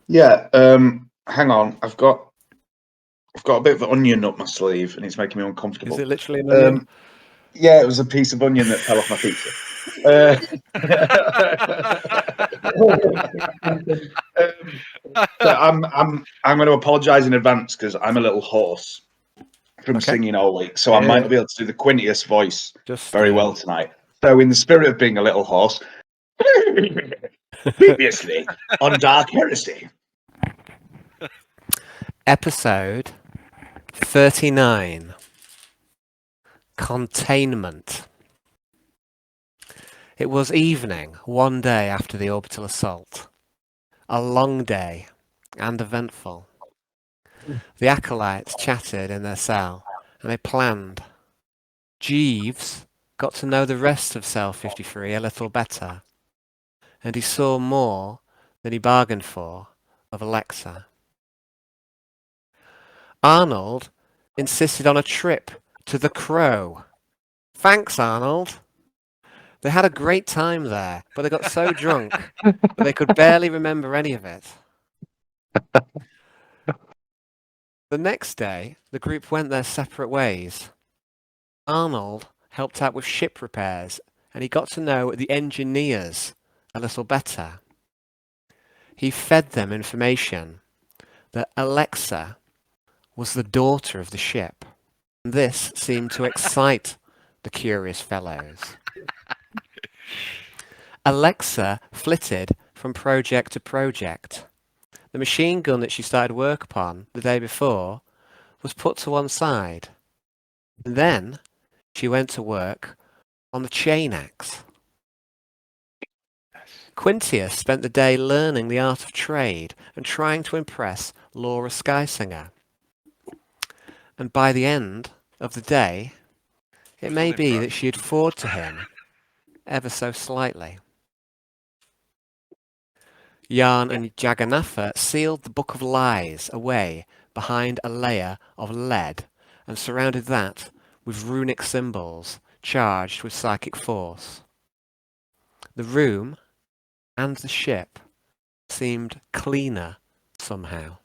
Yeah. Hang on. I've got a bit of an onion up my sleeve, and it's making me uncomfortable. Is it literally an onion? Yeah, it was a piece of onion that fell off my pizza. So I'm going to apologise in advance because I'm a little hoarse from singing all week, so I might not be able to do the Quintius voice very well tonight. So, in the spirit of being a little hoarse, previously on Dark Heresy, Episode 39. Containment. It was evening, one day after the orbital assault. A long day, and eventful. The acolytes chatted in their cell, and they planned. Jeeves got to know the rest of Cell 53 a little better, and he saw more than he bargained for of Alexa. Arnold insisted on a trip to the Crow. Thanks, Arnold. They had a great time there, but they got so drunk that they could barely remember any of it. The next day, the group went their separate ways. Arnold helped out with ship repairs, and he got to know the engineers a little better. He fed them information that Alexa was the daughter of the ship. This seemed to excite the curious fellows. Alexa flitted from project to project. The machine gun that she started work upon the day before was put to one side. And then she went to work on the chain axe. Quintius spent the day learning the art of trade and trying to impress Laura Skysinger. And by the end of the day, it may be that she'd forward to him ever so slightly. Yarn and Jagannatha sealed the Book of Lies away behind a layer of lead and surrounded that with runic symbols charged with psychic force. The room and the ship seemed cleaner somehow.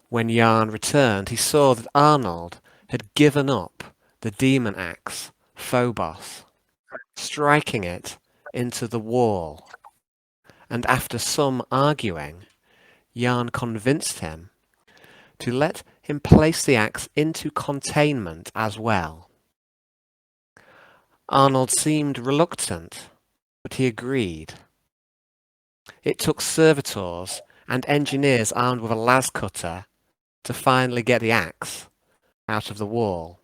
When Yarn returned, he saw that Arnold had given up the demon axe, Phobos, striking it into the wall. And after some arguing, Yarn convinced him to let him place the axe into containment as well. Arnold seemed reluctant, but he agreed. It took servitors and engineers armed with a las cutter to finally get the axe out of the wall.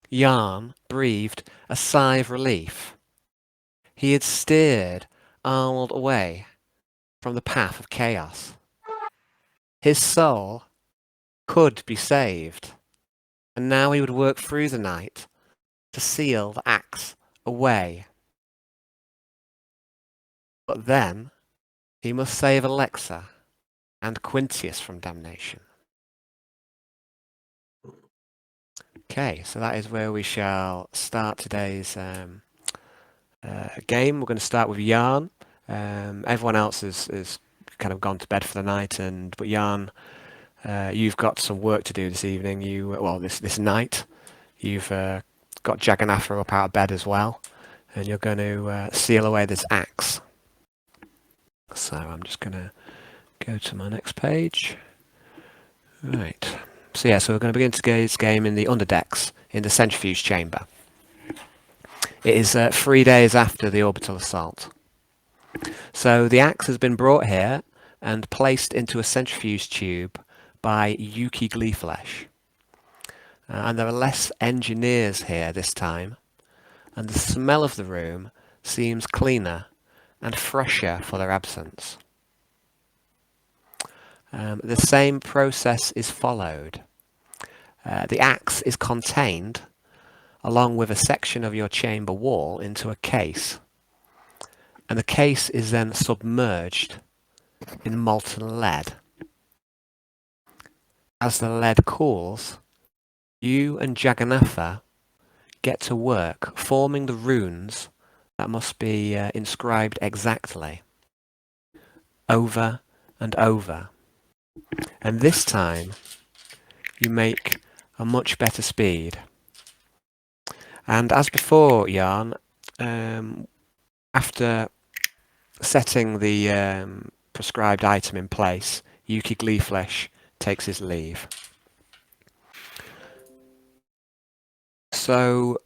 Yarn breathed a sigh of relief. He had steered Arnold away from the path of chaos. His soul could be saved, and now he would work through the night to seal the axe away. But then he must save Alexa and Quintius from damnation. Okay, so that is where we shall start today's game. We're going to start with Yarn. Everyone else is kind of gone to bed for the night, but Yarn, you've got some work to do this evening. This night, you've got Jagannatha up out of bed as well, and you're going to seal away this axe. So I'm just going to go to my next page. Right. So we're going to begin today's game in the underdecks, in the centrifuge chamber. It is 3 days after the orbital assault. So the axe has been brought here and placed into a centrifuge tube by Yuki Gleeflesh. And there are less engineers here this time, and the smell of the room seems cleaner and fresher for their absence. The same process is followed. The axe is contained along with a section of your chamber wall into a case, and the case is then submerged in molten lead. As the lead cools, you and Jagannatha get to work forming the runes that must be inscribed exactly over and over. And this time, you make a much better speed. And as before, Jan, after setting the prescribed item in place, Yuki Gleeflesh takes his leave. So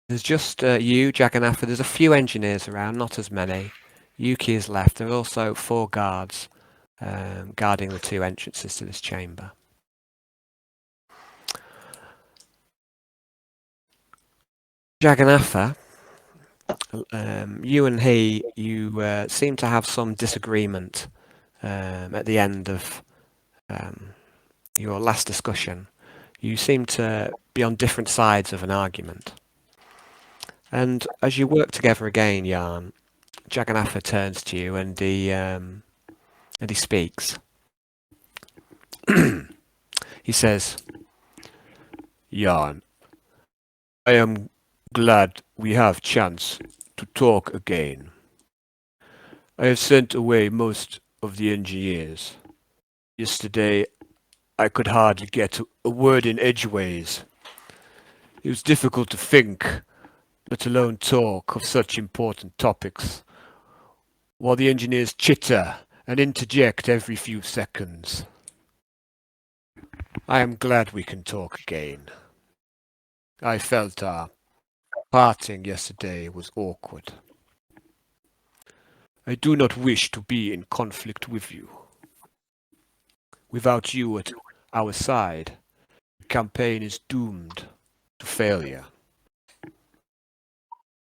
there's just you, Jagannatha. There's a few engineers around, not as many. Yuki is left. There are also 4 guards guarding the 2 entrances to this chamber. Jagannatha, you and you seem to have some disagreement at the end of your last discussion. You seem to be on different sides of an argument. And as you work together again, Jan, Jagannatha turns to you and he speaks. He says, Jan, I am glad we have chance to talk again. I have sent away most of the engineers. Yesterday, I could hardly get a word in edgeways. It was difficult to think, let alone talk of such important topics, while the engineers chitter and interject every few seconds. I am glad we can talk again. I felt our parting yesterday was awkward. I do not wish to be in conflict with you. Without you at our side, the campaign is doomed to failure.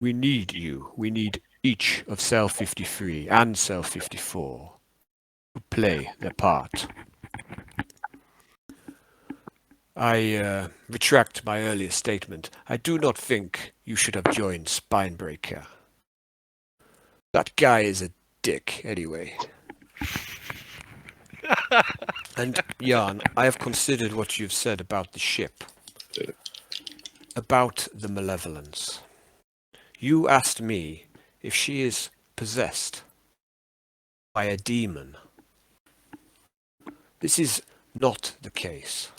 We need you. We need each of Cell 53 and Cell 54 to play their part. I retract my earlier statement. I do not think you should have joined Spinebreaker. That guy is a dick, anyway. And, Jan, I have considered what you've said about the ship. About the malevolence. You asked me if she is possessed by a demon. This is not the case.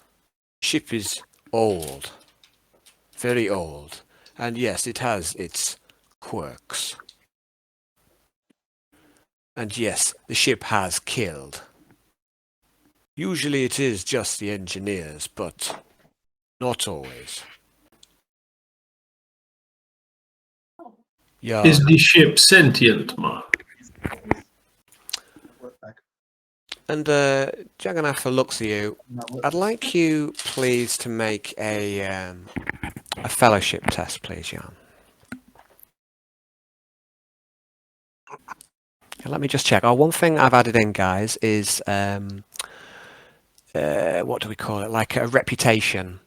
The ship is old. Very old. And yes, it has its quirks. And yes, the ship has killed. Usually it is just the engineers, but not always. Yeah. Is the ship sentient, Mark? And Jagannatha looks at you. I'd like you, please, to make a fellowship test, please, Jan. Let me just check. Oh, one thing I've added in, guys, is what do we call it? Like a reputation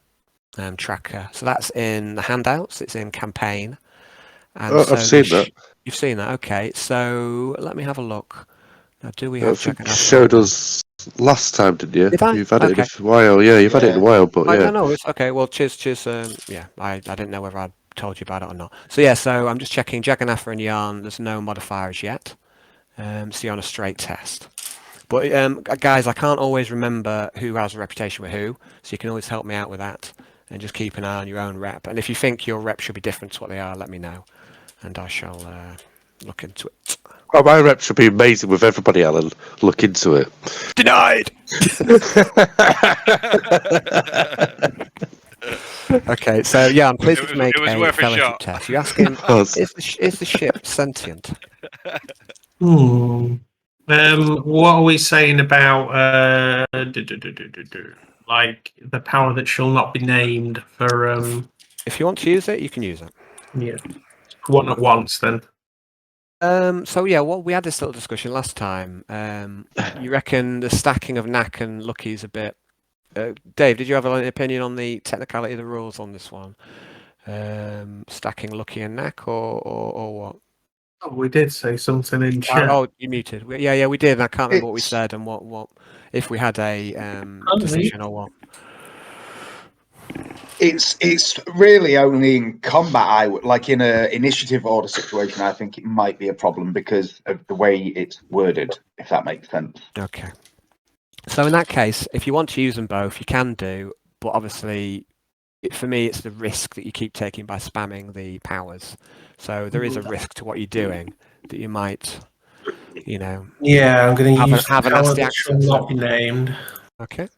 tracker. So that's in the handouts. It's in campaign. And I've seen that. You've seen that, okay. So let me have a look. Now, do we have You showed us last time, didn't you? Did I? You've had it in a while. Yeah, you've had it in a while, but yeah. I know. It's okay. Well, cheers. Yeah, I didn't know whether I told you about it or not. So yeah, so I'm just checking Jagannatha and Jan. There's no modifiers yet. So you're on a straight test. But guys, I can't always remember who has a reputation with who, so you can always help me out with that. And just keep an eye on your own rep. And if you think your rep should be different to what they are, let me know. And I shall look into it. Oh, my rep should be amazing with everybody, Alan. Look into it. Denied! Okay, so yeah, I'm pleased to make a fellowship test. You ask him, is the ship sentient? What are we saying about like the power that shall not be named for If you want to use it, you can use it. Yeah. One at once then. So yeah, well, we had this little discussion last time. You reckon the stacking of Knack and Lucky is a bit... Dave, did you have an opinion on the technicality of the rules on this one? Stacking Lucky and Knack or what? Oh, we did say something in chat. Oh, you muted. Yeah, we did. And I can't remember what we said and what if we had a decision or what. It's really only in combat. I would like in a initiative order situation. I think it might be a problem because of the way it's worded. If that makes sense. Okay. So in that case, if you want to use them both, you can do. But obviously, for me, it's the risk that you keep taking by spamming the powers. So there is a risk to what you're doing that you might, Yeah, I'm going to use have a power nasty that shall accent. not be named. Okay.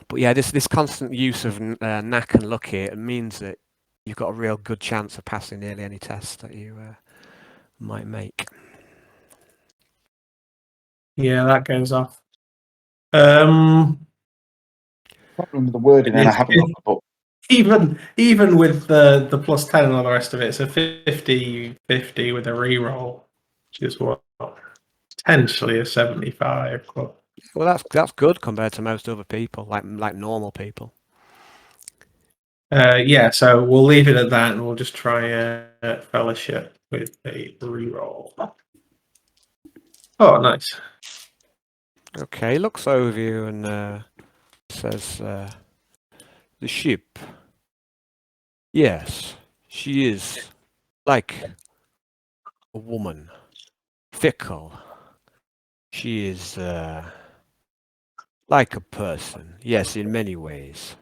But yeah, this constant use of knack and lucky, it means that you've got a real good chance of passing nearly any test that you might make. Yeah, that goes off. Problem with the wording, and I haven't got the book. Even with the plus 10 and all the rest of it, it's a 50-50 with a reroll, which is what potentially a 75. But... Well, that's good compared to most other people, like normal people. Yeah, so we'll leave it at that, and we'll just try a fellowship with a reroll. Oh, nice. Okay, looks over you and says, "The ship. Yes, she is like a woman, fickle. She is like a person. Yes, in many ways.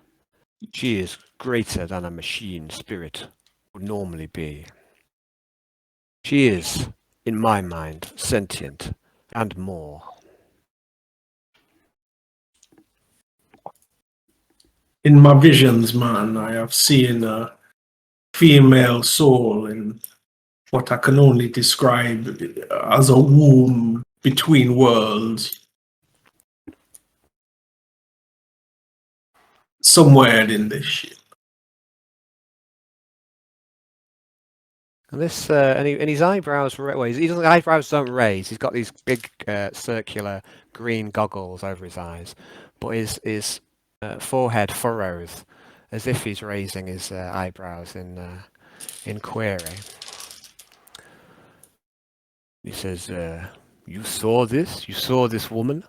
She is greater than a machine spirit would normally be. She is, in my mind, sentient and more." In my visions, man, I have seen a female soul in what I can only describe as a womb between worlds. Somewhere in this ship. And this, and his eyebrows, his eyebrows don't raise. He's got these big circular green goggles over his eyes, but his forehead furrows as if he's raising his eyebrows in query. He says, "You saw this? You saw this woman?"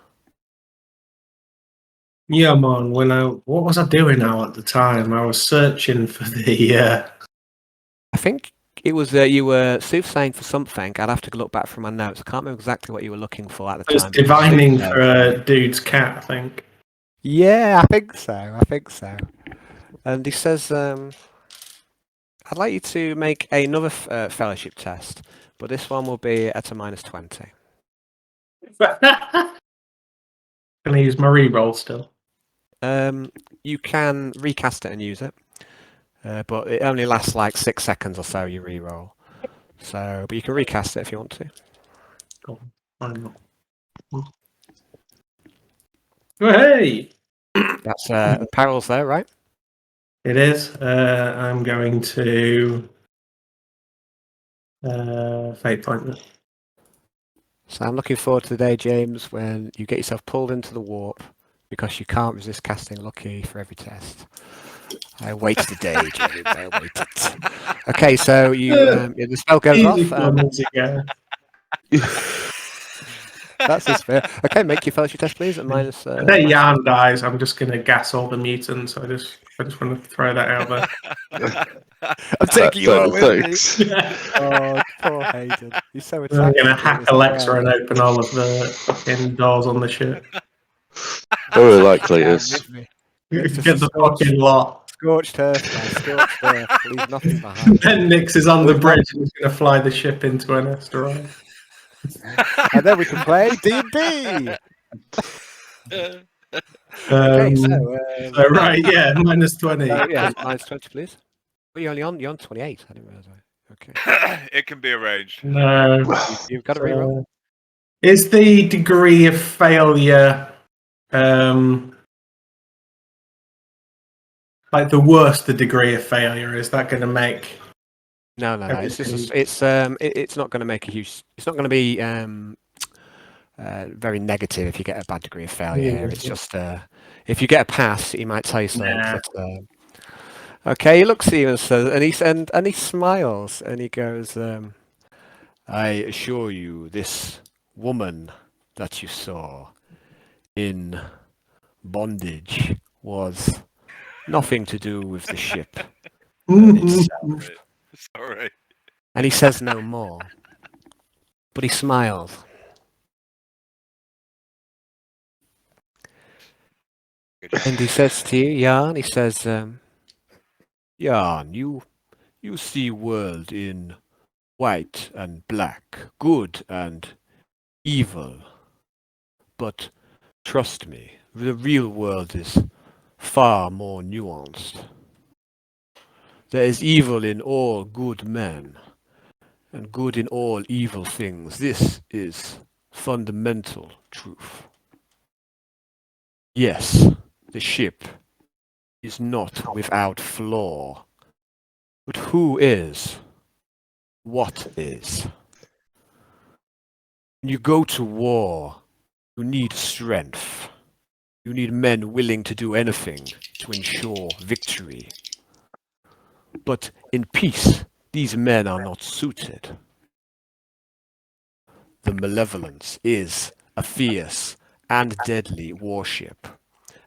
Yeah, man. What was I doing now at the time? I was searching for the. I think it was you were soothsaying for something. I'd have to look back through my notes. I can't remember exactly what you were looking for at the I was time. divining for a dude's cat, I think. Yeah, I think so. And he says, "I'd like you to make another fellowship test, but this one will be at a -20. Can I use my reroll still? You can recast it and use it, but it only lasts like 6 seconds or so. You re-roll, but you can recast it if you want to. Go on. Why not? Oh, hey! That's perils there, right? It is. I'm going to fate point it. So I'm looking forward to the day, James, when you get yourself pulled into the warp because you can't resist casting lucky for every test. I wait the day, James. I wait it. Okay, so the spell goes Easy off. easy go. That's his fair. Okay, make your fellowship test, please, at minus. I bet Jan dies. I'm just going to gas all the mutants. I just want to throw that out there. I'm taking you all with me. Thanks. Oh, poor Hayden. He's so I'm attached. going to hack Alexa and open all of the fucking doors on the ship. Very likely is. It's Get the fucking lot. Scorched earth, man. Scorched earth. Leave nothing behind. Then Nix is on the bridge and he's going to fly the ship into an asteroid. And then we can play D&D. Okay, so right, yeah, -20. yeah, -20, please. Well, you're on 28. I didn't realise that. Okay. It can be arranged. No. You've got to reroll. Is the degree of failure like the worse the degree of failure? Is that going to make? No. It's just it's not going to make a huge. It's not going to be very negative if you get a bad degree of failure here. It's just if you get a pass, he might tell you something. Nah. Okay, he looks at you and says, and he smiles and he goes, "I assure you, this woman that you saw in bondage was Nothing to do with the ship Mhm. itself. Sorry. And he says no more. But he smiles. And he says to you, Jan, he says, Jan, you see world in white and black, good and evil. But trust me, the real world is far more nuanced. There is evil in all good men, and good in all evil things. This is fundamental truth. Yes, the ship is not without flaw. But who is? What is? When you go to war, you need strength. You need men willing to do anything to ensure victory. But in peace, these men are not suited. The Malevolence is a fierce and deadly warship.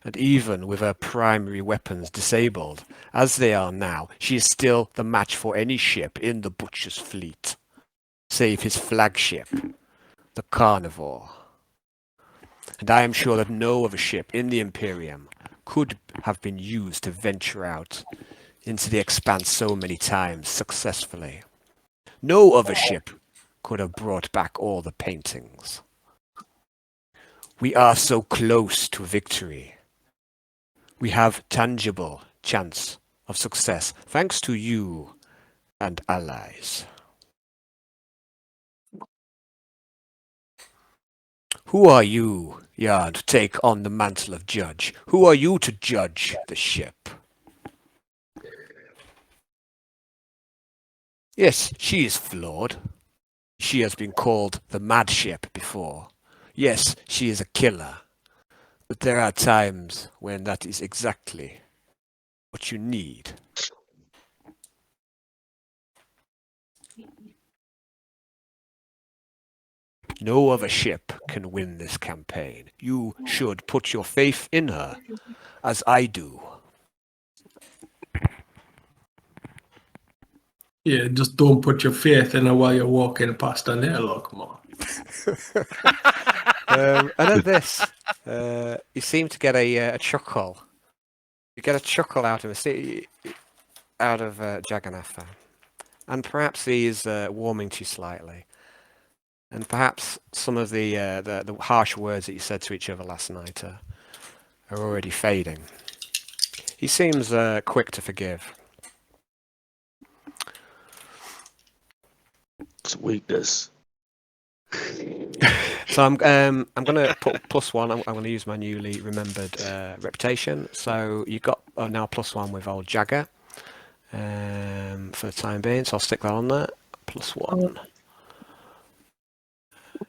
And even with her primary weapons disabled, as they are now, she is still the match for any ship in the Butcher's fleet, save his flagship, the Carnivore. And I am sure that no other ship in the Imperium could have been used to venture out into the expanse so many times successfully. No other ship could have brought back all the paintings. We are so close to victory. We have tangible chance of success thanks to you and allies. Who are you, Jan, to take on the mantle of judge? Who are you to judge the ship? Yes, she is flawed. She has been called the mad ship before. Yes, she is a killer. But there are times when that is exactly what you need. No other ship can win this campaign. You should put your faith in her, as I do. Yeah, just don't put your faith in her while you're walking past an airlock, man. And at this, you seem to get a chuckle. You get a chuckle out of Jagannatha. And perhaps he is warming to you slightly. And perhaps some of the harsh words that you said to each other last night are already fading. He seems quick to forgive. It's weakness. So I'm going to put +1. I'm going to use my newly remembered reputation. So you got now +1 with old Jagger for the time being. So I'll stick that on there. +1.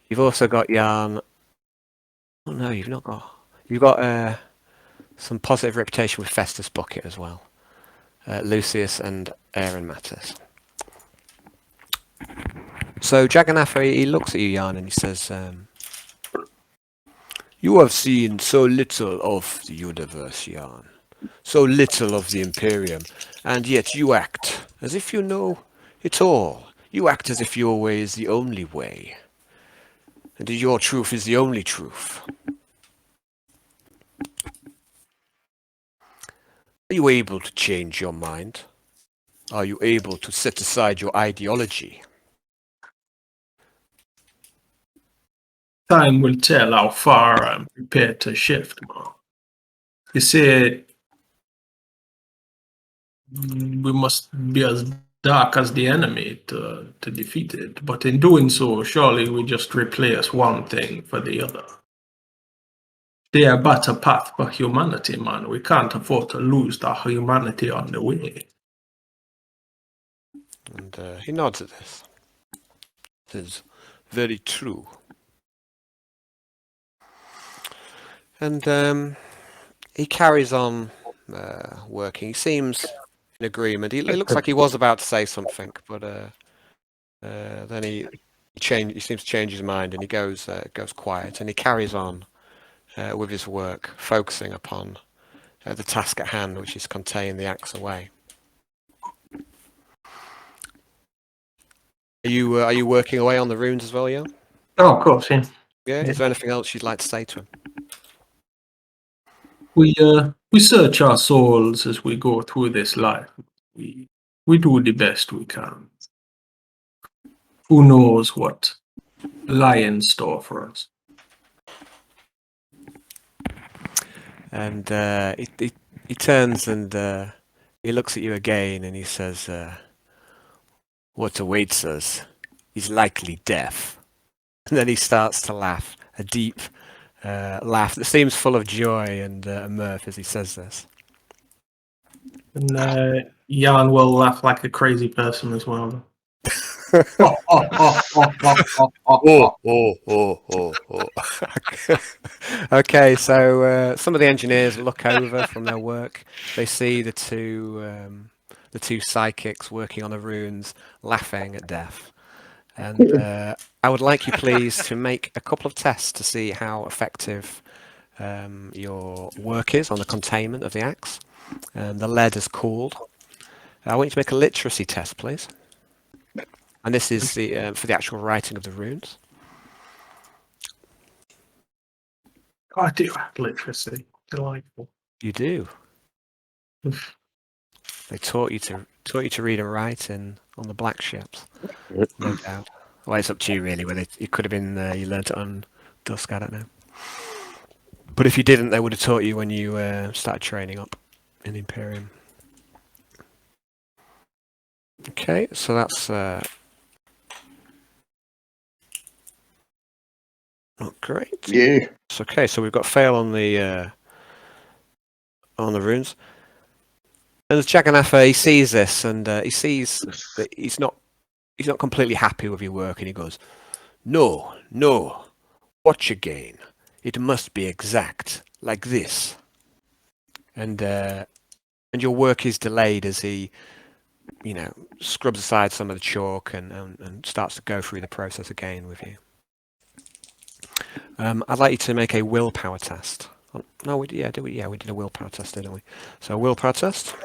You've also got Jan. Oh no, you've not got. You've got some positive reputation with Festus Bucket as well. Lucius and Aaron Mattis. So Jagannatha, he looks at you, Jan, and he says, you have seen so little of the universe, Jan. So little of the Imperium, and yet you act as if you know it all. You act as if your way is the only way. And your truth is the only truth. Are you able to change your mind? Are you able to set aside your ideology? Time will tell how far I'm prepared to shift, man. You see, we must be as dark as the enemy to defeat it. But in doing so, surely we just replace one thing for the other. They are but a path for humanity, man. We can't afford to lose the humanity on the way. And he nods at this. It is very true. And he carries on working. He seems in agreement. He looks like he was about to say something, but then he seems to change his mind, and he goes quiet, and he carries on with his work, focusing upon the task at hand, which is contain the axe away. Are you working away on the runes as well, Jan? Oh, of course, yeah. Yeah. Is there anything else you'd like to say to him? We search our souls as we go through this life. We do the best we can. Who knows what lie in store for us? And he turns and he looks at you again and he says, "What awaits us is likely death." And then he starts to laugh, a deep laugh that seems full of joy and mirth as he says this. And Jan will laugh like a crazy person as well. Okay, so some of the engineers look over from their work. They see the two psychics working on the runes, laughing at death. And I would like you, please, to make a couple of tests to see how effective your work is on the containment of the axe. The lead has cooled. I want you to make a literacy test, please. And this is for the actual writing of the runes. I do have literacy. Delightful. You do. They taught you to read and write on the black ships, no doubt. Well, it's up to you really. Whether it could have been you learnt it on Dusk, I don't know. But if you didn't, they would have taught you when you started training up in Imperium. Okay, so that's not great. Yeah. It's okay, so we've got fail on the runes. And Jagannath, he sees this, and he sees that he's not completely happy with your work, and he goes, "No, watch again. It must be exact, like this." And your work is delayed as he, scrubs aside some of the chalk and starts to go through the process again with you. I'd like you to make a willpower test. No, we did a willpower test, didn't we? So a willpower test.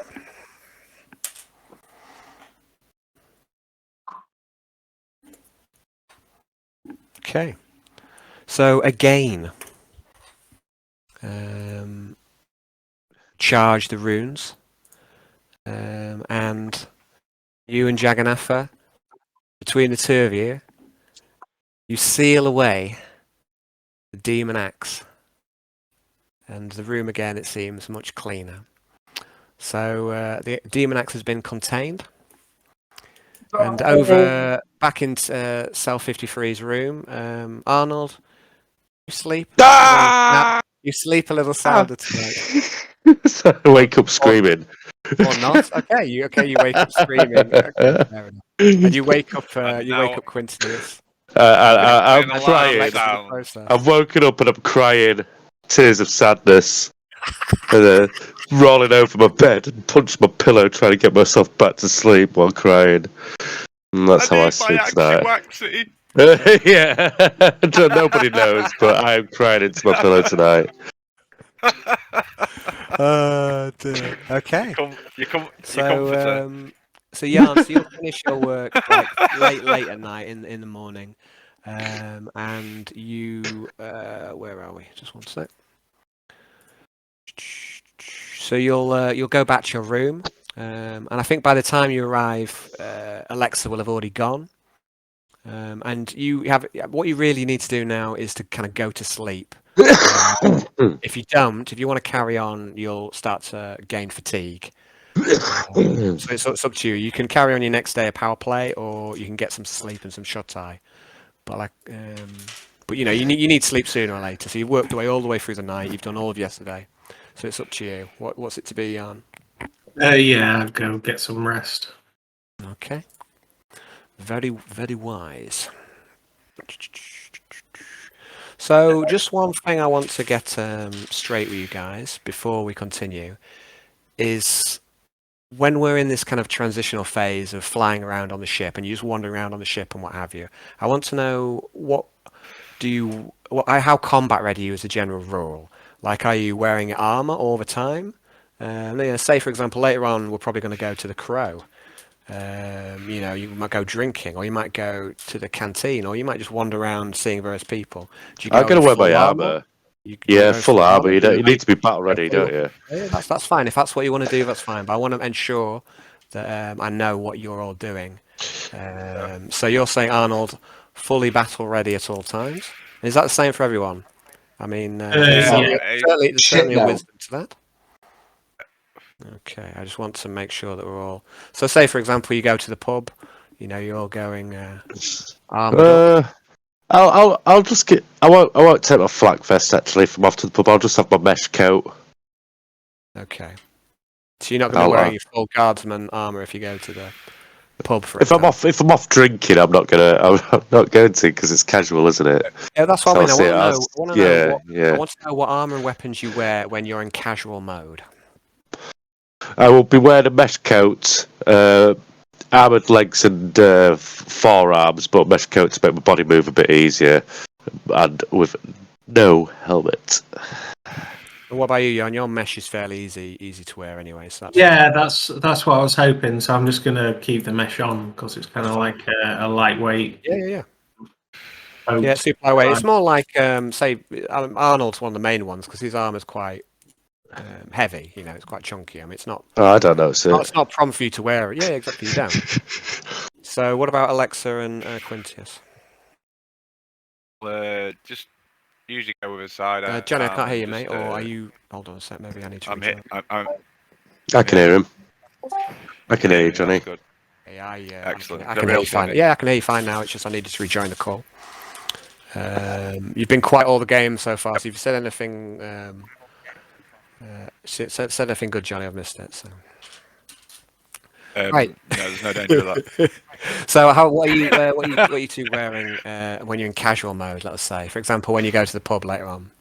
Okay. So again, charge the runes, and you and Jagannath, between the two of you, you seal away the demon axe, and the room again, it seems, much cleaner. So the demon axe has been contained, and over back in cell 53's room, Arnold, you sleep. You sleep a little sounder tonight. So I wake up screaming. Or not? Okay, you wake up screaming. Okay, fair enough. And you wake up Quintius. I'm An alarm crying. sound. I've woken up and I'm crying, tears of sadness, and rolling over my bed and punching my pillow, trying to get myself back to sleep while crying. And that's how I sleep tonight. Waxy. Yeah, nobody knows, but I'm crying into my pillow tonight. Dear. Okay. You come. So Jan, so you'll finish your work like late at night in the morning, and you where are we? Just one sec. So you'll go back to your room, and I think by the time you arrive, Alexa will have already gone. And what you really need to do now is to kind of go to sleep. If you want to carry on, you'll start to gain fatigue. So it's up to you. You can carry on your next day of power play, or you can get some sleep and some shut eye. But you need sleep sooner or later. So you've worked away all the way through the night. You've done all of yesterday. So it's up to you. What's it to be, Jan? I'll go get some rest. Okay. Very, very wise. So just one thing I want to get straight with you guys before we continue is when we're in this kind of transitional phase of flying around on the ship and you just wandering around on the ship and what have you, I want to know how combat ready are you as a general rule? Like, are you wearing armor all the time? Say, for example, later on we're probably going to go to the Crow. You might go drinking, or you might go to the canteen, or you might just wander around seeing various people. Do you go I'm gonna in wear my full armor. You Yeah, go in full armor. You need to be battle ready, don't you? Yeah, that's fine. If that's what you want to do, that's fine. But I want to ensure that I know what you're all doing. So you're saying, Arnold, fully battle ready at all times. Is that the same for everyone? I mean, there's certainly a wisdom to that. Okay, I just want to make sure that we're all. So, say for example, you go to the pub. You're all going armored up. I'll just get. I won't take my flak vest actually from off to the pub. I'll just have my mesh coat. Okay. So you're not going to be wearing your full guardsman armor if you go to the pub, for example. If I'm off drinking, I'm not going to because it's casual, isn't it? Yeah, that's what I mean. I want to know what armor and weapons you wear when you're in casual mode. I will be wearing a mesh coat, armored legs and forearms, but mesh coat to make my body move a bit easier, and with no helmet. What about you, Jan? Your mesh is fairly easy to wear anyway. So that's what I was hoping. So I'm just gonna keep the mesh on because it's kind of like a lightweight. Yeah, super lightweight. It's more like say Arnold's one of the main ones because his armor's quite heavy. It's quite chunky. I mean, it's not. I don't know. It's not prompt for you to wear it. Yeah, exactly. You don't. So what about Alexa and Quintius? Just usually go with a side. Johnny, I can't hear you, mate. Or are you? Hold on a sec. Maybe I need to. I'm here. I can hear him. I can hear you, Johnny. Good. Yeah, Excellent. I can hear you fine. Yeah, I can hear you fine now. It's just I needed to rejoin the call. You've been quiet all the game so far. So if you said anything, said anything good, Johnny, I've missed it. So. Right. No, there's no danger of that. So, what are you two wearing when you're in casual mode? Let us say, for example, when you go to the pub later on.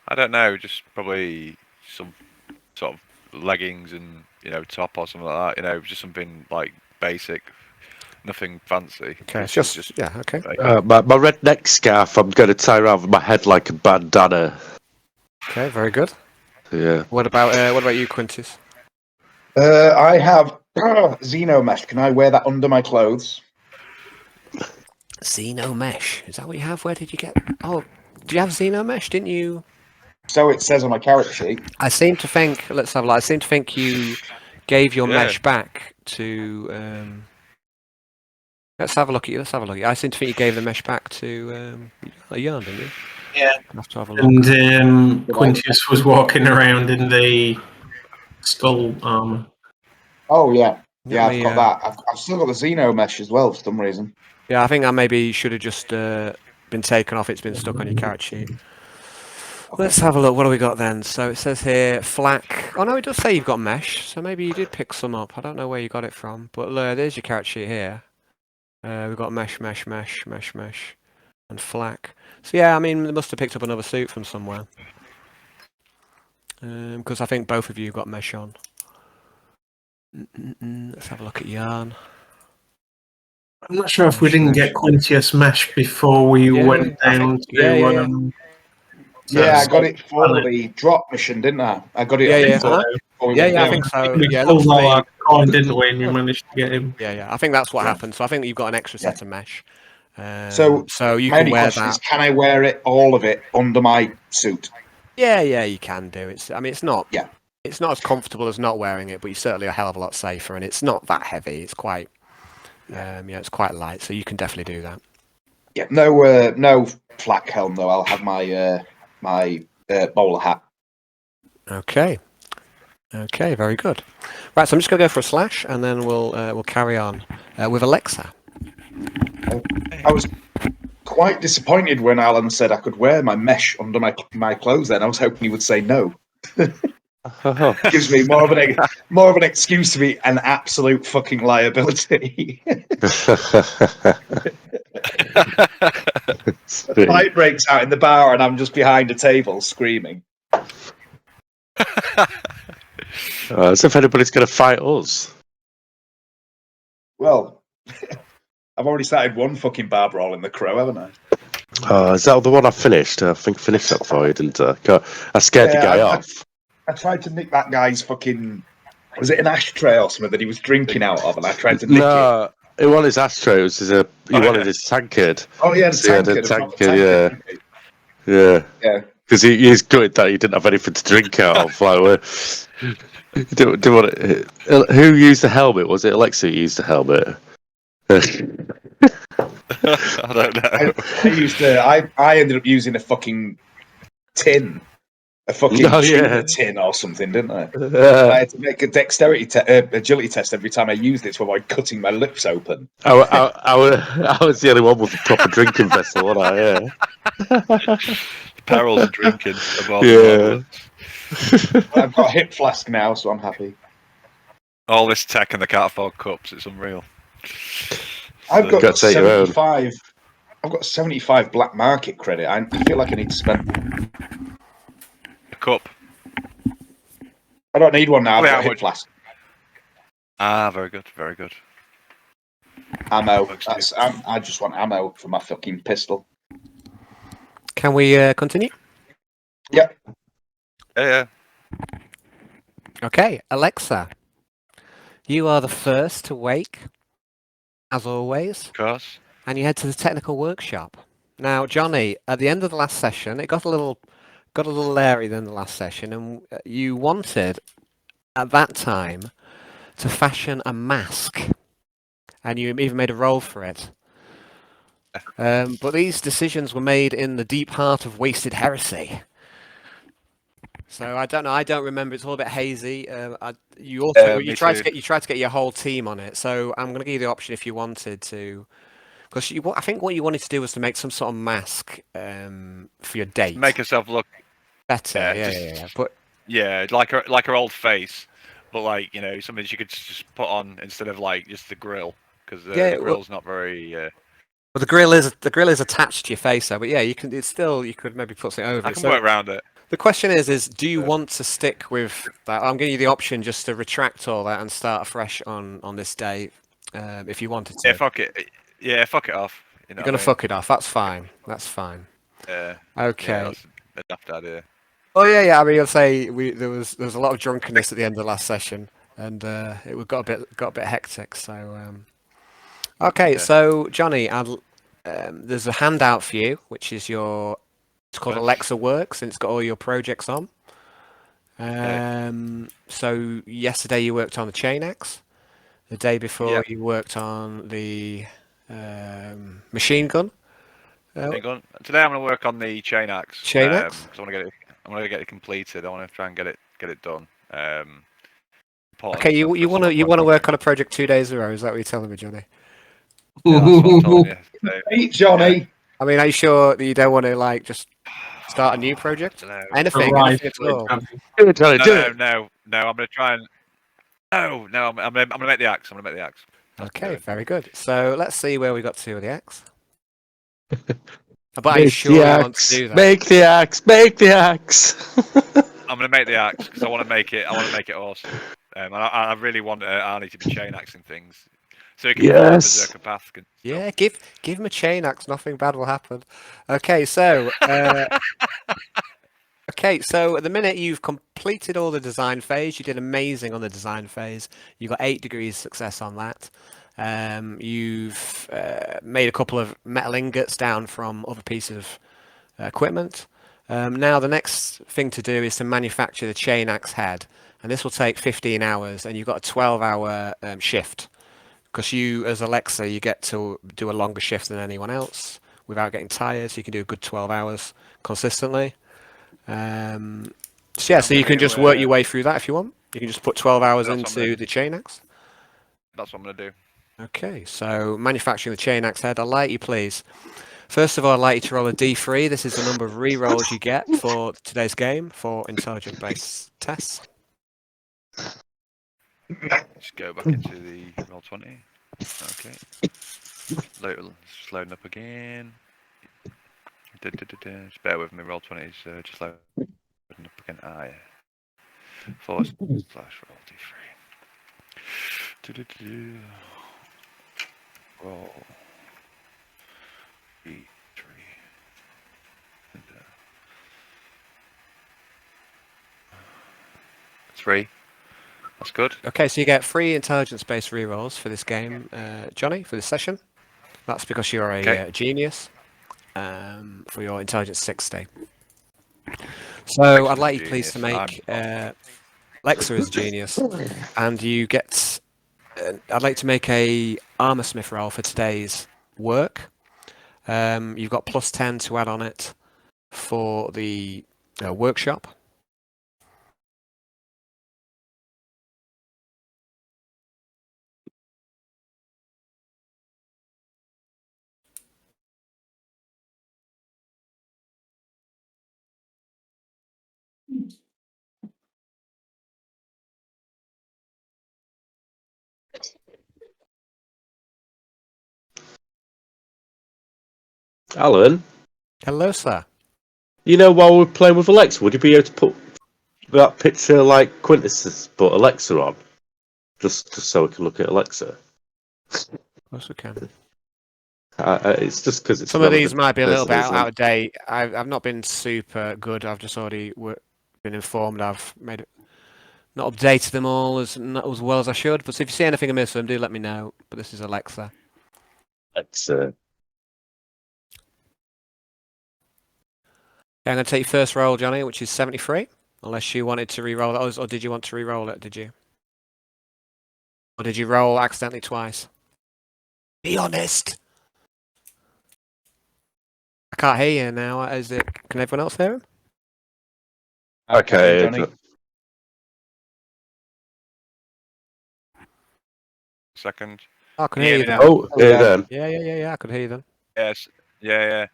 I don't know, just probably some sort of leggings and top or something like that. Just something like basic, nothing fancy. Okay, it's just yeah. Okay. My red neck scarf, I'm going to tie around my head like a bandana. Okay, very good. Yeah. What about you, Quintius? I have Xeno mesh. Can I wear that under my clothes? Xeno mesh. Is that what you have? Where did you get? Oh, do you have Xeno mesh? Didn't you? So it says on my character sheet. I seem to think. Let's have a look. I seem to think you gave your mesh back to. Let's have a look at you. I seem to think you gave the mesh back to a yarn, didn't you? Yeah. I'll have to have a look. And Quintius was walking around in the skull armor. Oh yeah, I've got that. I've still got the Xeno mesh as well for some reason. Yeah, I think that maybe should have just been taken off. It's been stuck on your character sheet. Okay. Let's have a look. What do we got then? So it says here flak. Oh no, it does say you've got mesh. So maybe you did pick some up. I don't know where you got it from, but there's your character sheet here. We've got mesh, and flak. So yeah, I mean, they must have picked up another suit from somewhere. Because I think both of you got mesh on. Let's have a look at yarn. I'm not sure if we didn't get Quintius mesh before we went down to. I got it for the drop mission, didn't I? I got it. I think so. We pulled out our coin, didn't we? And we managed to get him. Yeah. I think that's what happened. So I think you've got an extra set of mesh. So you my can wear question that. Is, can I wear it, all of it, under my suit? Yeah, you can do. It's not. Yeah. It's not as comfortable as not wearing it, but you're certainly a hell of a lot safer, and it's not that heavy. It's quite. It's quite light, so you can definitely do that. Yeah. No flak helm though. I'll have my my bowler hat. Okay, very good. Right, so I'm just going to go for a slash, and then we'll carry on with Alexa. I was quite disappointed when Alan said I could wear my mesh under my clothes. Then I was hoping he would say no. Gives me more of an excuse to be an absolute fucking liability. The fight breaks out in the bar, and I'm just behind a table screaming. As if anybody's going to fight us. Well, I've already started one fucking bar brawl in the Crow, haven't I? Is that the one I finished? I think I finished that before you, didn't I? I scared the guy off. I tried to nick that guy's fucking... Was it an ashtray or something that he was drinking out of? And I tried to nick it. It wasn't his ashtray. It was he wanted his tankard. Oh, yeah, the tankard. Yeah. Yeah. Because he's gutted that he didn't have anything to drink out of. Like, who used the helmet? Was it Alexa who used the helmet? I don't know. I ended up using a fucking tin. A fucking tuna tin or something, didn't I? I had to make a dexterity agility test every time I used it to avoid cutting my lips open. I was the only one with a proper drinking vessel, wasn't I? Yeah. Perils of drinking. Yeah. I've got a hip flask now, so I'm happy. All this tech and the can't afford cups, it's unreal. I've got 75. I've got 75 black market credit. I feel like I need to spend a cup. I don't need one now. I've got a hip flask. Ah, very good, very good. Ammo. I just want ammo for my fucking pistol. Can we continue? Yeah. Yeah. Okay, Alexa. You are the first to wake, as always. Of course. And you head to the technical workshop. Now, Johnny, at the end of the last session, it got a little leery than the last session, and you wanted, at that time, to fashion a mask. And you even made a roll for it. But these decisions were made in the deep heart of wasted heresy. So I don't know. I don't remember. It's all a bit hazy. You tried to get your whole team on it. So I'm going to give you the option if you wanted to, because I think what you wanted to do was to make some sort of mask for your date. Make yourself look better. Yeah. But like her old face, but like something she could just put on instead of like just the grill, because the grill's not very. Well, the grill is attached to your face, though. But yeah, you can. You could maybe put something over. I can work around it. The question is do you want to stick with that? I'm giving you the option just to retract all that and start afresh on this day, if you wanted to. Yeah, fuck it. Yeah, fuck it off. You're gonna fuck it off. That's fine. Yeah. Okay. Yeah, that's a daft idea. Oh yeah. I mean, I'll say there was a lot of drunkenness at the end of the last session, and it got a bit hectic. So okay. So Johnny, there's a handout for you, which is it's called Alexa Works, and it's got all your projects on. So yesterday you worked on the chain axe. The day before you worked on the machine gun. Today I'm going to work on the chain axe. Chain axe. Because I want to get it completed. I want to try and get it done. Okay, you want to work on a project 2 days in a row? Is that what you're telling me, Johnny? Yeah, that's what I'm telling you. Hey, Johnny. Yeah. I mean, are you sure that you don't want to like just start a new project? Anything at all? Do it, Johnny. Do it. No. I'm going to try and. No. I'm going to make the axe. Okay, very good. So let's see where we got to with the axe. But are you sure you want to do that? Make the axe. I'm going to make the axe because I want to make it awesome. I really want Arnie to be chain axing things. So he can berserker path. Yeah, give him a chain axe. Nothing bad will happen. Okay, so at the minute you've completed all the design phase. You did amazing on the design phase. You got 8 degrees success on that. You've made a couple of metal ingots down from other pieces of equipment. Now the next thing to do is to manufacture the chain axe head, and this will take 15 hours, and you've got a 12-hour shift. Because you, as Alexa, you get to do a longer shift than anyone else without getting tired, so you can do a good 12 hours consistently. So you can just work your way through that if you want. You can just put 12 hours into the chain axe. That's what I'm going to do. Okay, so manufacturing the chain axe head. I'd like you, please. First of all, I'd like you to roll a D3. This is the number of re-rolls you get for today's game for intelligent-based tests. Just go back into the Roll20. Okay. Just loading up again. Just bear with me, Roll20 is just loading up again. Yeah. Forward / roll D3. Roll D3. 3. That's good. Okay, so you get 3 intelligence-based rerolls for this game, Johnny, for this session. That's because you're a genius for your intelligence 60. So I'd like you please to make Lexa is a genius, and you get. I'd like to make a armor smith roll for today's work. You've got +10 to add on it for the workshop. Alan, Hello, sir. you know, while we're playing with Alexa, would you be able to put that picture like Quintius but Alexa on? Just so we can look at Alexa. Of course we can. It's just because it's Some of these might be a little bit isn't it? out of date. I've not been super good. I've just already been informed. I've made it, not updated them all not as well as I should. But if you see anything amiss with them, do let me know. But this is Alexa. Alexa. Okay, I'm going to take your first roll, Johnny, which is 73. Unless you wanted to re-roll that, or did you want to re-roll it? Did you? Or did you roll accidentally twice? Be honest. I can't hear you now. Is it? Can everyone else hear him? Okay, Johnny. Second. Oh, I can hear you then. Oh, yeah, then. Yeah. I could hear you then. Yes. Yeah.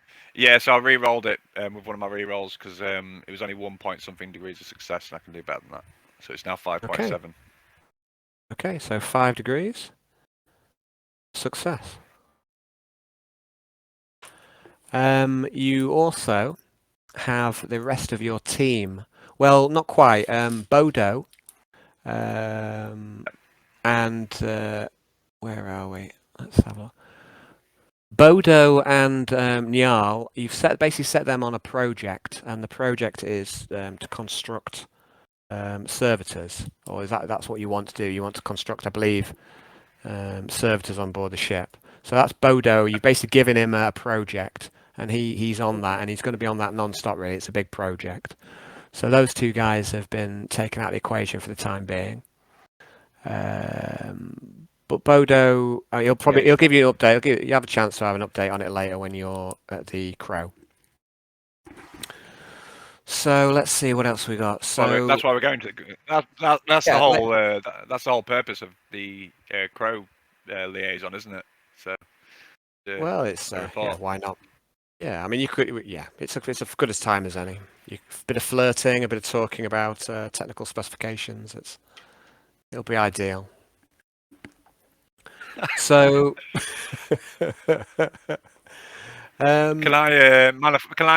So I re-rolled it with one of my re-rolls because it was only 1 point something degrees of success, and I can do better than that. So it's now 5.7. Okay, so 5 degrees. Success. You also have the rest of your team. Well, not quite. Bodo. And where are we? Let's have a look. Bodo and Niall, you've basically set them on a project, and the project is to construct servitors, or that's what you want to do? You want to construct, I believe, servitors on board the ship. So that's Bodo. You've basically given him a project, and he's on that, and he's going to be on that non-stop. Really, it's a big project. So those 2 guys have been taken out of the equation for the time being. But Bodo, he'll give you an update. You have a chance to have an update on it later when you're at the Crow. So let's see what else we got. So that's why we're going to. That's the whole. That's the whole purpose of the Crow liaison, isn't it? So. Well, it's why not? Yeah, I mean, you could. Yeah, it's as good as time as any. A bit of flirting, a bit of talking about technical specifications. It'll be ideal. So, can I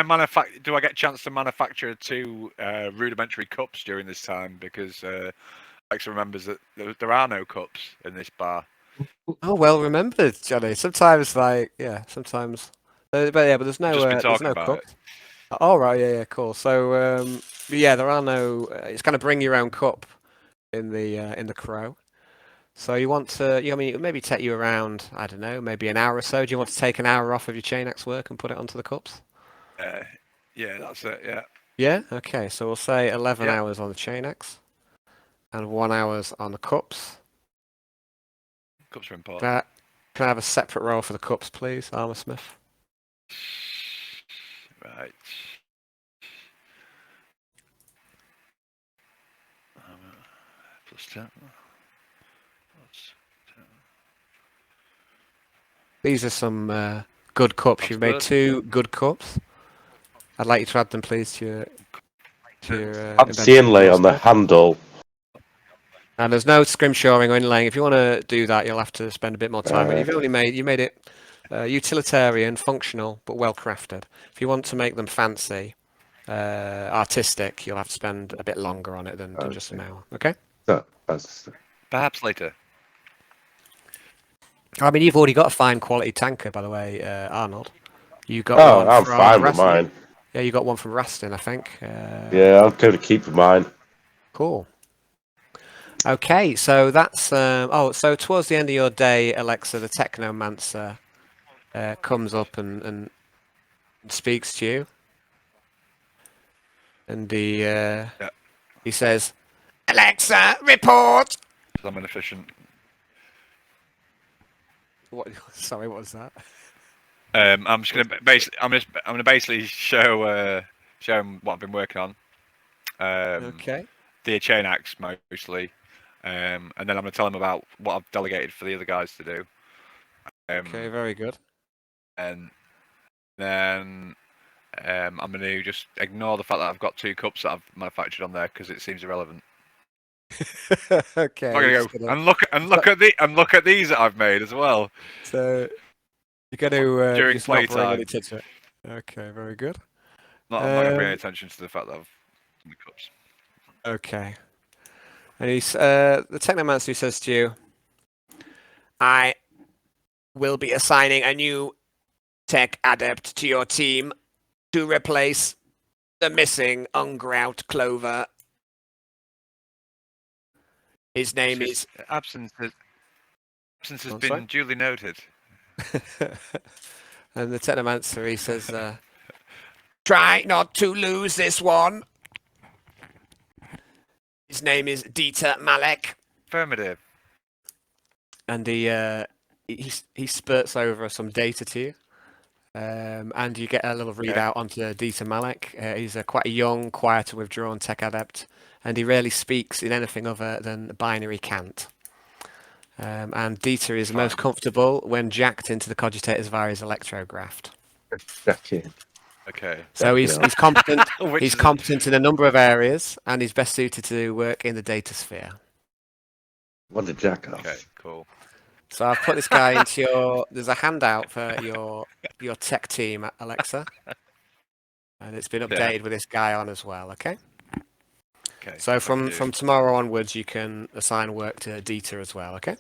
manufacture? Do I get a chance to manufacture 2 rudimentary cups during this time? Because Alexa remembers that there are no cups in this bar. Oh, well remembered, Johnny. Sometimes, sometimes. But there's no. There's no cups. Oh, right, yeah, cool. So, there are no. It's kind of bring your own cup in the Crow. So you want to, it maybe take you around, I don't know, maybe an hour or so. Do you want to take an hour off of your chain axe work and put it onto the cups? Yeah, that's it, yeah. Yeah? Okay, so we'll say 11 hours on the chain axe and 1 hour on the cups. Cups are important. Can I have a separate roll for the cups, please, Armor Smith? Right. +10. These are some good cups. You've made 2 good cups. I'd like you to add them, please, to your Add the inlay on the handle. And there's no scrimshoring or inlaying. If you want to do that, you'll have to spend a bit more time. But you made it utilitarian, functional, but well crafted. If you want to make them fancy, artistic, you'll have to spend a bit longer on it than just an hour. Okay? Perhaps later. I mean, you've already got a fine quality tanker, by the way, Arnold. You got one I'm from fine Rastin. with mine. Yeah, you got one from Rastin, I think. Yeah, I'm going to keep mine. Cool. Okay, so that's so towards the end of your day, Alexa, the Technomancer comes up and speaks to you, and he says, "Alexa, report." I'm inefficient. What? Sorry, what was that? I'm just gonna basically show him what I've been working on. Okay. The chain axe mostly, and then I'm gonna tell him about what I've delegated for the other guys to do. Okay, very good. And then I'm gonna just ignore the fact that I've got 2 cups that I've manufactured on there because it seems irrelevant. Okay. I'm gonna go and look at these that I've made as well. So you're going to during just not bring any playtime. to it. Okay, very good. I'm not gonna bring any attention to the fact that I've done the cups. Okay. And he's the Technomancer says to you, "I will be assigning a new tech adept to your team to replace the missing ungrout clover. His name is..." Absence has Oh, been sorry? duly noted. And the Technomancer, he says, "Try not to lose this one. His name is Dieter Malek." Affirmative. And he spurts over some data to you. And you get a little readout onto Dieter Malek. He's quite a young, quiet and withdrawn tech adept, and he rarely speaks in anything other than binary cant. And Dieter is most comfortable when jacked into the cogitators via his electrograft. Okay. So he's competent. He's competent in a number of areas, and he's best suited to work in the data sphere. What a jack off. Okay, cool. So I've put this guy into your. There's a handout for your tech team, Alexa, and it's been updated with this guy on as well. Okay. Okay. So from tomorrow onwards, you can assign work to Dieter as well. Okay.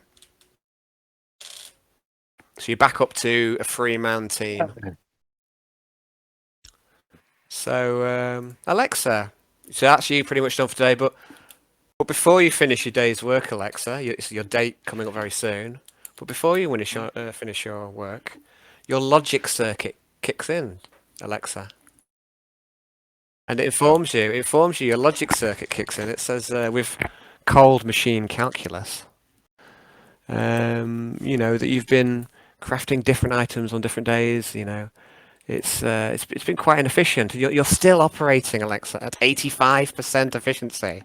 So you're back up to a 3-man team. So Alexa, so that's you pretty much done for today. But before you finish your day's work, Alexa, it's your date coming up very soon. But before you finish your work, your logic circuit kicks in, Alexa. And it informs you, your logic circuit kicks in. It says, with cold machine calculus, that you've been crafting different items on different days, It's been quite inefficient. You're still operating, Alexa, at 85% efficiency.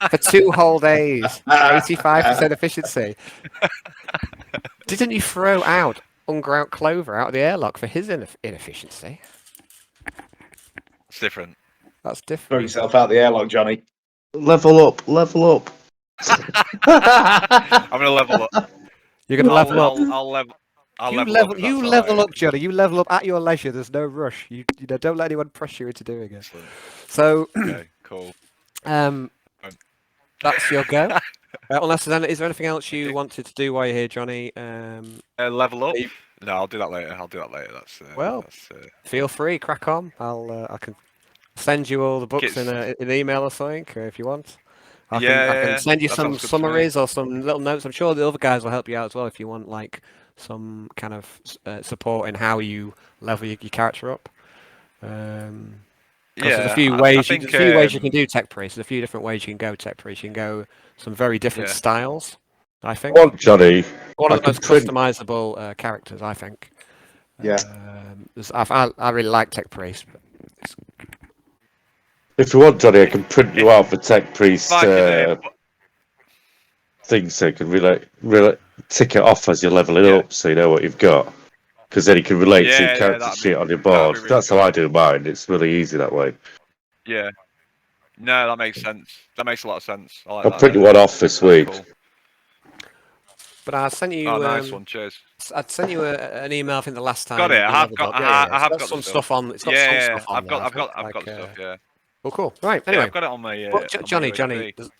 For 2 whole days, 85% efficiency. Didn't you throw out ungrout clover out of the airlock for his inefficiency? It's different. That's different. Throw yourself out the airlock, Johnny. Level up. I'm gonna level up. You're gonna level up. I'll You level up, Johnny. You level up at your leisure. There's no rush. You don't let anyone pressure you into doing it. Excellent. So, Okay, cool. That's your go. Unless is there anything else you wanted to do while you're here, Johnny? Level up? No, I'll do that later. Feel free, crack on. I can send you all the books in an email or something if you want. I can send you some summaries or some little notes. I'm sure the other guys will help you out as well if you want like some kind of support in how you level your character up. There's a few ways. There's a few ways you can do tech priest. There's a few different ways you can go tech priest. You can go some very different styles. I think. Well, Johnny, one of the most customizable characters. I think. Yeah. I really like tech priest. If you want, Johnny, I can print you out the tech priest thing, so you can really tick it off as you're leveling up, so you know what you've got. Because then you can relate to your character sheet on your board. Really That's how I do mine. It's really easy that way. Yeah. No, that makes sense. That makes a lot of sense. I'll print you one off this week. Cool. But I sent you. Oh, nice one. Cheers. I'd sent you an email. I think the last time. Got it. I have got some stuff on. It's got some stuff on. I've got stuff. Yeah. Well, cool. Right. Anyway, I've got it on my. Johnny,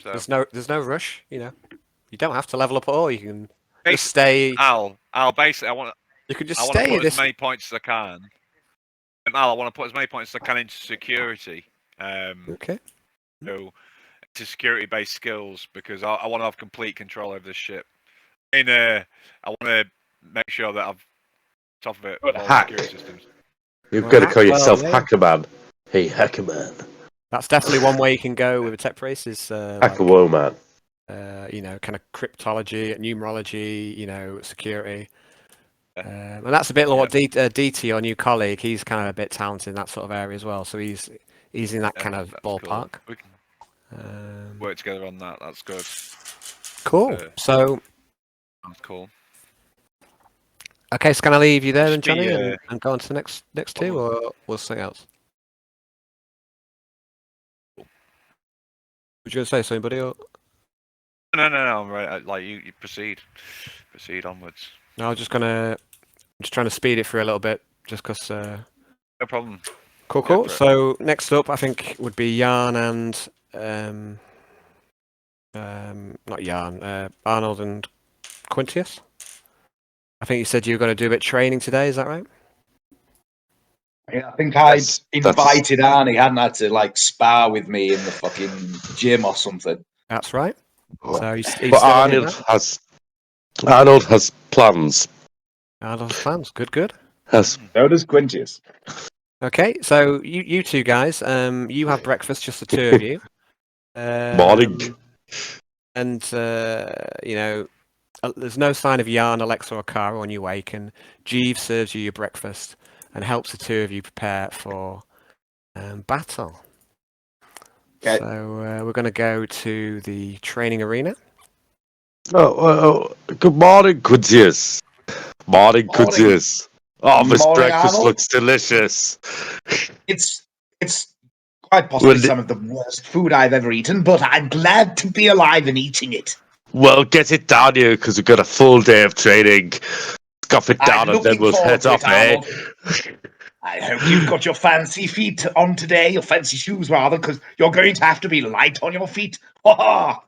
there's no rush. You don't have to level up at all. You can just stay. Al, basically, You can just stay put as many points as I can. Al, I want to put as many points as I can into security. Okay. So, to security-based skills because I want to have complete control over this ship. I want to make sure that I've top of it with all the security systems. You've got to call yourself Hacker Man. Hey, Hacker Man. That's definitely one way you can go with a tech race. Is Hacker Woe Man. Kind of cryptology, numerology, security. And that's a bit like what DT, your new colleague, he's kind of a bit talented in that sort of area as well. So he's in that kind of ballpark. Cool. We can work together on that. That's good. Cool. So that's cool. Okay, so can I leave you there, and Johnny, and go on to the next two, or we'll something else? Would you going to say something, buddy? Or... No. I'm right. Like you proceed onwards. No, I'm just trying to speed it through a little bit, just because. No problem. Cool. So next up, I think would be Yarn and not Yarn, Arnold and Quintius. I think you said you were going to do a bit of training today. Is that right? Yeah, I think I'd invited Arnie, hadn't I, to spar with me in the fucking gym or something. That's right. So but Arnold has plans. Arnold has plans. Good. So does Quintius. Okay, so you two guys, you have breakfast, just the two of you. Morning. And there's no sign of Yarn, Alexa, or Cara when you wake, and Jeeves serves you your breakfast and helps the two of you prepare for battle. Okay. So we're going to go to the training arena. Good morning, Quintius. Morning, Quintius. Oh, this breakfast Arnold. Looks delicious. It's quite possibly some of the worst food I've ever eaten, but I'm glad to be alive and eating it. Well, get it down here, because we've got a full day of training. Scuff it down and then we'll head off, eh? I hope you've got your fancy feet on today, your fancy shoes rather, because you're going to have to be light on your feet. Ha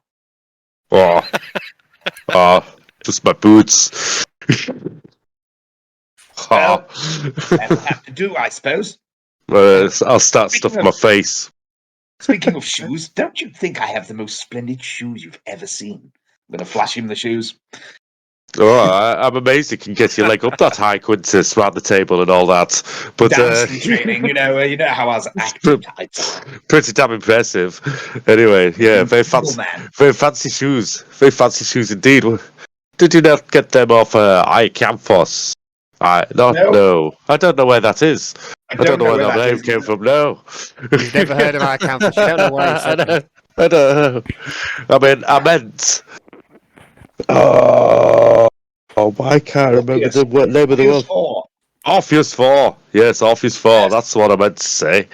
ha! Just my boots. Well, that'll have to do, I suppose. I'll start stuffing my face. Speaking of shoes, don't you think I have the most splendid shoes you've ever seen? I'm going to flash him the shoes. Oh, I'm amazed you can get your leg up that high, Quintus, around the table and all that. But dancing training, you know how I was acting. Pretty damn impressive. Anyway, yeah, very fancy shoes. Very fancy shoes indeed. Did you not get them off iCampos? No. I don't know where that is. I don't know where that name came from. No. You've never heard of iCampos. You don't know where you said that. I don't know. I meant. I can't remember the name of the one. Orpheus 4. Yes, Orpheus 4. Yes. That's what I meant to say.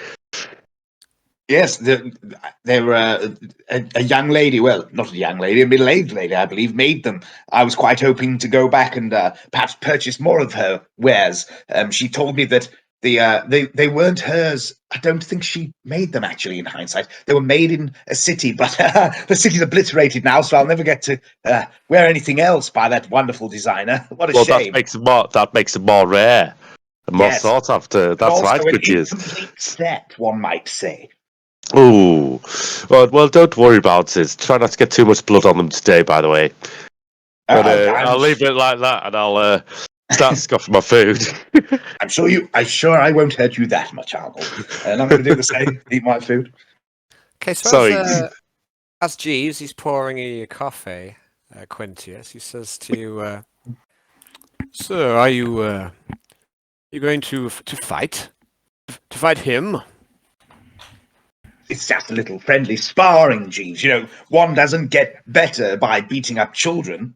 Yes, they were a young lady. Well, not a young lady, a middle-aged lady, I believe, made them. I was quite hoping to go back and perhaps purchase more of her wares. She told me that they weren't hers. I don't think she made them, actually, in hindsight. They were made in a city, but the city's obliterated now, so I'll never get to wear anything else by that wonderful designer. What a shame. That makes it more rare and more sought after. That's right, Quintius. Incomplete set, one might say. Oh, well, don't worry about it. Try not to get too much blood on them today, by the way. But I'll leave it like that, and I'll start scoffing my food. I'm sure I won't hurt you that much, Arnold. And I'm going to do the same. Eat my food. Okay, so as Jeeves, he's pouring you your coffee, Quintius. He says to you, "Sir, are you going to fight? To fight him?" It's just a little friendly sparring, Jeeves. One doesn't get better by beating up children.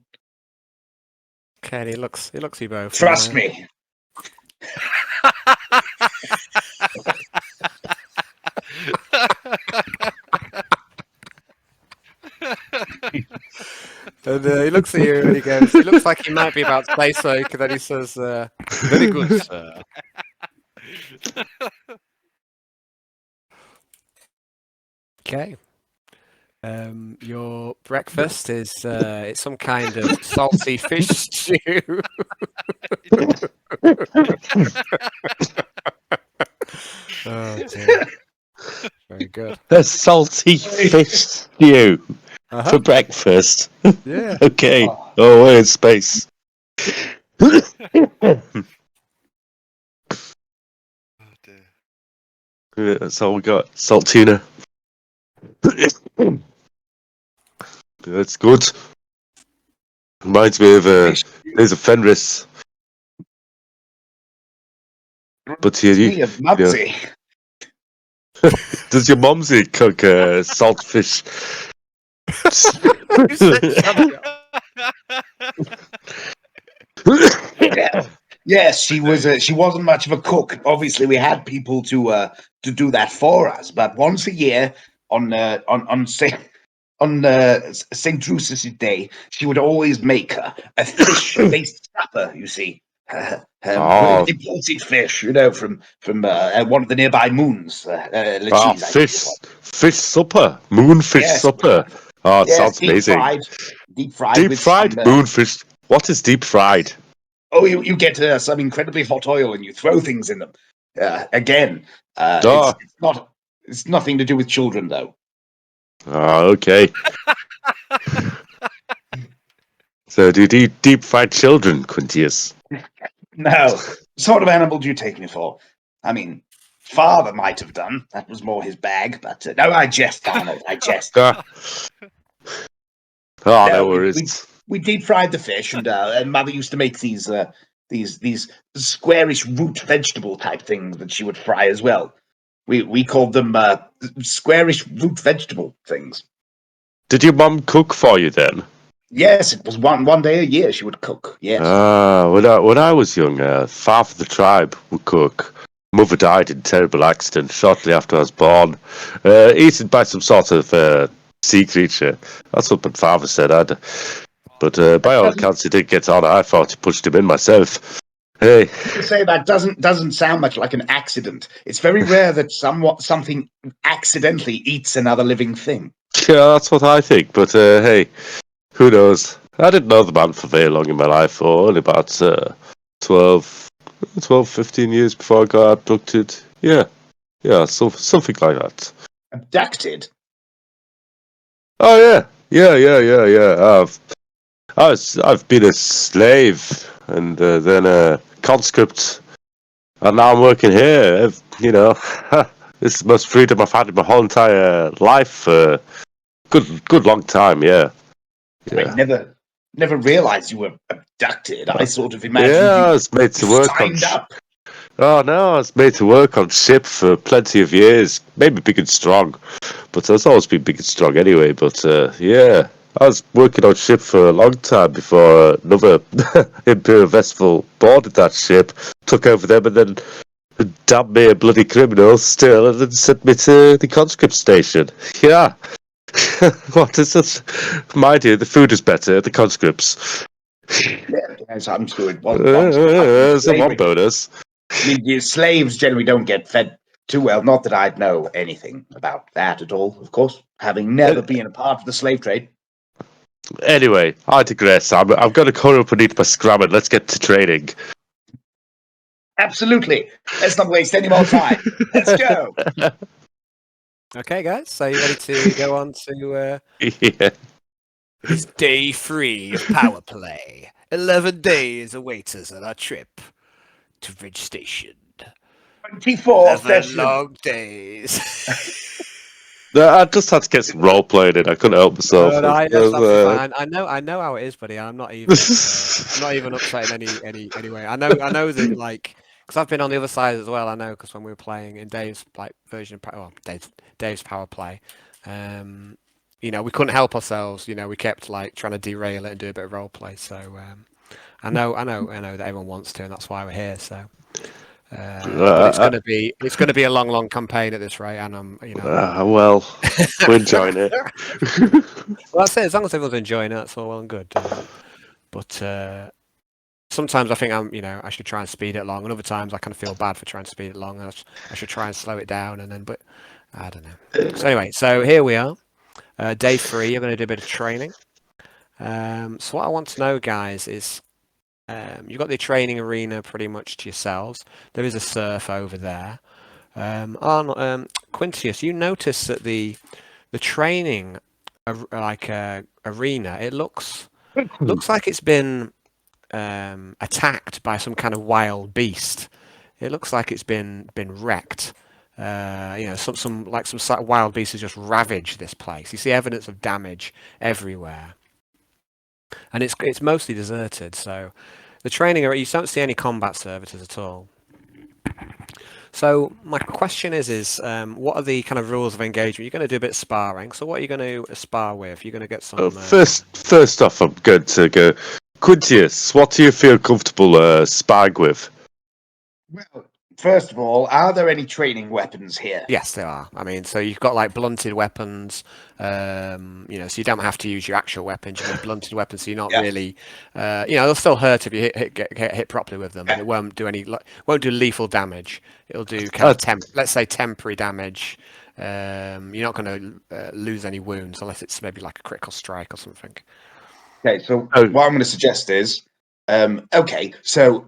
Okay, and he looks you both. Trust me. And he looks at you and he goes, he looks like he might be about to say so, and then he says, "Very good, sir." Okay. Your breakfast is it's some kind of salty fish stew. Oh dear. Very good. A salty fish. you for breakfast. Yeah. Okay. Oh, we're in space. Yeah, that's all we got. Salt tuna. That's good. Reminds me of there's a Fenris. But you Mumsy. does your mumsy cook saltfish? Yes, she was. She wasn't much of a cook. Obviously, we had people to do that for us. But once a year, on St. Drusus' day, she would always make a fish-based supper. You see, imported fish, from one of the nearby moons. Fish supper, moonfish supper. Oh, it sounds amazing. Deep fried. Deep fried moonfish. What is deep fried? Oh, you get some incredibly hot oil and you throw things in them. It's nothing to do with children, though. Oh, okay. So, do you eat deep fried children, Quintius? No. What sort of animal do you take me for? I mean, father might have done. That was more his bag. But no, I jest, Arnold. I jest. No worries. We deep fried the fish, and mother used to make these squarish root vegetable type things that she would fry as well. We called them squarish root vegetable things. Did your mum cook for you then? Yes, it was one day a year she would cook. Yes. When I was young, half of the tribe would cook. Mother died in a terrible accident shortly after I was born, eaten by some sort of sea creature. That's what my father said. But by all accounts, he did get on. I thought he pushed him in myself. Hey, to say that doesn't sound much like an accident. It's very rare that something accidentally eats another living thing. Yeah, that's what I think. But hey, who knows? I didn't know the man for very long in my life, or only about 12, 15 years before I got abducted. Yeah, so something like that. Abducted? Oh yeah. I've been a slave and then a conscript, and now I'm working here. This is the most freedom I've had in my whole entire life. Good long time. Yeah. I never realized you were abducted. I sort of imagined you I was made to work signed up. Oh no, I was made to work on ship for plenty of years. Maybe big and strong, but I've always been big and strong anyway. But yeah, I was working on ship for a long time before another Imperial vessel boarded that ship, took over them, and then damned me a bloody criminal still, and then sent me to the conscript station. Yeah. What is this? Mind you, the food is better at the conscripts. Yes, I'm sure it was. There's a one bonus. I mean, slaves generally don't get fed too well. Not that I'd know anything about that at all, of course, having never been a part of the slave trade. Anyway, I digress. I'm going to call up and eat my scram and let's get to training. Absolutely. Let's not waste any more time. Let's go. Okay, guys. So you ready to go on to? Yeah. It's day 3 of power play. 11 days await us on our trip to Ridge Station. 24 11 long days. I just had to get some role playing in. I couldn't help myself. No, that's absolutely fine. I know how it is, buddy. I'm not even upset in any way. I know that, like, because I've been on the other side as well. I know, because when we were playing in Dave's version of Dave's power play, we couldn't help ourselves. We kept like trying to derail it and do a bit of role play. So I know that everyone wants to, and that's why we're here. So. But it's gonna be a long campaign at this rate, and I'm well, we're enjoying it. Well, that's it. As long as everyone's enjoying it, that's all well and good. But sometimes I think I should try and speed it along, and other times I kind of feel bad for trying to speed it along. And I should try and slow it down, but I don't know. So anyway, so here we are, day 3. You're going to do a bit of training. So what I want to know, guys, is. You've got the training arena pretty much to yourselves. There is a surf over there. Quintius, you notice that the training arena. It looks like it's been attacked by some kind of wild beast. It looks like it's been wrecked. Some wild beast has just ravaged this place. You see evidence of damage everywhere, and it's mostly deserted. So the training area, you don't see any combat servitors at all. So my question is what are the kind of rules of engagement? You're going to do a bit of sparring. So what are you going to spar with? You're going to get some. First off, I'm going to go. Quintius, what do you feel comfortable sparring with? Well, first of all, are there any training weapons here? Yes, there are. I mean, so you've got like blunted weapons, so you don't have to use your actual weapons. You have blunted weapons, so you're not really, they'll still hurt if you get hit properly with them, but it won't do lethal damage. It'll do kind of let's say temporary damage. You're not going to lose any wounds unless it's maybe like a critical strike or something. Okay, so what I'm going to suggest is, so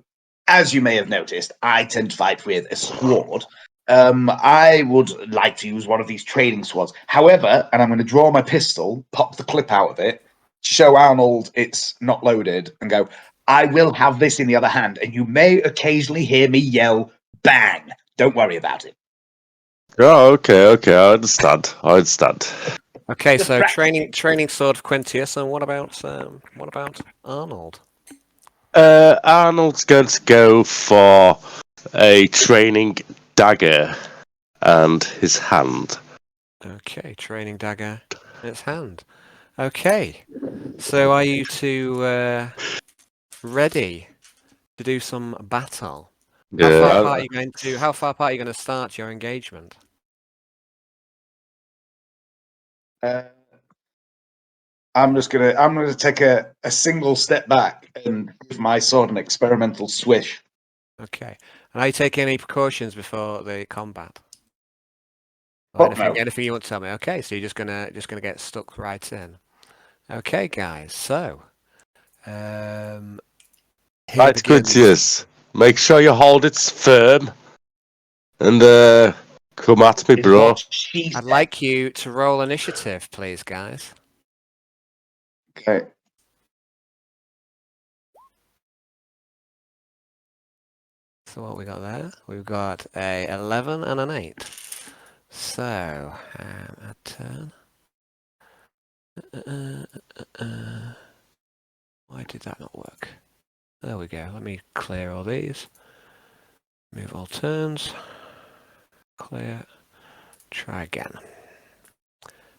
as you may have noticed, I tend to fight with a sword. I would like to use one of these training swords. However, and I'm going to draw my pistol, pop the clip out of it, show Arnold it's not loaded, and go, I will have this in the other hand, and you may occasionally hear me yell, bang. Don't worry about it. Oh, okay, I understand. Okay, so training sword of Quintius, and what about Arnold? Arnold's going to go for a training dagger and his hand. Okay, training dagger in its hand. Okay, so are you two ready to do some battle? Yeah. How far apart are you going to start your engagement? I'm gonna take a single step back and give my sword an experimental swish. Okay. And are you taking any precautions before the combat? Anything you want to tell me? Okay, so you're just gonna get stuck right in. Okay, guys. So, right, Quintius, make sure you hold it firm, and come at me, bro. I'd like you to roll initiative, please, guys. Okay. So what we got there? We've got a 11 and an 8. So, a turn. Why did that not work? There we go. Let me clear all these. Move all turns. Clear. Try again.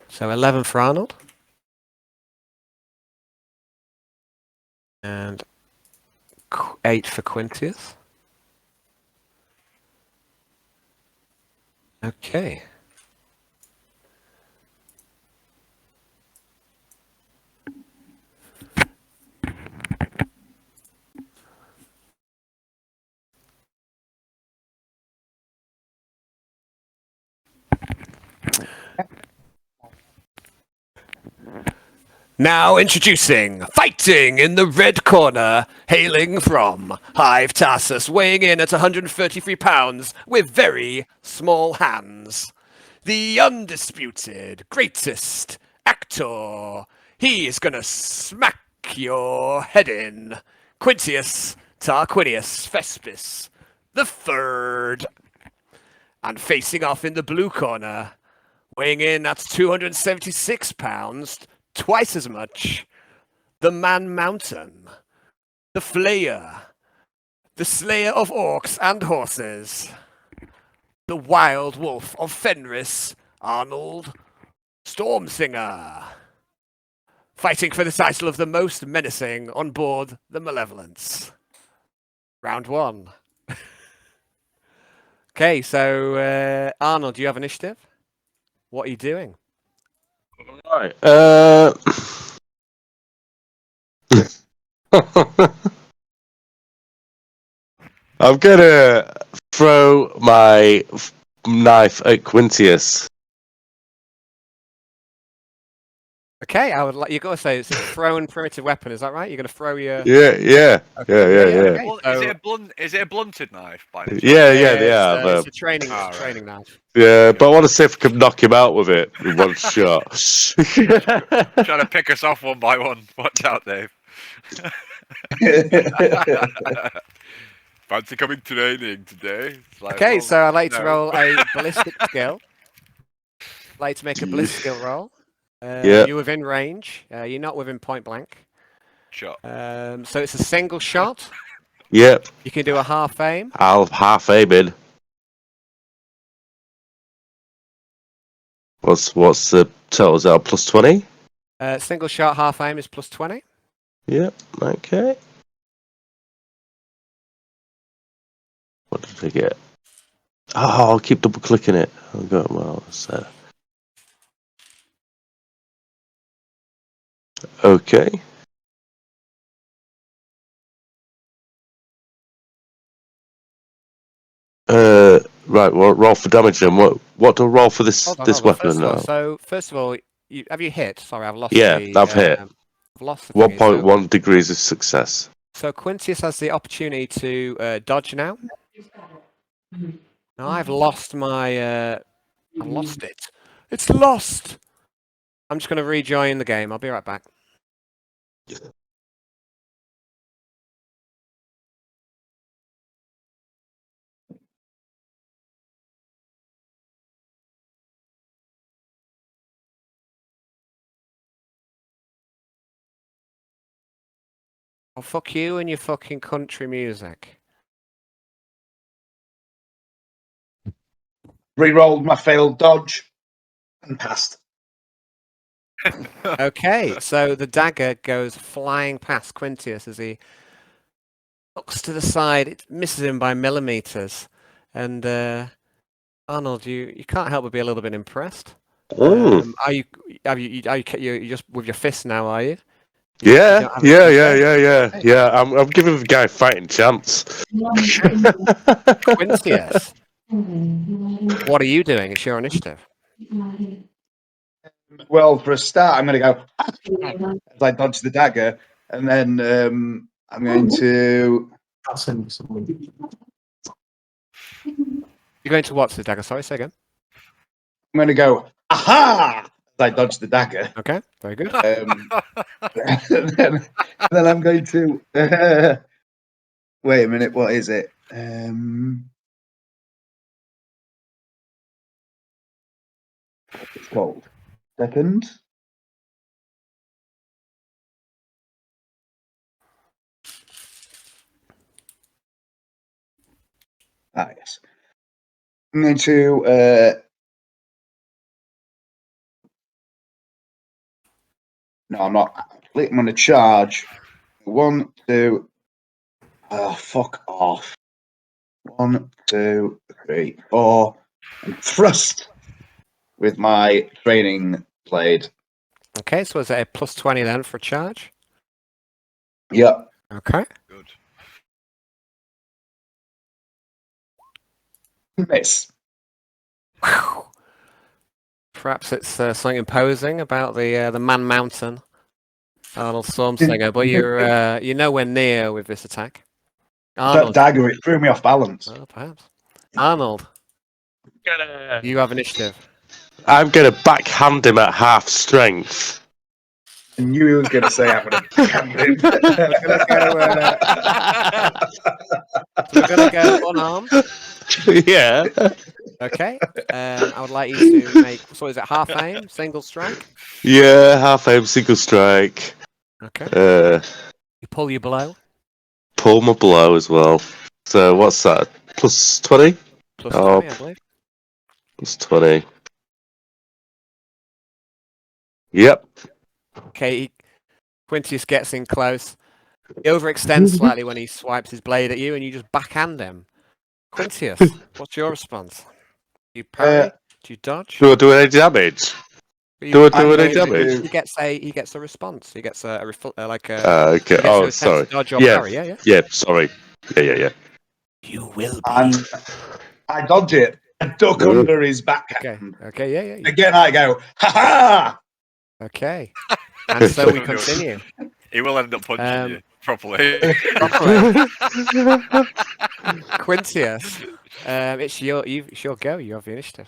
So 11 for Arnold. And 8 for Quintius. Okay. Now introducing, fighting in the red corner, hailing from Hive Tarsus, weighing in at 133 pounds with very small hands. The undisputed greatest actor. He is gonna smack your head in. Quintius Tarquinius Vespis the Third. And facing off in the blue corner, weighing in at 276 pounds, twice as much, the Man Mountain, the Flayer, the Slayer of Orcs and Horses, the Wild Wolf of Fenris, Arnold Stormsinger, fighting for the title of the most menacing on board the Malevolence. Round 1. Okay, so Arnold, do you have initiative? What are you doing? Right. I'm gonna throw my knife at Quintius. Okay, I would like you got to say it's a thrown primitive weapon. Is that right? You're going to throw your Yeah. okay, Is it a blunted knife by any chance? It's a training knife. Yeah, but I want to see if I can knock him out with it in one shot. Trying to pick us off one by one. Watch out, Dave. Fancy coming training today? Like, Okay, well, so I'd like to no. roll a ballistic skill. I'd like to make a ballistic skill roll. Yeah. You're within range. You're not within point blank. Shot. So it's a single shot. Yep. You can do a half aim. I'll half aim in. What's the total? Is that plus 20? Single shot, half aim is plus 20. Yep. Okay. What did I get? Oh, I'll keep double clicking it. I've got okay. Right. Well, roll for damage then. What do I roll for this weapon now? So first of all, have you hit? Sorry, I've lost. Yeah, I've hit. I've lost the 1.1 degrees of success. So Quintius has the opportunity to dodge now. Now I've lost my. I've lost it. It's lost. I'm just going to rejoin the game. I'll be right back. Oh, fuck you and your fucking country music. Rerolled my failed dodge and passed. Okay, so the dagger goes flying past Quintius as he looks to the side. It misses him by millimeters, and Arnold, you can't help but be a little bit impressed. Are you just with your fists now? Are you? Yeah. I'm giving the guy a fighting chance. Quintius, what are you doing? It's your initiative. Well, for a start, I'm going to go as I dodge the dagger, and then I'm going to. I'll send you some. You're going to watch the dagger. Sorry, say again. I'm going to go aha as I dodge the dagger. Okay, very good. And then I'm going to wait a minute. What is it? What's it called? Second. Yes. I'm going to. No, I'm not. I'm going to charge. 1, 2. Fuck off. 1, 2, 3, 4. And thrust with my training blade. Okay, so is it a plus 20 then for charge? Yep. Okay. Good. Miss. Whew. Perhaps it's something imposing about the Man Mountain, Arnold Stormslinger, but you're nowhere near with this attack. Arnold, That dagger, it threw me off balance. well, perhaps. Arnold, you have initiative. I'm going to backhand him at half strength. I knew he was going to say I'm going to backhand him. We're going to go unarmed. Yeah. Okay. I would like you to make. So is it half aim, single strike? Yeah, half aim, single strike. Okay. You pull your blow. Pull my blow as well. So what's that? Plus 20? Plus 20, I believe. Plus 20. Yep. Okay. Quintius gets in close. He overextends slightly when he swipes his blade at you, and you just backhand him. Quintius, what's your response? Do you parry? Do you dodge? Do I do any damage? Do I do any damage? He gets a response. He gets a like a. Okay. Oh, sorry. Dodge or parry. Yeah. Sorry. Yeah. You will be. I dodge it. I duck under his backhand. Okay. Yeah. Again, I go ha ha. Okay. And so we continue. He will end up punching you properly. Quintius, it's your go. You have the initiative.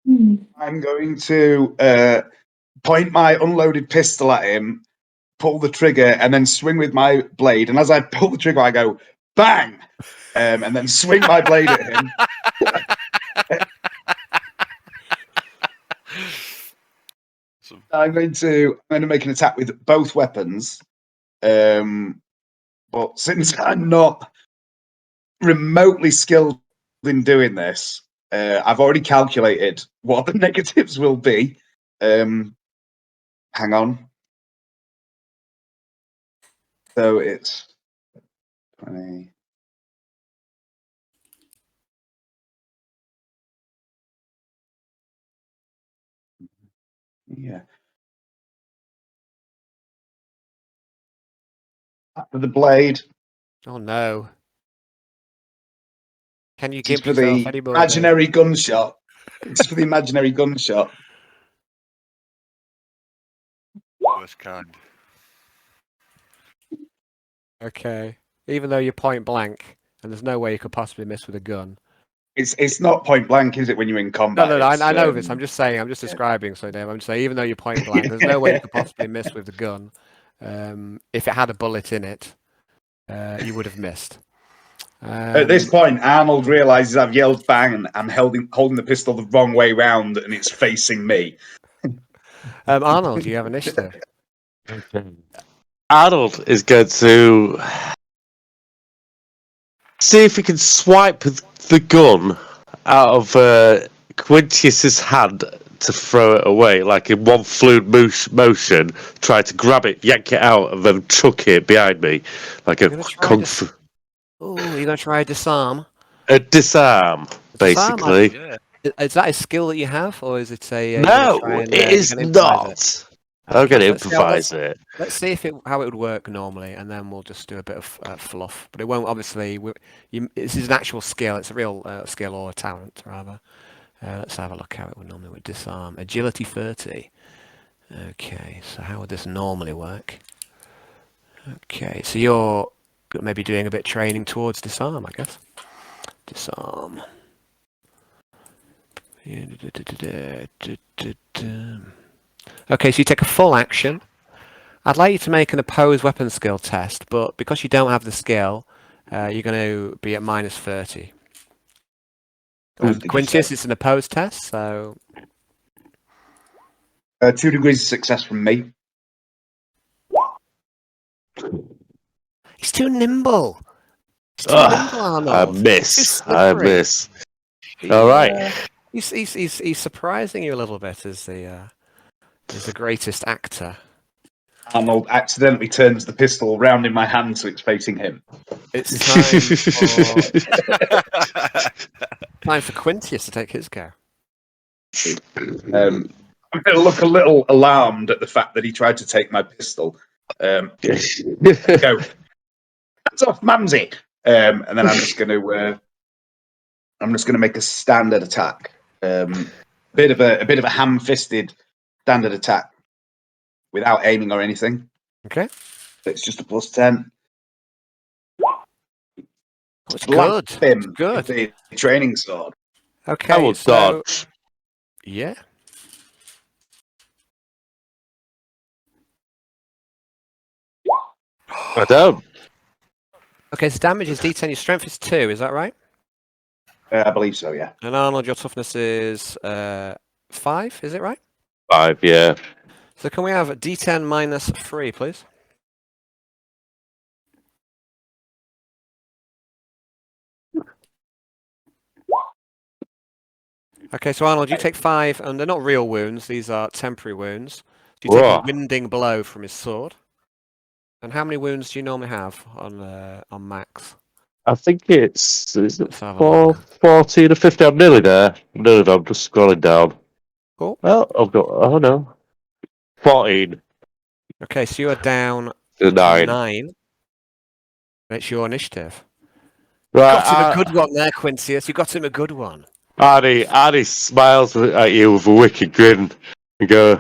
I'm going to point my unloaded pistol at him, pull the trigger, and then swing with my blade. And as I pull the trigger, I go bang, and then swing my blade at him. I'm going to make an attack with both weapons, but since I'm not remotely skilled in doing this, I've already calculated what the negatives will be. Hang on. So it's 20. Yeah. For the blade. Oh no. Can you It's give for yourself the any more? imaginary gunshot. It's for the imaginary gunshot. Worst kind. Okay. Even though you're point blank, and there's no way you could possibly miss with a gun. It's not point blank, is it, when you're in combat? No, I know this. I'm just saying. I'm just describing. So, Dave, I'm just saying, even though you're point blank, there's no way you could possibly miss with the gun. If it had a bullet in it, you would have missed. At this point, Arnold realizes I've yelled bang and I'm holding the pistol the wrong way round and it's facing me. Arnold, you have initiative. Arnold is going to see if he can swipe the gun out of Quintius's hand to throw it away, like in one fluid motion, try to grab it, yank it out, and then chuck it behind me, like a kung fu. Oh, you're going to try a disarm? A disarm, basically. Yeah. Is that a skill that you have, or is it a... No, it is not. I'm going to improvise it. Let's see how it would work normally, and then we'll just do a bit of fluff. But it won't, obviously... this is an actual skill. It's a real skill or a talent, rather. Let's have a look how it would normally work. Disarm. Agility 30. Okay, so how would this normally work? Okay, so you're maybe doing a bit of training towards disarm, I guess. Disarm. Okay, so you take a full action. I'd like you to make an opposed weapon skill test, but because you don't have the skill, you're going to be at minus 30. Quintius, it's an opposed test, so... 2 degrees of success from me. He's too nimble. He's too nimble, Arnold. I miss. All right. He's surprising you a little bit as the greatest actor. Arnold accidentally turns the pistol round in my hand so it's facing him. It's time for Quintius to take his go. I'm going to look a little alarmed at the fact that he tried to take my pistol. Go, hands off, Mamsie! And then I'm just going to make a standard attack. A bit of a ham-fisted standard attack without aiming or anything. Okay. It's just a +10. It's good. It's good. The training sword. Okay. I will dodge. Yeah. I don't. Okay, so damage is D10. Your strength is 2. Is that right? I believe so, yeah. And Arnold, your toughness is 5. Is it right? 5, yeah. So can we have a D10 minus 3, please? Okay, so Arnold, you take 5, and they're not real wounds. These are temporary wounds. So you take a winding blow from his sword. And how many wounds do you normally have on max? I think it's 14 or 15. I'm nearly there. I'm just scrolling down. Cool. Well, I've got 14. Okay, so you are down 9. It's your initiative. Right, You got him a good one there, Quintius. You got him a good one. Arnie smiles at you with a wicked grin. and go,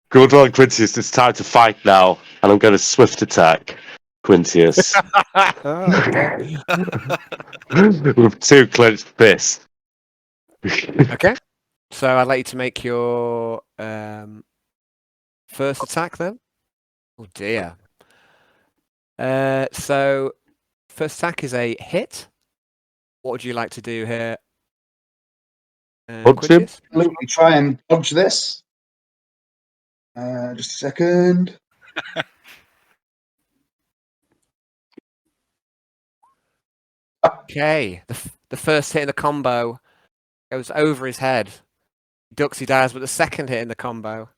good one, Quintius. It's time to fight now. And I'm going to swift attack Quintius with 2 clenched fists. Okay. So I'd like you to make your first attack then. Oh dear. So first attack is a hit. What would you like to do here? Quintius? Absolutely try and dodge this. Just a second. Okay. The first hit in the combo goes over his head. Ducks, he dies, but the second hit in the combo,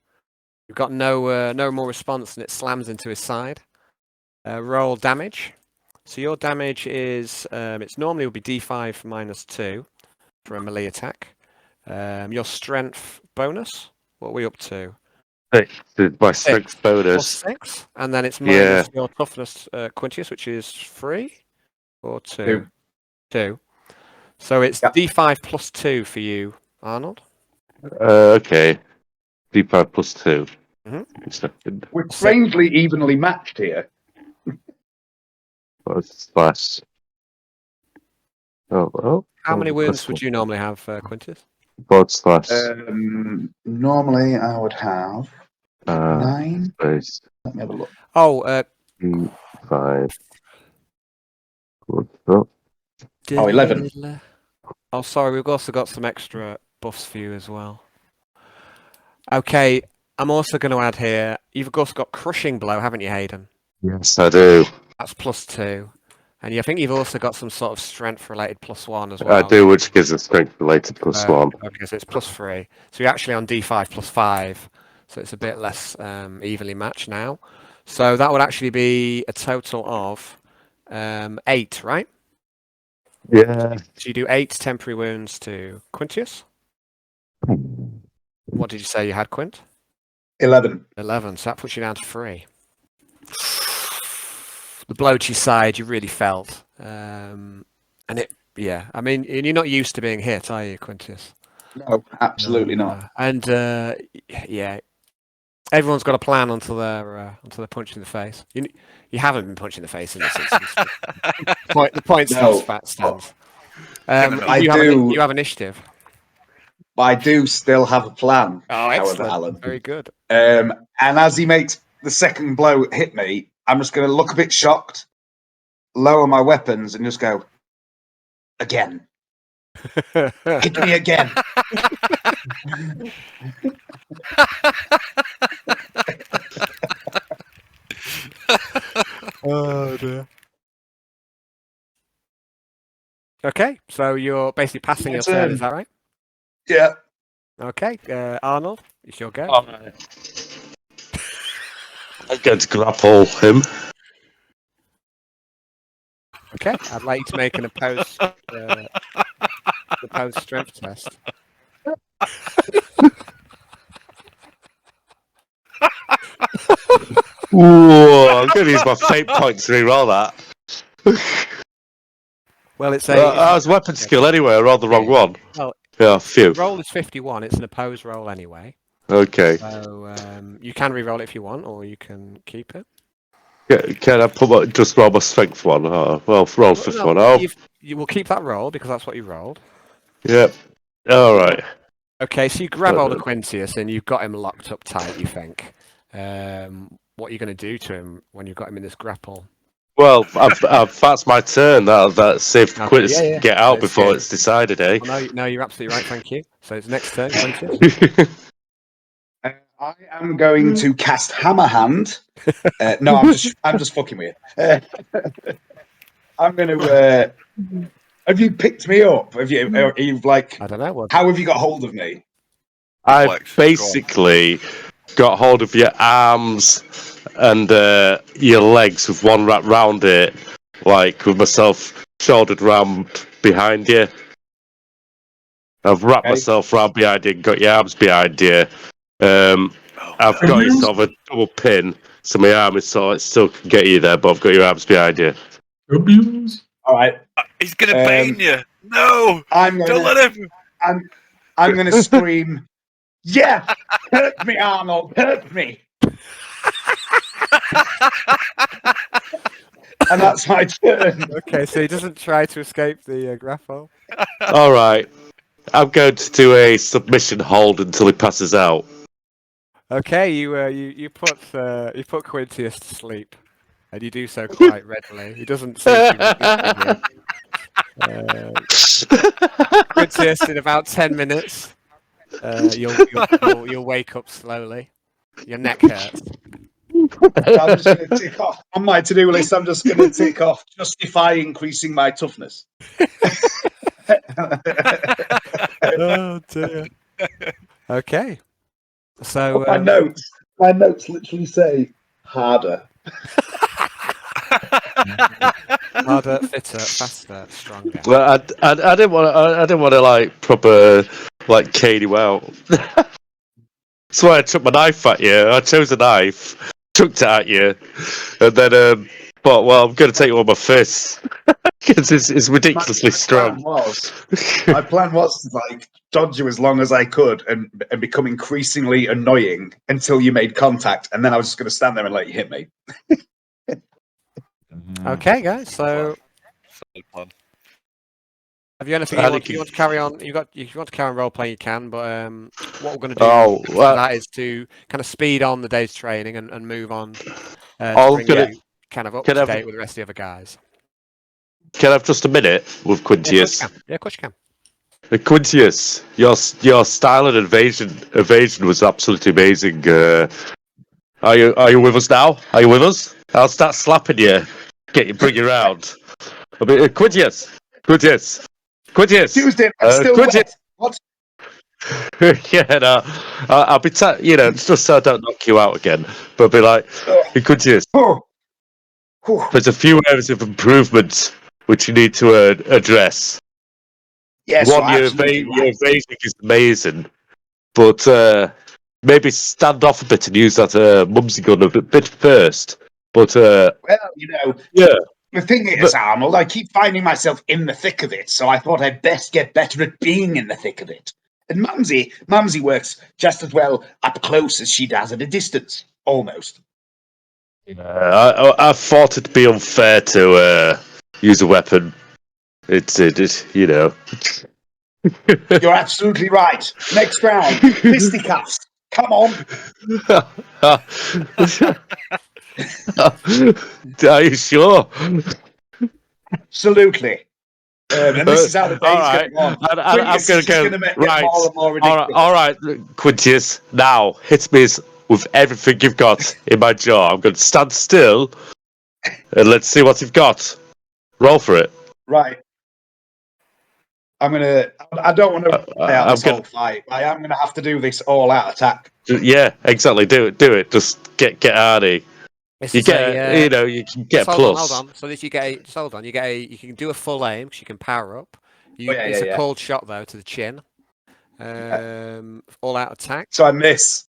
you've got no more response, and it slams into his side. Roll damage. So your damage is it's normally would be D5 minus 2 for a melee attack. Your strength bonus. What are we up to? 6. My strength bonus. 6, and then it's minus your toughness, Quintius, which is 3 or 2. 2. So it's D5 plus 2 for you, Arnold. Okay. D5 plus 2. Mm-hmm. We're strangely evenly matched here. Slash. How many wounds would you normally have, Quintius? Slash. Normally I would have 9. Space. Let me have a look. 5. 11. Oh, sorry, we've also got some extra buffs for you as well. Okay, I'm also going to add here, you've also got Crushing Blow, haven't you, Hayden? Yes, I do. That's plus 2. And I think you've also got some sort of strength-related plus 1 as well. I do, which gives a strength-related plus 1. Okay, so it's plus 3. So you're actually on D5 plus 5. So it's a bit less evenly matched now. So that would actually be a total of 8, right? Yeah. So you do 8 temporary wounds to Quintius. What did you say you had, Quint? 11. 11. So that puts you down to 3. The blow to your side, you really felt. And I mean, you're not used to being hit, are you, Quintius? No, absolutely not. And everyone's got a plan until they're punched in the face. You haven't been punched in the face in this instance. The point stands. You have initiative. I do still have a plan. Oh, excellent. However, Alan. Very good. And as he makes the second blow hit me, I'm just going to look a bit shocked, lower my weapons, and just go, again. Hit me again. Oh dear. Okay, so you're basically passing your turn, is that right? Yeah. Okay, Arnold, it's your go. I'm going to grapple him. Okay, I'd like you to make an opposed strength test. Whoa, I'm going to use my fate points to reroll that. Well, it's I was weapon skill anyway, I rolled the wrong one. Well, yeah, phew. The roll is 51, it's an opposed roll anyway. Okay. So you can re-roll it if you want, or you can keep it. Can I just roll my strength one? Well, roll fifth one. Oh. You will keep that roll because that's what you rolled. Yep. All right. Okay, so you grab hold of Quintius and you've got him locked up tight, you think. What are you going to do to him when you've got him in this grapple? Well, that's my turn. That saved Quintius get out before it's decided, eh? Well, no, you're absolutely right, thank you. So it's next turn, Quintius. I am going to cast Hammer Hand. No, I'm just fucking with you. I'm going to. Have you picked me up? Are you like? I don't know. How have you got hold of me? I basically got hold of your arms and your legs with one wrap round it, like with myself shouldered round behind you. I've wrapped myself round behind you, got your arms behind you. I've got you sort of a double pin, so my arm is sort of still can get you there, but I've got your arms behind you. All right. He's gonna bane you. No, don't let him. I'm gonna scream. Yeah, hurt me, Arnold, hurt me. And that's my turn. Okay, so he doesn't try to escape the grapple. All right. I'm going to do a submission hold until he passes out. Okay, you put Quintius to sleep, and you do so quite readily. He doesn't seem to be Quintius, in about 10 minutes, you'll wake up slowly. Your neck hurts. I'm just going to tick off on my to-do list. I'm just going to tick off justify increasing my toughness. Oh dear. Okay. So my notes literally say harder. Harder, fitter, faster, stronger. Well, I didn't want to like proper like cane you out. That's why I took my knife at you. I chose a knife, chucked it at you, and then thought, well, I'm going to take you on my fists because it's ridiculously strong. My plan was to like dodge you as long as I could and become increasingly annoying until you made contact, and then I was just going to stand there and let you hit me. Okay, guys. So, have you anything you want to carry on? If you want to carry on role playing, you can. But what we're going to do after that is to kind of speed on the day's training and move on. To bring you kind of up to date with the rest of the other guys. Can I have just a minute with Quintius? Yeah, of course you can. Quintius, your style and evasion was absolutely amazing. Are you with us now? Are you with us? I'll start slapping you, bring you around. I mean, Quintius. Tuesday, I'm still wet. What? Yeah, no, I'll be just so I don't knock you out again. But be like, Quintius. There's a few areas of improvement which you need to address. Yes, one, your evasion is amazing, but maybe stand off a bit and use that mumsy gun a bit first. But well, yeah. The thing is, Arnold, I keep finding myself in the thick of it, so I thought I'd best get better at being in the thick of it. And Mumsy works just as well up close as she does at a distance, almost. I thought it'd be unfair to use a weapon. It's You're absolutely right. Next round, fisticuffs. Come on. Are you sure? Absolutely. And this is how the day's going on. I'm going to go right. More and more ridiculous. All right, Quintius. Now hit me with everything you've got in my jaw. I'm going to stand still and let's see what you've got. Roll for it. Right. I don't want to play out this whole fight. I am going to have to do this all-out attack. Yeah, exactly. Do it. Just get Arnie. You get, you can get plus. Hold on. So if you get, hold on. You can do a full aim because you can power up. It's a cold shot though to the chin. All-out attack. So I miss.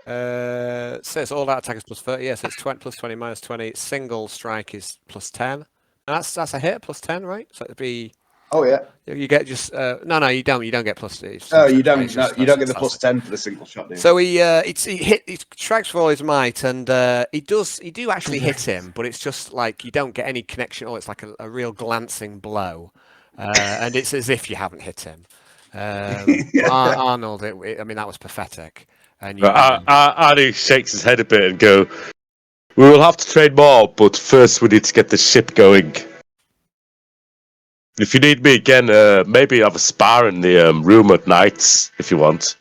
So it's all-out attack is plus 30. Yeah, so it's 20 plus 20 minus 20. Single strike is plus 10. And that's a hit plus 10, right? So it'd be. Oh yeah. You get just no, you don't. You don't get plus. Oh, you don't. No, you don't get the plus 10 for the single shot. Do you? So he strikes for all his might, and you do actually hit him, but it's just like you don't get any connection. Or it's like a real glancing blow, and it's as if you haven't hit him. Arnold, I mean that was pathetic. And Arnie shakes his head a bit and go, "We will have to train more, but first we need to get the ship going." If you need me again, maybe have a spar in the room at nights if you want.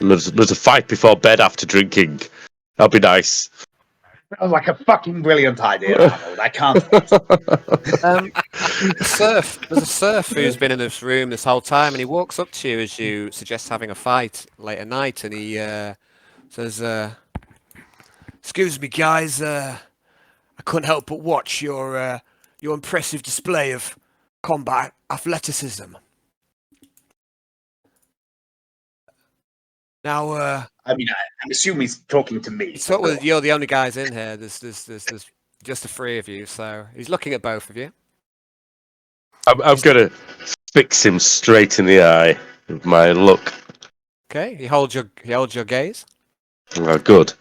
There's a fight before bed after drinking. That'd be nice. That was like a fucking brilliant idea, Arnold. I can't. There's a serf who's been in this room this whole time, and he walks up to you as you suggest having a fight late at night, and he says, "Excuse me, guys. I couldn't help but watch your impressive display of combat athleticism. Now, I mean, I'm assuming he's talking to me. You're the only guys in here. There's just the three of you, so he's looking at both of you. I'm gonna fix him straight in the eye with my look. Okay, he holds your gaze. Oh, good.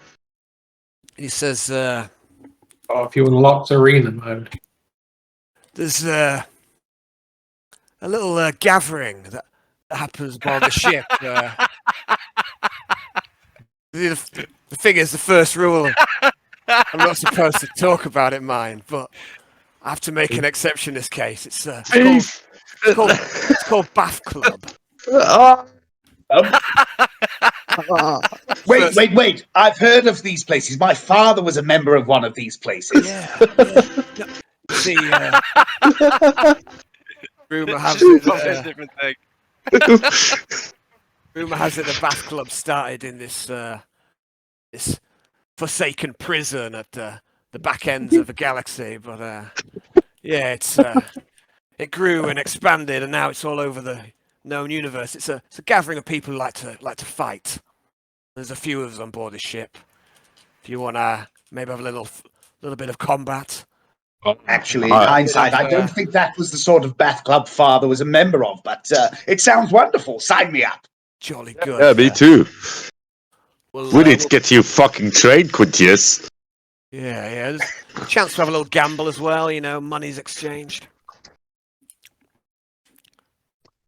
He says, if you unlocked arena mode. there's a little gathering that happens aboard the ship. The thing is, the first rule, I'm not supposed to talk about it, mind, but I have to make an exception in this case. It's called Bath Club. Wait. I've heard of these places. My father was a member of one of these places. Yeah. No, see, rumor has it the Bath Club started in this forsaken prison at the back ends of the galaxy, but it grew and expanded, and now it's all over the known universe. It's a gathering of people who like to fight. There's a few of us on board the ship. If you want to maybe have a little bit of combat. Actually, in hindsight, I don't think that was the sort of Bath Club father was a member of, but it sounds wonderful. Sign me up. Jolly good. Yeah, me too. We need to get you fucking trained, Quintius. Yeah. There's a chance to have a little gamble as well. Money's exchanged.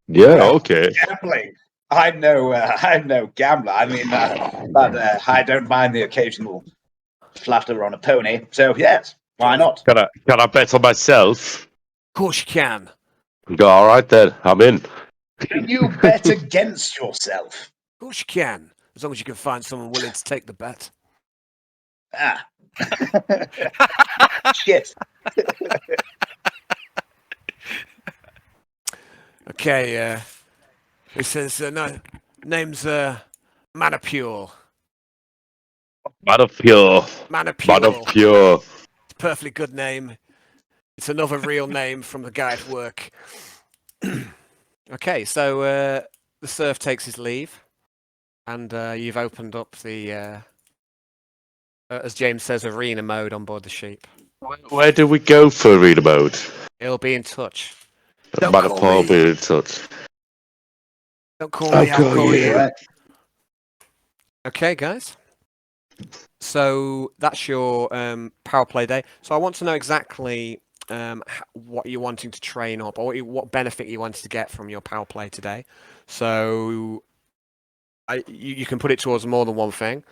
Yeah, okay. Gambling. I'm no gambler. I mean, but I don't mind the occasional flutter on a pony. So yes, why not? Can I bet on myself? Of course you can. All right then, I'm in. Can you bet against yourself? Of course you can, as long as you can find someone willing to take the bet. Ah. Shit. Okay, he says, no, name's Manipule. Manipule. It's a perfectly good name. It's another real name from the guy at work. Okay, so the serf takes his leave, and you've opened up the, as James says, arena mode on board the ship. Where do we go for arena mode? He'll be in touch. Manipule will be in touch. Don't call me, I'll call you. Right. Okay, guys. So that's your power play day. So I want to know exactly what you're wanting to train up, or what benefit you wanted to get from your power play today. So you can put it towards more than one thing.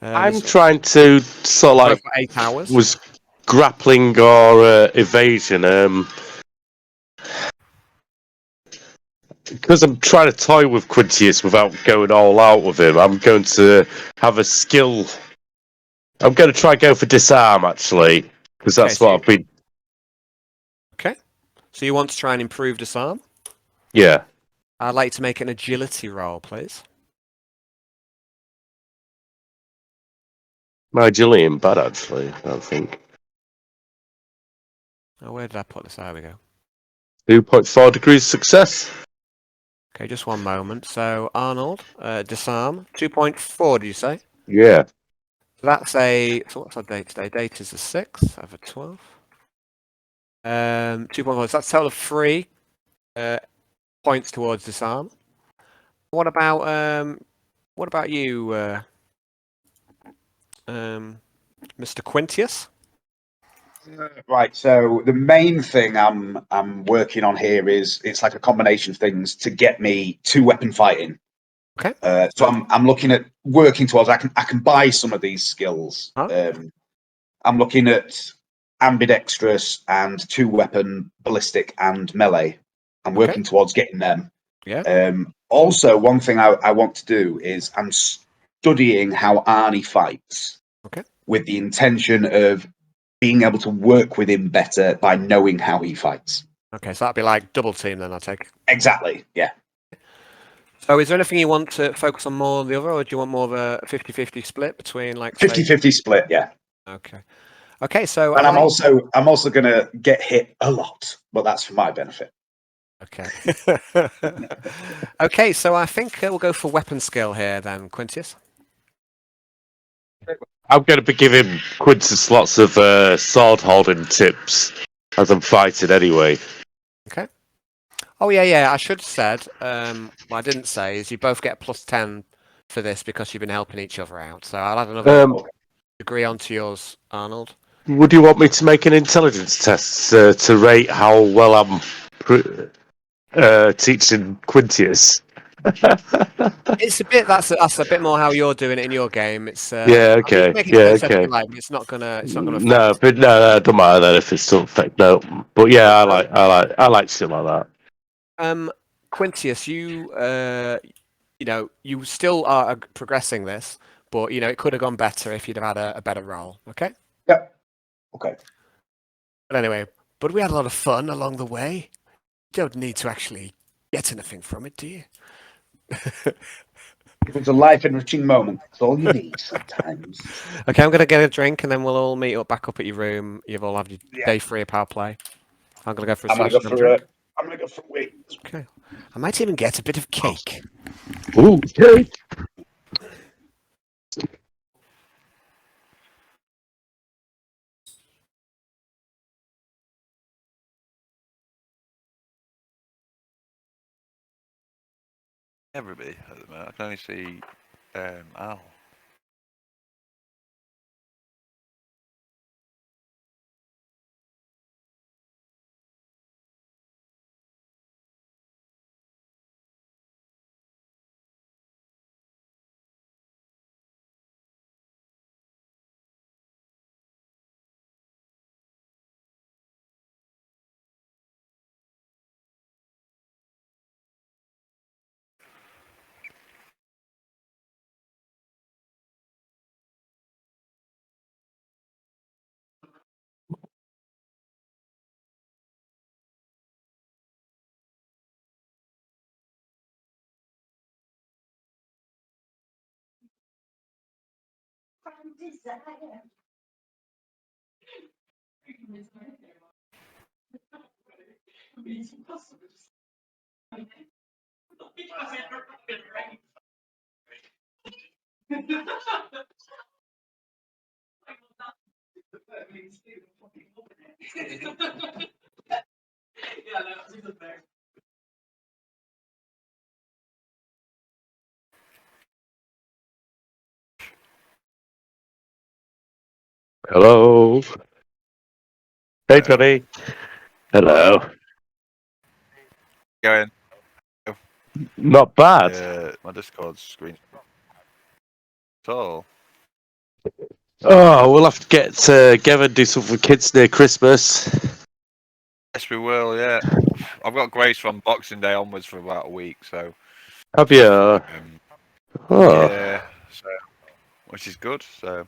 I'm trying to sort of like for 8 hours. Was grappling or evasion. Because I'm trying to toy with Quintius without going all out with him, I'm going to have a skill. I'm going to try and go for disarm, actually, because that's what I've been. Okay. So you want to try and improve disarm? Yeah. I'd like to make an agility roll, please. My agility ain't bad, actually, I don't think. Oh, where did I put this? There we go. 2.4 degrees success. Okay, just one moment. So, Arnold, disarm, 2.4, did you say? Yeah. So that's so what's our date today? Date is the 6th over 12. 2.4, so that's a total of 3 points towards disarm. What about you, Mr. Quintius? Right, so the main thing I'm working on here is it's like a combination of things to get me 2-weapon fighting. Okay. So I'm looking at working towards I can buy some of these skills. Huh? I'm looking at ambidextrous and 2-weapon ballistic and melee. I'm working towards getting them. Yeah. Also, one thing I want to do is I'm studying how Arnie fights. Okay. With the intention of being able to work with him better by knowing how he fights. Okay, so that'd be like double team then, I take. Exactly, yeah. So is there anything you want to focus on more than the other, or do you want more of a 50-50 split between like 50-50 split, yeah. Okay. Okay, so and I'm also gonna get hit a lot, but that's for my benefit. Okay. Okay, so I think we'll go for weapon skill here then, Quintius. I'm going to be giving Quintius lots of sword holding tips as I'm fighting anyway. Okay. Oh yeah. I should have said. What I didn't say is you both get +10 for this because you've been helping each other out. So I'll add another degree onto yours, Arnold. Would you want me to make an intelligence test to rate how well I'm teaching Quintius? It's a bit. That's a bit more how you're doing it in your game. It's yeah. Okay. I mean, make it Okay. like, it's not gonna. It's not gonna. No, but no, it don't matter then if it's still fake. No, but yeah, I like shit like that. Quintius, you still are progressing this, but it could have gone better if you'd have had a better roll. Okay. Yeah. Okay. But anyway, we had a lot of fun along the way. You don't need to actually get anything from it, do you? It was a life-enriching moment. That's all you need sometimes. Okay, I'm going to get a drink and then we'll all meet up back up at your room. You've all had your day free of power play. I'm going to go for a I'm going to go for a wait. Okay. I might even get a bit of cake. Ooh, cake. Everybody at the moment. I can only see Al. Hello. Hey, Johnny. Hello. Going. Not bad. My Discord screen. So. Oh, we'll have to get together and do something for kids near Christmas. Yes, we will. Yeah, I've got Grace from Boxing Day onwards for about a week, so. Have you? Oh. Yeah. So, which is good. So,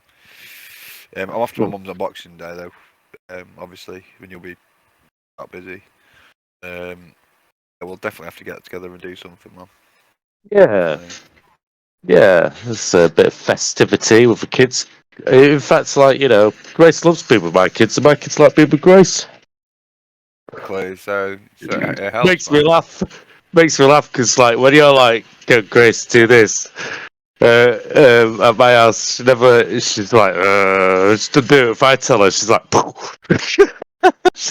I'm off to my mum's on Boxing Day though. Obviously, when you'll be that busy. We'll definitely have to get together and do something, man. Yeah. Yeah, there's a bit of festivity with the kids. In fact, like, Grace loves being with my kids, and my kids like being with Grace. Exactly. So it helps. Makes me laugh because, like, when you're like, "Go, Grace, do this," at my house, she's like, just to do it. If I tell her, she's like,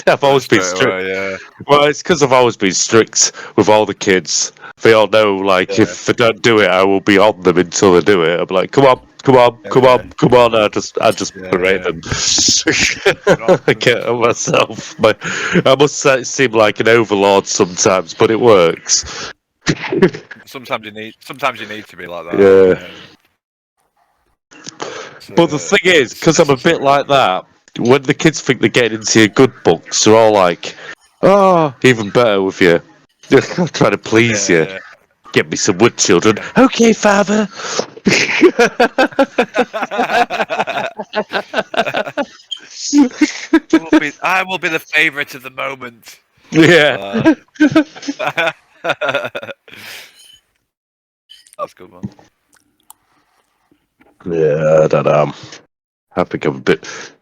I've always been strict. Away, yeah. Well, it's because I've always been strict with all the kids. They all know, like, if they don't do it, I will be on them until they do it. I'm like, come on. I just berate them. I get on myself. I must seem like an overlord sometimes, but it works. Sometimes you need to be like that. Yeah. But the thing is, because I'm a bit like that, when the kids think they're getting into your good books, they're all like, "Oh, even better with you." I'm trying to please you. Yeah. Get me some wood, children. Yeah. Okay, father. I will be the favourite of the moment. Yeah. That's a good one. Yeah, I don't know. I think I'm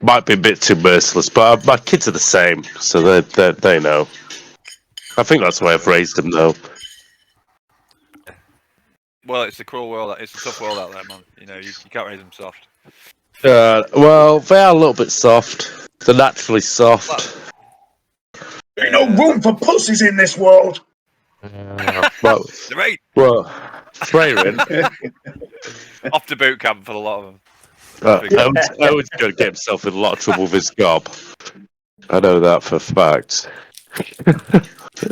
might be a bit too merciless, but my kids are the same, so they know. I think that's why I've raised them, though. Well, it's a cruel world. It's a tough world out there, man. You can't raise them soft. Well, they are a little bit soft. They're naturally soft. There ain't no room for pussies in this world. Well, swearing. Off to boot camp for a lot of them. Owen's going to get himself in a lot of trouble with his gob. I know that for a fact.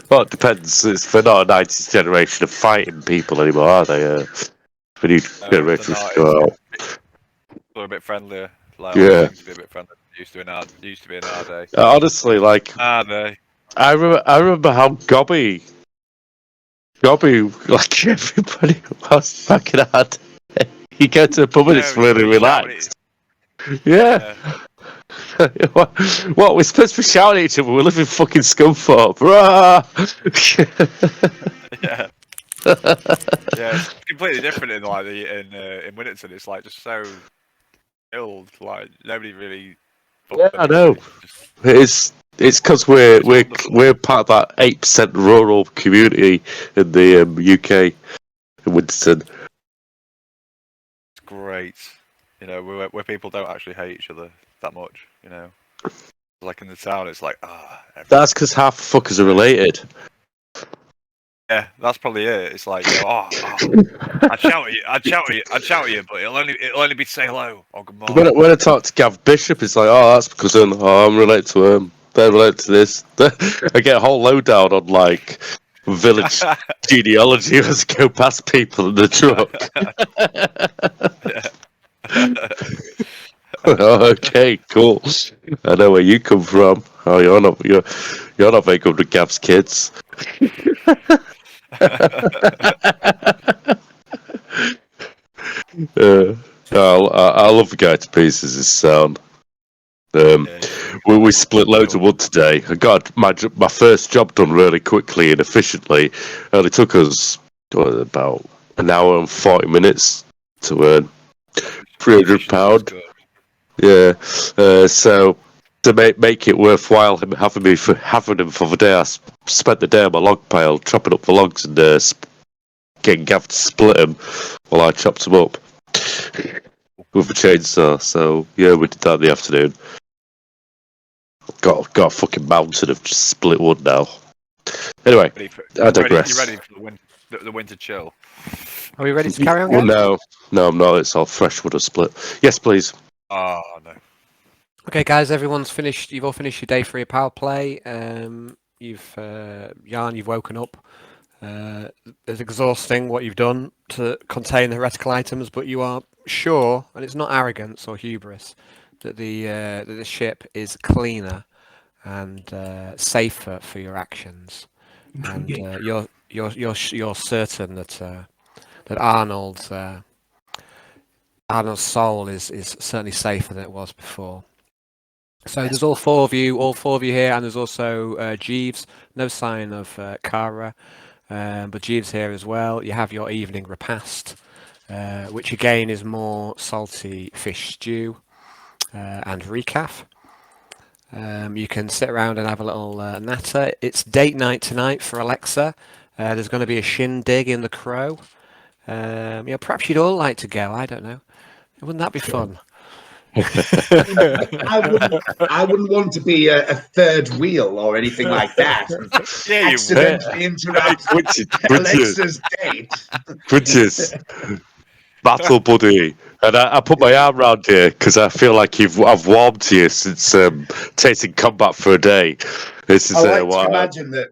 Well, it depends. They're not a 90s generation of fighting people anymore, are they? The new generation go out. They're a bit friendlier. Like, Yeah. seems to be a bit friendlier. Used to be in our day. Honestly, like, Day. I remember how gobby, like everybody was back in our day. You go to a pub and it's really relaxed. Yeah. What? We're supposed to be shouting at each other. We live in fucking Scunthorpe. Yeah. Yeah, it's completely different in like in Winterton. It's like just so ill. Like nobody really. Yeah, I know. It's because we're part of that 8% rural community in the UK in Winterton. It's great, you know, where people don't actually hate each other that much. You know, like in the town, it's like That's because half the fuckers are related. Yeah, that's probably it. It's like, you know, I'd shout at you, but it'll only be to say hello or good morning. When I talk to Gav Bishop, it's like, that's because I'm related to him. They're related to this. I get a whole lowdown on like village genealogy as I go past people in the truck. Oh, okay, cool. I know where you come from. Oh, you're not very good with Gav's kids. I love the guy to pieces. His sound. We split loads of wood today. I got my first job done really quickly and efficiently. It only took us about an hour and 40 minutes to earn £300. Yeah. So to make it worthwhile having him for the day, I spent the day on my log pile chopping up the logs and getting Gav to split them while I chopped them up with a chainsaw. So yeah, we did that in the afternoon. Got a fucking mountain of just split wood now. Anyway, I digress. You ready for the winter chill? Are we ready to carry on? Well, no, I'm not. It's all fresh wood or split. Yes, please. Oh no. Okay, guys, everyone's finished. You've all finished your day for your power play. You've Jan, you've woken up. It's exhausting what you've done to contain the heretical items, but you are sure, and it's not arrogance or hubris, that the ship is cleaner and safer for your actions, and you're certain that Arnold's soul is certainly safer than it was before. So there's all four of you here, and there's also Jeeves. No sign of Kara, but Jeeves here as well. You have your evening repast, which again is more salty fish stew and recaf. You can sit around and have a little natter. It's date night tonight for Alexa. There's going to be a shindig in the Crow. Perhaps you'd all like to go. I don't know. Wouldn't that be fun? I wouldn't want to be a third wheel or anything like that. Yeah, you accidentally interrupt Alexa's date. Quintius, battle buddy, and I put my arm around here because I feel like I've warmed you since tasting combat for a day. This is I like to imagine that,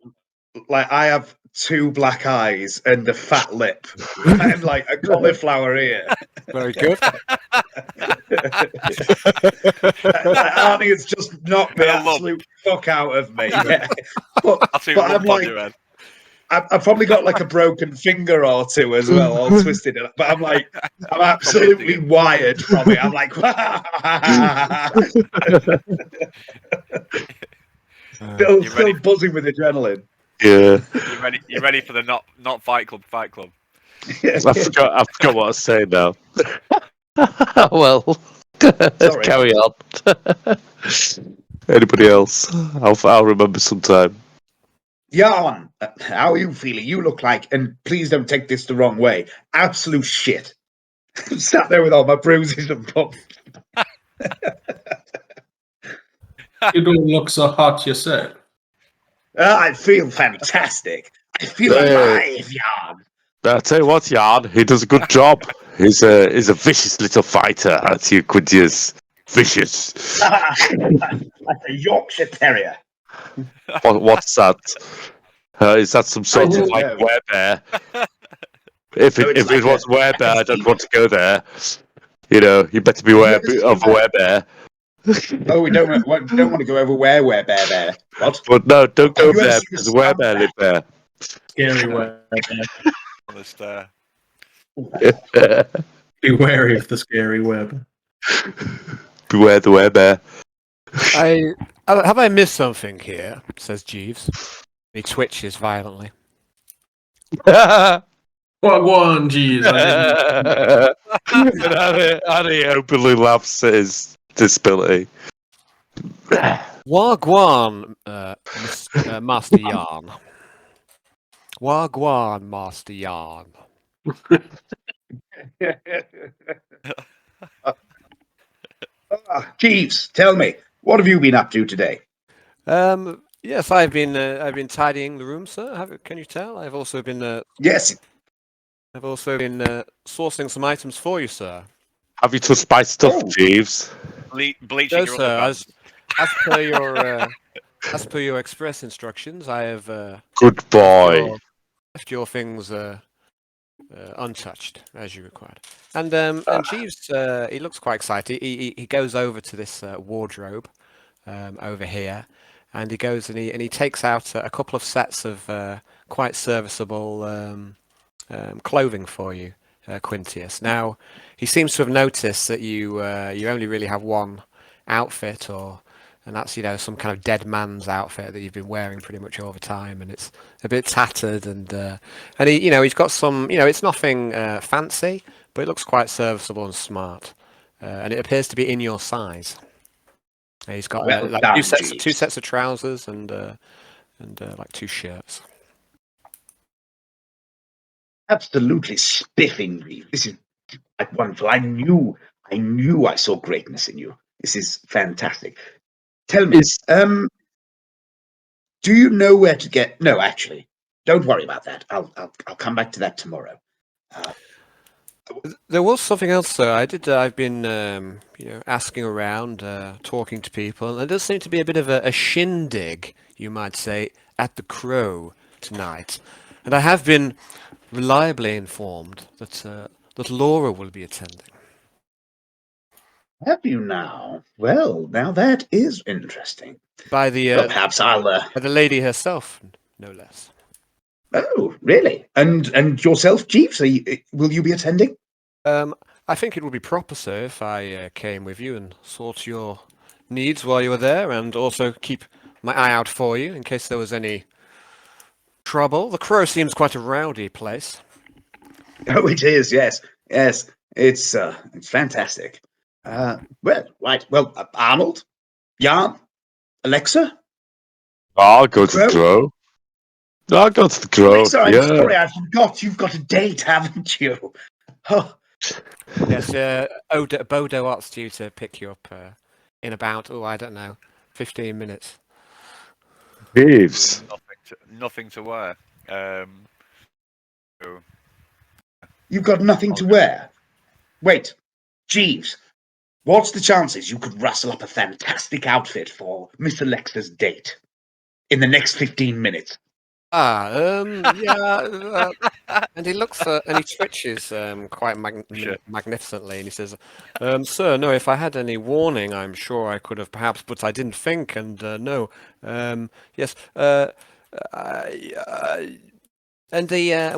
like, I have 2 black eyes and a fat lip and like a cauliflower ear. Very good. Arnie has just knocked the absolute fuck out of me. Yeah. But I'm like, I've probably got like a broken finger or 2 as well, all twisted. But I'm like, I'm absolutely wired from it. I'm like, still buzzing with adrenaline. Yeah. You're ready for the not Fight Club. I forgot what I was saying now. Well, let's carry on. Anybody else? I'll remember sometime. Jan, how are you feeling? You look like, and please don't take this the wrong way, absolute shit. I'm sat there with all my bruises and bumps. You don't look so hot yourself. I feel fantastic. I feel alive, Jan. I tell you what, Jan, he does a good job. He's a vicious little fighter, aren't you, Quintius? Vicious. That's a Yorkshire Terrier. What's that? Is that some sort of like werebear? If it was werebear, I don't want to go there. You know, you better beware of werebear. Oh, we don't want to go over where bear there. What? But no, don't go there because the werebear live there. Scary werebear. Be wary of the scary web. Beware the werebear. Have I missed something here? Says Jeeves. He twitches violently. What one, jeez. And he openly laughs at his disability. Wagwan, Master Yarn. Wagwan, Master Yarn. Jeeves, tell me, what have you been up to today? Yes, I've been tidying the room, sir. Can you tell? I've also been Yes. I've also been sourcing some items for you, sir. Have you touched my stuff, Jeeves? Bleaching No, your sir. other As per your express instructions, I have Good boy. left your things untouched as you required. And Jeeves, he looks quite excited. He goes over to this wardrobe over here, and he goes and he takes out a couple of sets of quite serviceable clothing for you, Quintius. Now, he seems to have noticed that you only really have one outfit, and that's some kind of dead man's outfit that you've been wearing pretty much all the time, and it's a bit tattered, and he's got some, it's nothing fancy, but it looks quite serviceable and smart, and it appears to be in your size. He's got two sets of trousers and like 2 shirts. Absolutely spiffing, Reeve. This is wonderful. I knew I saw greatness in you. This is fantastic. Tell me, do you know where to get? No, actually, don't worry about that. I'll come back to that tomorrow. There was something else, sir. I've been asking around, talking to people, and there does seem to be a bit of a shindig, you might say, at the Crow tonight. And I have been reliably informed that Laura will be attending. Have you now? Well, now that is interesting. By the perhaps I'll by the lady herself, no less. Oh, really? And yourself, Jeeves? Will you be attending? I think it would be proper, sir, if I came with you and sort your needs while you were there, and also keep my eye out for you in case there was any trouble. The Crow seems quite a rowdy place. Oh, it is. Yes. It's fantastic. Well, right. Well, Arnold, Jan, Alexa. I'll go to the Crow. I'll go to the Crow. Alexa, I'm sorry, I forgot. You've got a date, haven't you? Oh. Yes, Bodo asked you to pick you up in about, 15 minutes. Jeeves. Nothing to wear. You've got nothing to wear? Wait, Jeeves, what's the chances you could rustle up a fantastic outfit for Miss Alexa's date in the next 15 minutes? Yeah, and he looks and he twitches quite magnificently, and he says, "Sir, no. If I had any warning, I'm sure I could have perhaps, but I didn't think, and no. Yes. And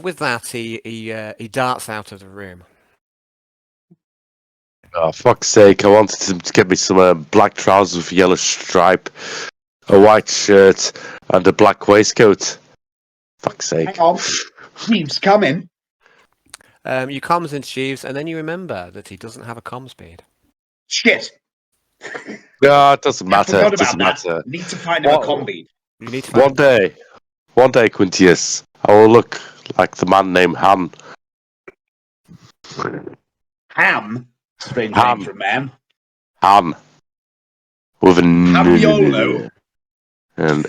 with that, he darts out of the room. Oh, fuck's sake! I wanted him to get me some black trousers with a yellow stripe, a white shirt, and a black waistcoat. Fuck's sake! Hang on, Jeeves, come in. You comms into Jeeves, and then you remember that he doesn't have a comms bead. Shit. No, it doesn't matter. It doesn't matter. Need to find him a comm bead. You need to find one day, Quintius, I will look like the man named Ham. Ham? Strange name for a man. Ham. With a Hamiolo. And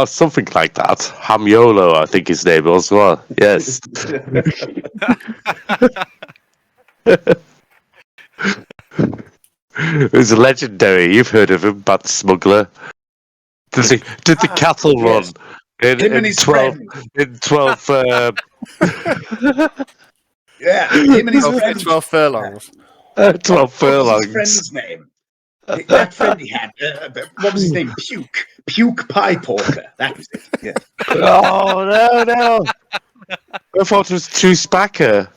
something like that. Hamiolo, I think his name was. Well, yes. He's legendary. You've heard of him, Bad Smuggler. Did the cattle run in 12? In 12. Yeah, him and his 12 furlongs. 12 furlongs. What was his friend's name? That friend he had. What was his name? Puke Pie Porker. That was it. Yeah. Oh no! I thought it was Spacker.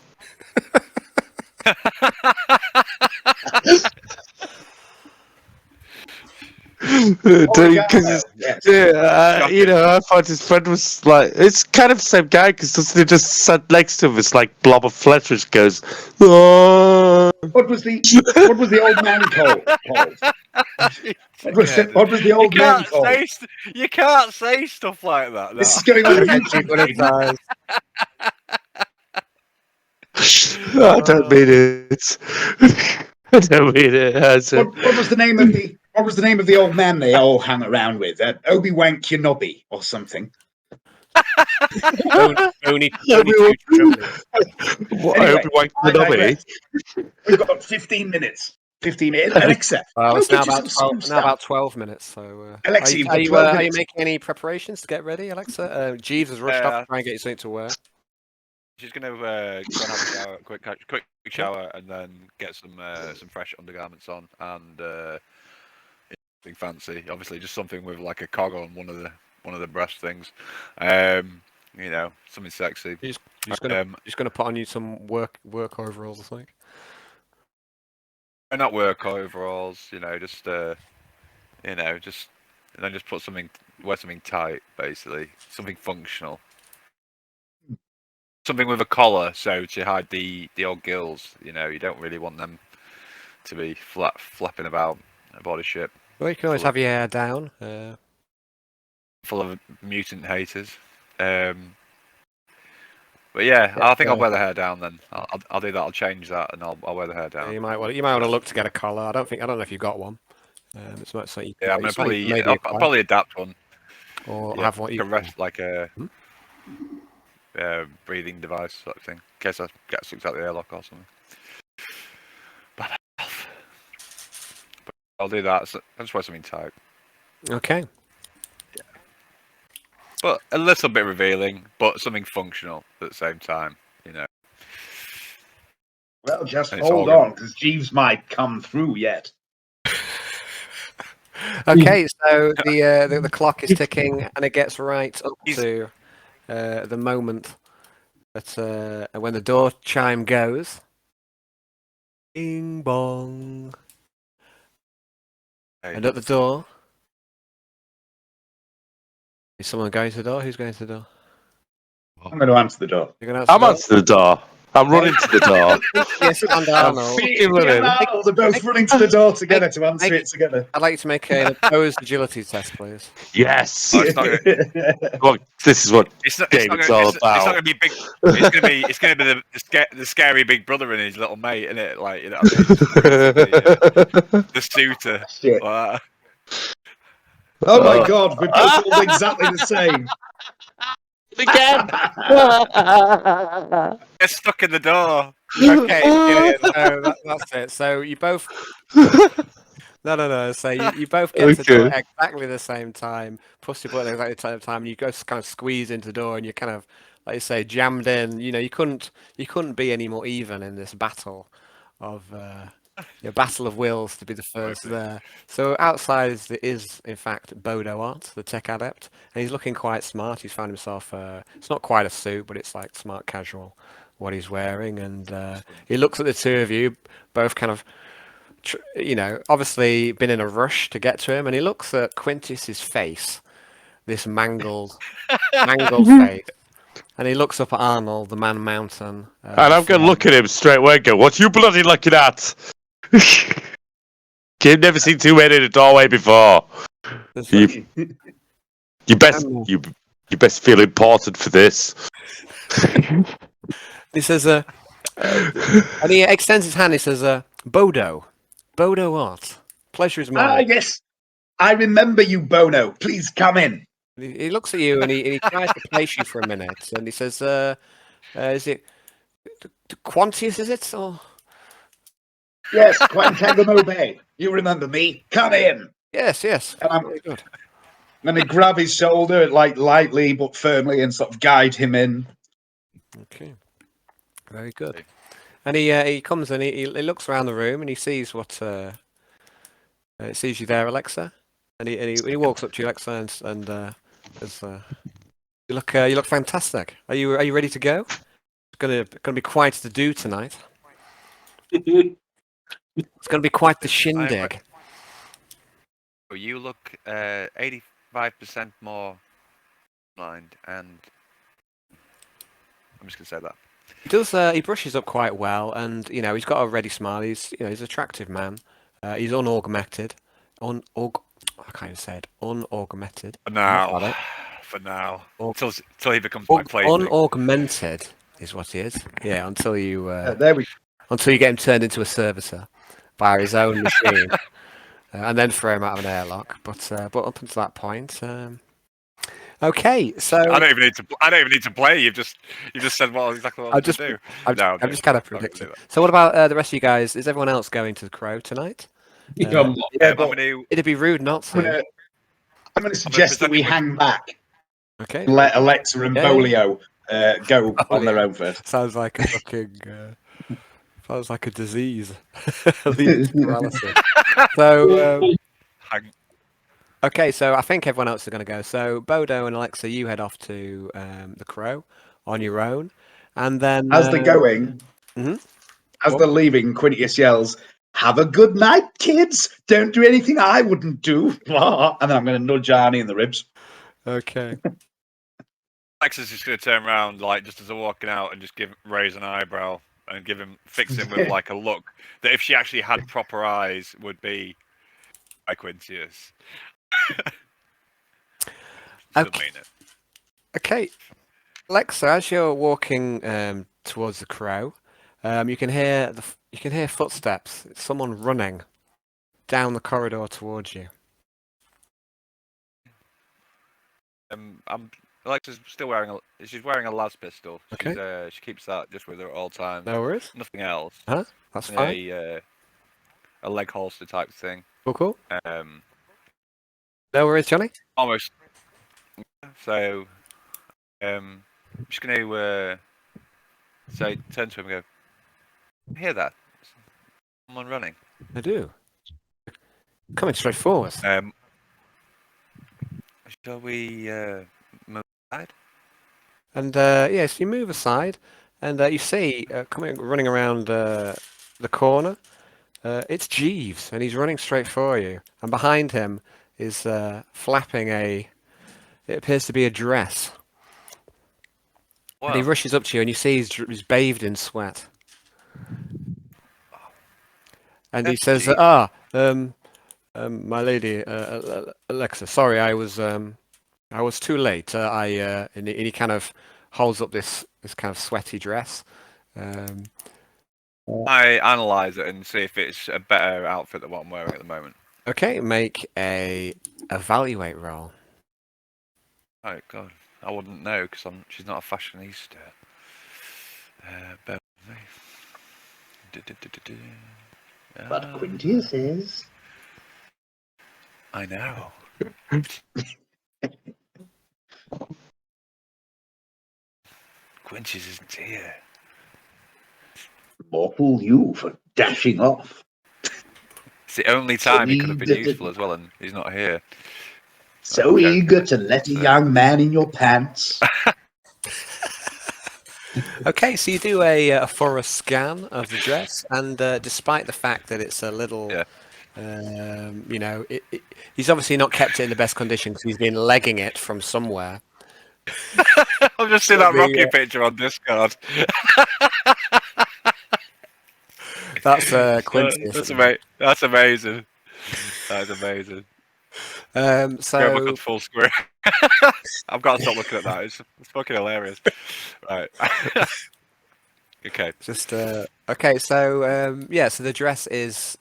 Because I thought his friend was like, it's kind of the same guy because they just sat next to him. It's like blob of flesh which goes. Oh. What was the old man called? What was the old man called? You can't say stuff like that. No. This is going on YouTube. I don't mean it. I don't mean it. What was the name of the? What was the name of the old man they all hung around with? Obi-Wan Kenobi or something. Only Anyway, Obi-Wan Kenobi. We've got 15 minutes. 15 minutes. Alexa. Well, it's now about 12 minutes. So, Alexa, are you making any preparations to get ready, Alexa? Jeeves has rushed off to try and get you something to wear. She's going to go and have a shower, quick shower, and then get some fresh undergarments on and nothing fancy. Obviously, just something with like a cog on one of the breast things. Something sexy. Just gonna put on you some work overalls, I think. Not work overalls, just wear something tight, basically, something functional. Something with a collar, so to hide the old gills. You don't really want them to be flapping about a body ship. Well, you can always have your hair down. Full of mutant haters. But yeah, I think I'll wear the hair down then. I'll do that. I'll change that, and I'll wear the hair down. Yeah, you might want to look to get a collar. I don't know if you've got one. It's much so. I'm gonna I'll probably adapt one. Or have what you rest like a breathing device sort of thing, in case I get sucked out the airlock or something. But I'll do that. I'll just wear something tight. Okay. Yeah. But a little bit revealing, but something functional at the same time. Well, just hold on, because Jeeves might come through yet. Okay, so the clock is ticking, and it gets right up to the moment that when the door chime goes. Bing bong. And at the door, is someone going to the door? Who's going to the door? I'm going to answer the door. You're going to answer the door. I'm running to the door. Yes, and Arnold. They're both running to the door together to answer it together. I'd like you to make an opposed agility test, please. Yes. Oh, Look, this is what it's all about. It's not going to be big. It's going to be the scary big brother and his little mate, isn't it? Like the suitor. Oh my God, we're both all exactly the same. Again. Get stuck in the door. Okay, so that's it. So you both. No. So you both get to the door at exactly the same time. Push your button at exactly the same time, and you go kind of squeeze into the door, and you're kind of, like you say, jammed in. You couldn't be any more even in this battle of battle of wills to be the first there. So outside is in fact Bodo Art, the tech adept, and he's looking quite smart. He's found himself. It's not quite a suit, but it's like smart casual what he's wearing, and he looks at the two of you, both kind of. Obviously been in a rush to get to him, and he looks at Quintius's face, this mangled face, and he looks up at Arnold, the man mountain. And I'm going to look at him straight away and go, "What you bloody looking at?" You've never seen two men in a doorway before. You best feel important for this. He says, and he extends his hand. He says, Bodo Art, pleasure is mine. Yes. I remember you, Bono. Please come in. He looks at you and he tries to place you for a minute, and he says, "Is it Quintius? Is it or?" Yes, Quintius. You remember me? Come in. Yes. And Very good. I'm going to grab his shoulder, like lightly but firmly, and sort of guide him in. Okay. Very good. And he comes and he looks around the room and he sees what sees you there, Alexa, and he walks up to you, Alexa, and says, you look fantastic. Are you ready to go? It's gonna be quite the do tonight. It's gonna be quite the shindig. You look 85% more blind, and I'm just gonna say that. He does. He brushes up quite well, and he's got a ready smile. He's he's an attractive man. He's unaugmented. I can't even say it. Unaugmented. For now, until he becomes my plaything. Unaugmented is what he is. Yeah, until you There we. Until you get him turned into a servitor by his own machine, and then throw him out of an airlock. But up until that point, okay. So I don't even need to play. You've just said exactly what I'm going to do. I'm just kind of predicting. So what about the rest of you guys? Is everyone else going to the Crow tonight? It'd be rude not to. I'm going to suggest that we hang back. Okay. And let Alexa and Bolio go on their own first. Sounds like a fucking. Sounds like a disease. Paralysis. So. Okay, so I think everyone else is going to go. So Bodo and Alexa, you head off to the Crow on your own, and then as they're going, as they're leaving, Quintius yells, "Have a good night, kids! Don't do anything I wouldn't do." And then I'm going to nudge Arnie in the ribs. Okay. Alexa's just going to turn around, like just as they're walking out, and just raise an eyebrow and fix him with like a look that, if she actually had proper eyes, would be like Quintius. Okay, Alexa, as you're walking towards the Crow, you can hear footsteps. It's someone running down the corridor towards you. Alexa's still wearing she's wearing a las pistol. Okay. She keeps that just with her at all times. No worries. Nothing else. That's fine. A leg holster type thing. Cool. No worries, Johnny. Almost. So, I'm just going to turn to him and go, "You hear that? Someone running." I do. Coming straight forward. Shall we move aside? And yes, you move aside, and you see running around the corner. It's Jeeves, and he's running straight for you. And behind him is flapping it appears to be a dress. Wow. And he rushes up to you, and you see he's bathed in sweat. And he says, my lady, Alexa, sorry, I was too late. And he kind of holds up this kind of sweaty dress. I analyze it and see if it's a better outfit than what I'm wearing at the moment. Okay, make a evaluate roll. Oh God, I wouldn't know because she's not a fashionista. Bear with me. But Quintius is. I know. Quintius isn't here. Mortal you for dashing off. It's the only time he could have been useful as well, and he's not here. So eager to let a young man in your pants. Okay, so you do a thorough scan of the dress, and despite the fact that it's a little, he's obviously not kept it in the best condition because he's been legging it from somewhere. I've just seen that Rocky picture on Discord. That's Quintius. That's amazing. That's amazing. So look at full screen. I've got to stop looking at that. It's fucking hilarious. Right. Okay. Just okay. So so the dress is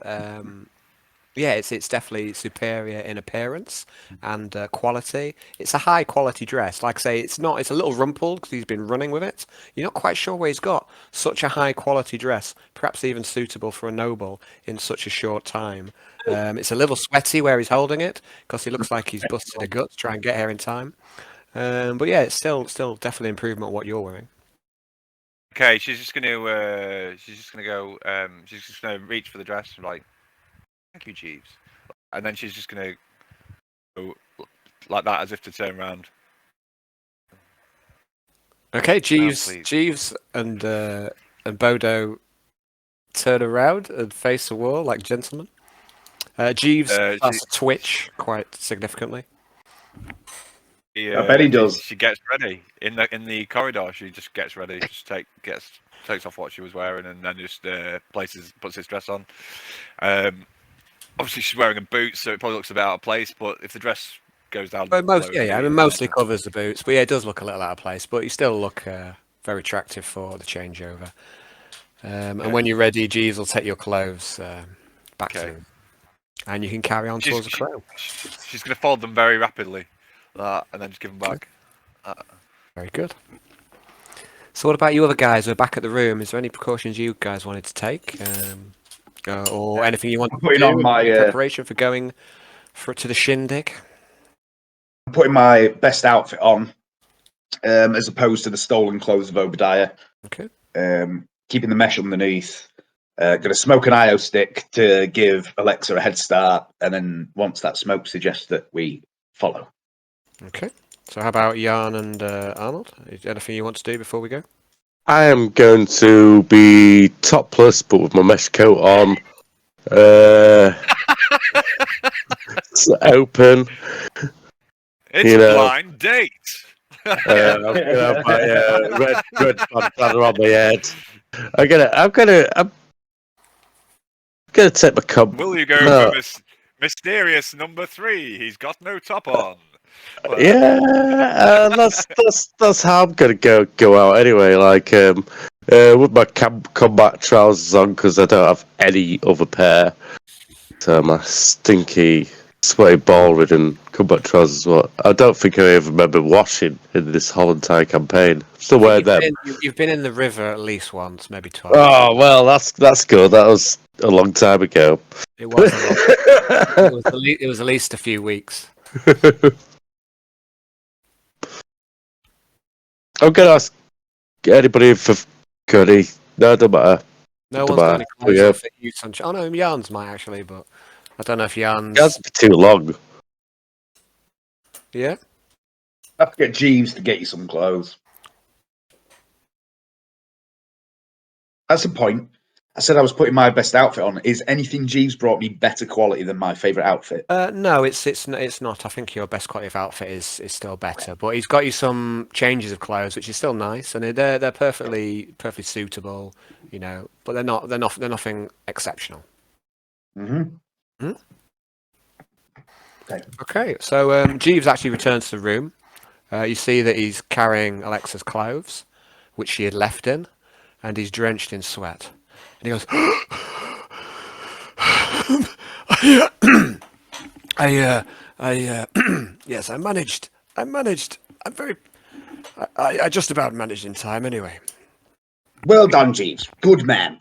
Yeah, it's definitely superior in appearance and quality. It's a high quality dress. Like I say, it's a little rumpled because he's been running with it. You're not quite sure where he's got such a high quality dress, perhaps even suitable for a noble in such a short time. It's a little sweaty where he's holding it because he looks like he's busted a gut to try and get here in time. But yeah, it's still definitely improvement on what you're wearing. Okay, she's just gonna go. She's just gonna reach for the dress, like, thank you, Jeeves, and then she's just gonna go like that, as if to turn around. Okay, Jeeves and Bodo turn around and face the wall like gentlemen. Jeeves starts to twitch quite significantly. I bet he does. She gets ready in the corridor. She just gets ready. Just takes off what she was wearing and then just puts his dress on. Obviously, she's wearing a boot, so it probably looks a bit out of place. But if the dress goes down, mostly covers the boots. But yeah, it does look a little out of place. But you still look very attractive for the changeover. And when you're ready, Jeeves will take your clothes back to him, and you can carry on towards the crow. She's going to fold them very rapidly, and then just give them back. Very good. So what about you other guys? We're back at the room. Is there any precautions you guys wanted to take? Or anything you want to do in preparation for going to the shindig? I'm putting my best outfit on, as opposed to the stolen clothes of Obadiah. Okay. Keeping the mesh underneath. Going to smoke an IO stick to give Alexa a head start, and then once that smoke suggests that we follow. Okay. So how about Jan and Arnold? Is there anything you want to do before we go? I am going to be topless, but with my mesh coat on. It's open. It's a blind date. I'm gonna have my red bandana on my head. I'm gonna take my coat. Will you go for mysterious number 3? He's got no top on. Well, yeah, that's how I'm gonna go out anyway. Like with my combat trousers on because I don't have any other pair. So my stinky, sweaty, ball-ridden combat trousers. What I don't think I ever remember washing in this whole entire campaign. Still wearing them. You've been in the river at least once, maybe twice. Oh well, that's good. That was a long time ago. It was. It was at least a few weeks. I'm gonna ask anybody if got any. No, it don't matter. No one's got any clothes that fit you. Oh no, Jan's might actually, but I don't know if Jan's. Jan's too long. Yeah. I have to get Jeeves to get you some clothes. That's the point. I said I was putting my best outfit on. Is anything Jeeves brought me better quality than my favourite outfit? No, it's not. I think your best quality of outfit is still better. But he's got you some changes of clothes, which is still nice, and they're perfectly suitable, you know. But they're nothing exceptional. Mm-hmm. Okay. So Jeeves actually returns to the room. You see that he's carrying Alexa's clothes, which she had left in, and he's drenched in sweat. And he goes, yes, I managed. I just about managed in time anyway. Well done, Jeeves. Good man.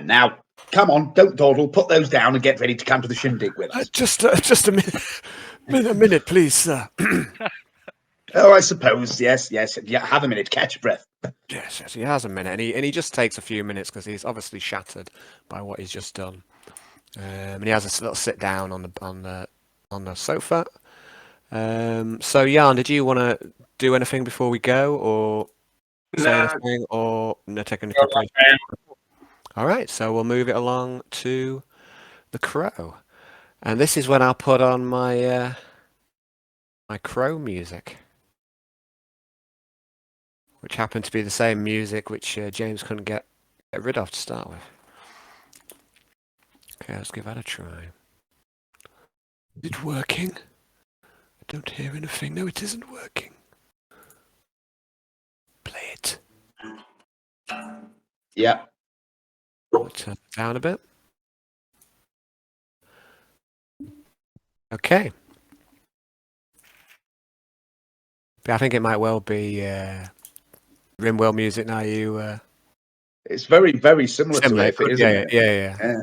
Now, come on, don't dawdle. Put those down and get ready to come to the shindig with us. Just a minute. A minute, please, sir. Oh, I suppose. Yes. Yeah, have a minute. Catch your breath. Yes, he has a minute, and he just takes a few minutes because he's obviously shattered by what he's just done. And he has a little sit down on the sofa. So Jan, did you want to do anything before we go, or say anything, or take any preparation? All right, so we'll move it along to the crow, and this is when I'll put on my my crow music, which happened to be the same music which James couldn't get rid of to start with. Okay, let's give that a try. Is it working? I don't hear anything. No, it isn't working. Play it. Yeah. I'll turn it down a bit. Okay. But I think it might well be Rimworld music now. It's very, very similar to it, isn't it? Yeah.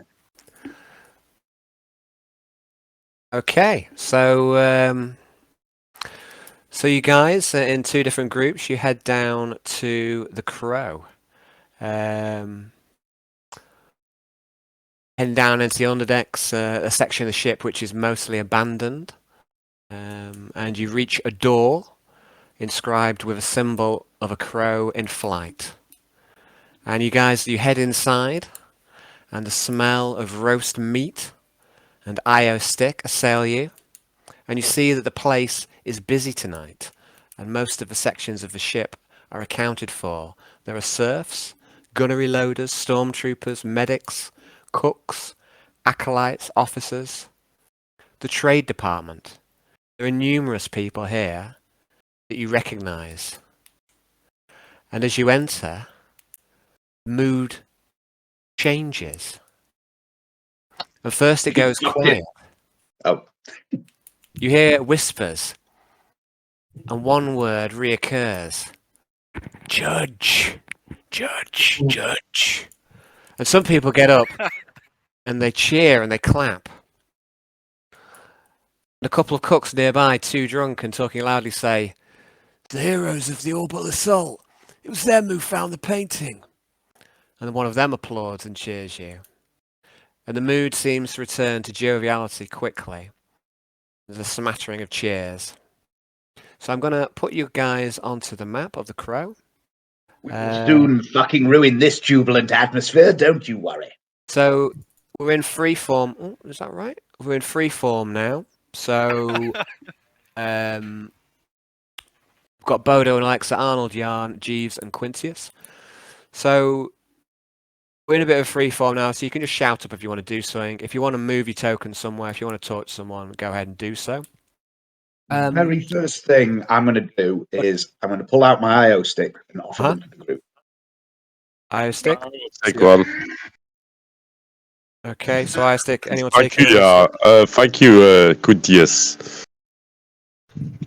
Okay, so you guys in two different groups, you head down to the Crow. Heading down into the underdecks, a section of the ship which is mostly abandoned, and you reach a door inscribed with a symbol of a crow in flight. And you head inside, and the smell of roast meat and IO stick assail you, and you see that the place is busy tonight, and most of the sections of the ship are accounted for. There are serfs, gunnery loaders, stormtroopers, medics, cooks, acolytes, officers. The trade department. There are numerous people here that you recognise. And as you enter, mood changes. At first it goes quiet. Oh. You hear whispers, and one word reoccurs. Judge, judge, judge. And some people get up and they cheer and they clap. And a couple of cooks nearby, too drunk and talking loudly, say, "The heroes of the Orbital Assault. It was them who found the painting." And one of them applauds and cheers you. And the mood seems to return to joviality quickly. There's a smattering of cheers. So I'm going to put you guys onto the map of the Crow. We will soon fucking ruin this jubilant atmosphere, don't you worry. So we're in freeform. Oh, is that right? We're in freeform now. So we've got Bodo and Alexa, Arnold, Yarn, Jeeves, and Quintius. So we're in a bit of freeform now, so you can just shout up if you want to do something. If you want to move your token somewhere, if you want to talk to someone, go ahead and do so. The very first thing I'm going to do is I'm going to pull out my IO stick and offer them to the group. IO stick? Take one. Okay, so IO stick. Anyone Thank take it? Thank you, Quintius.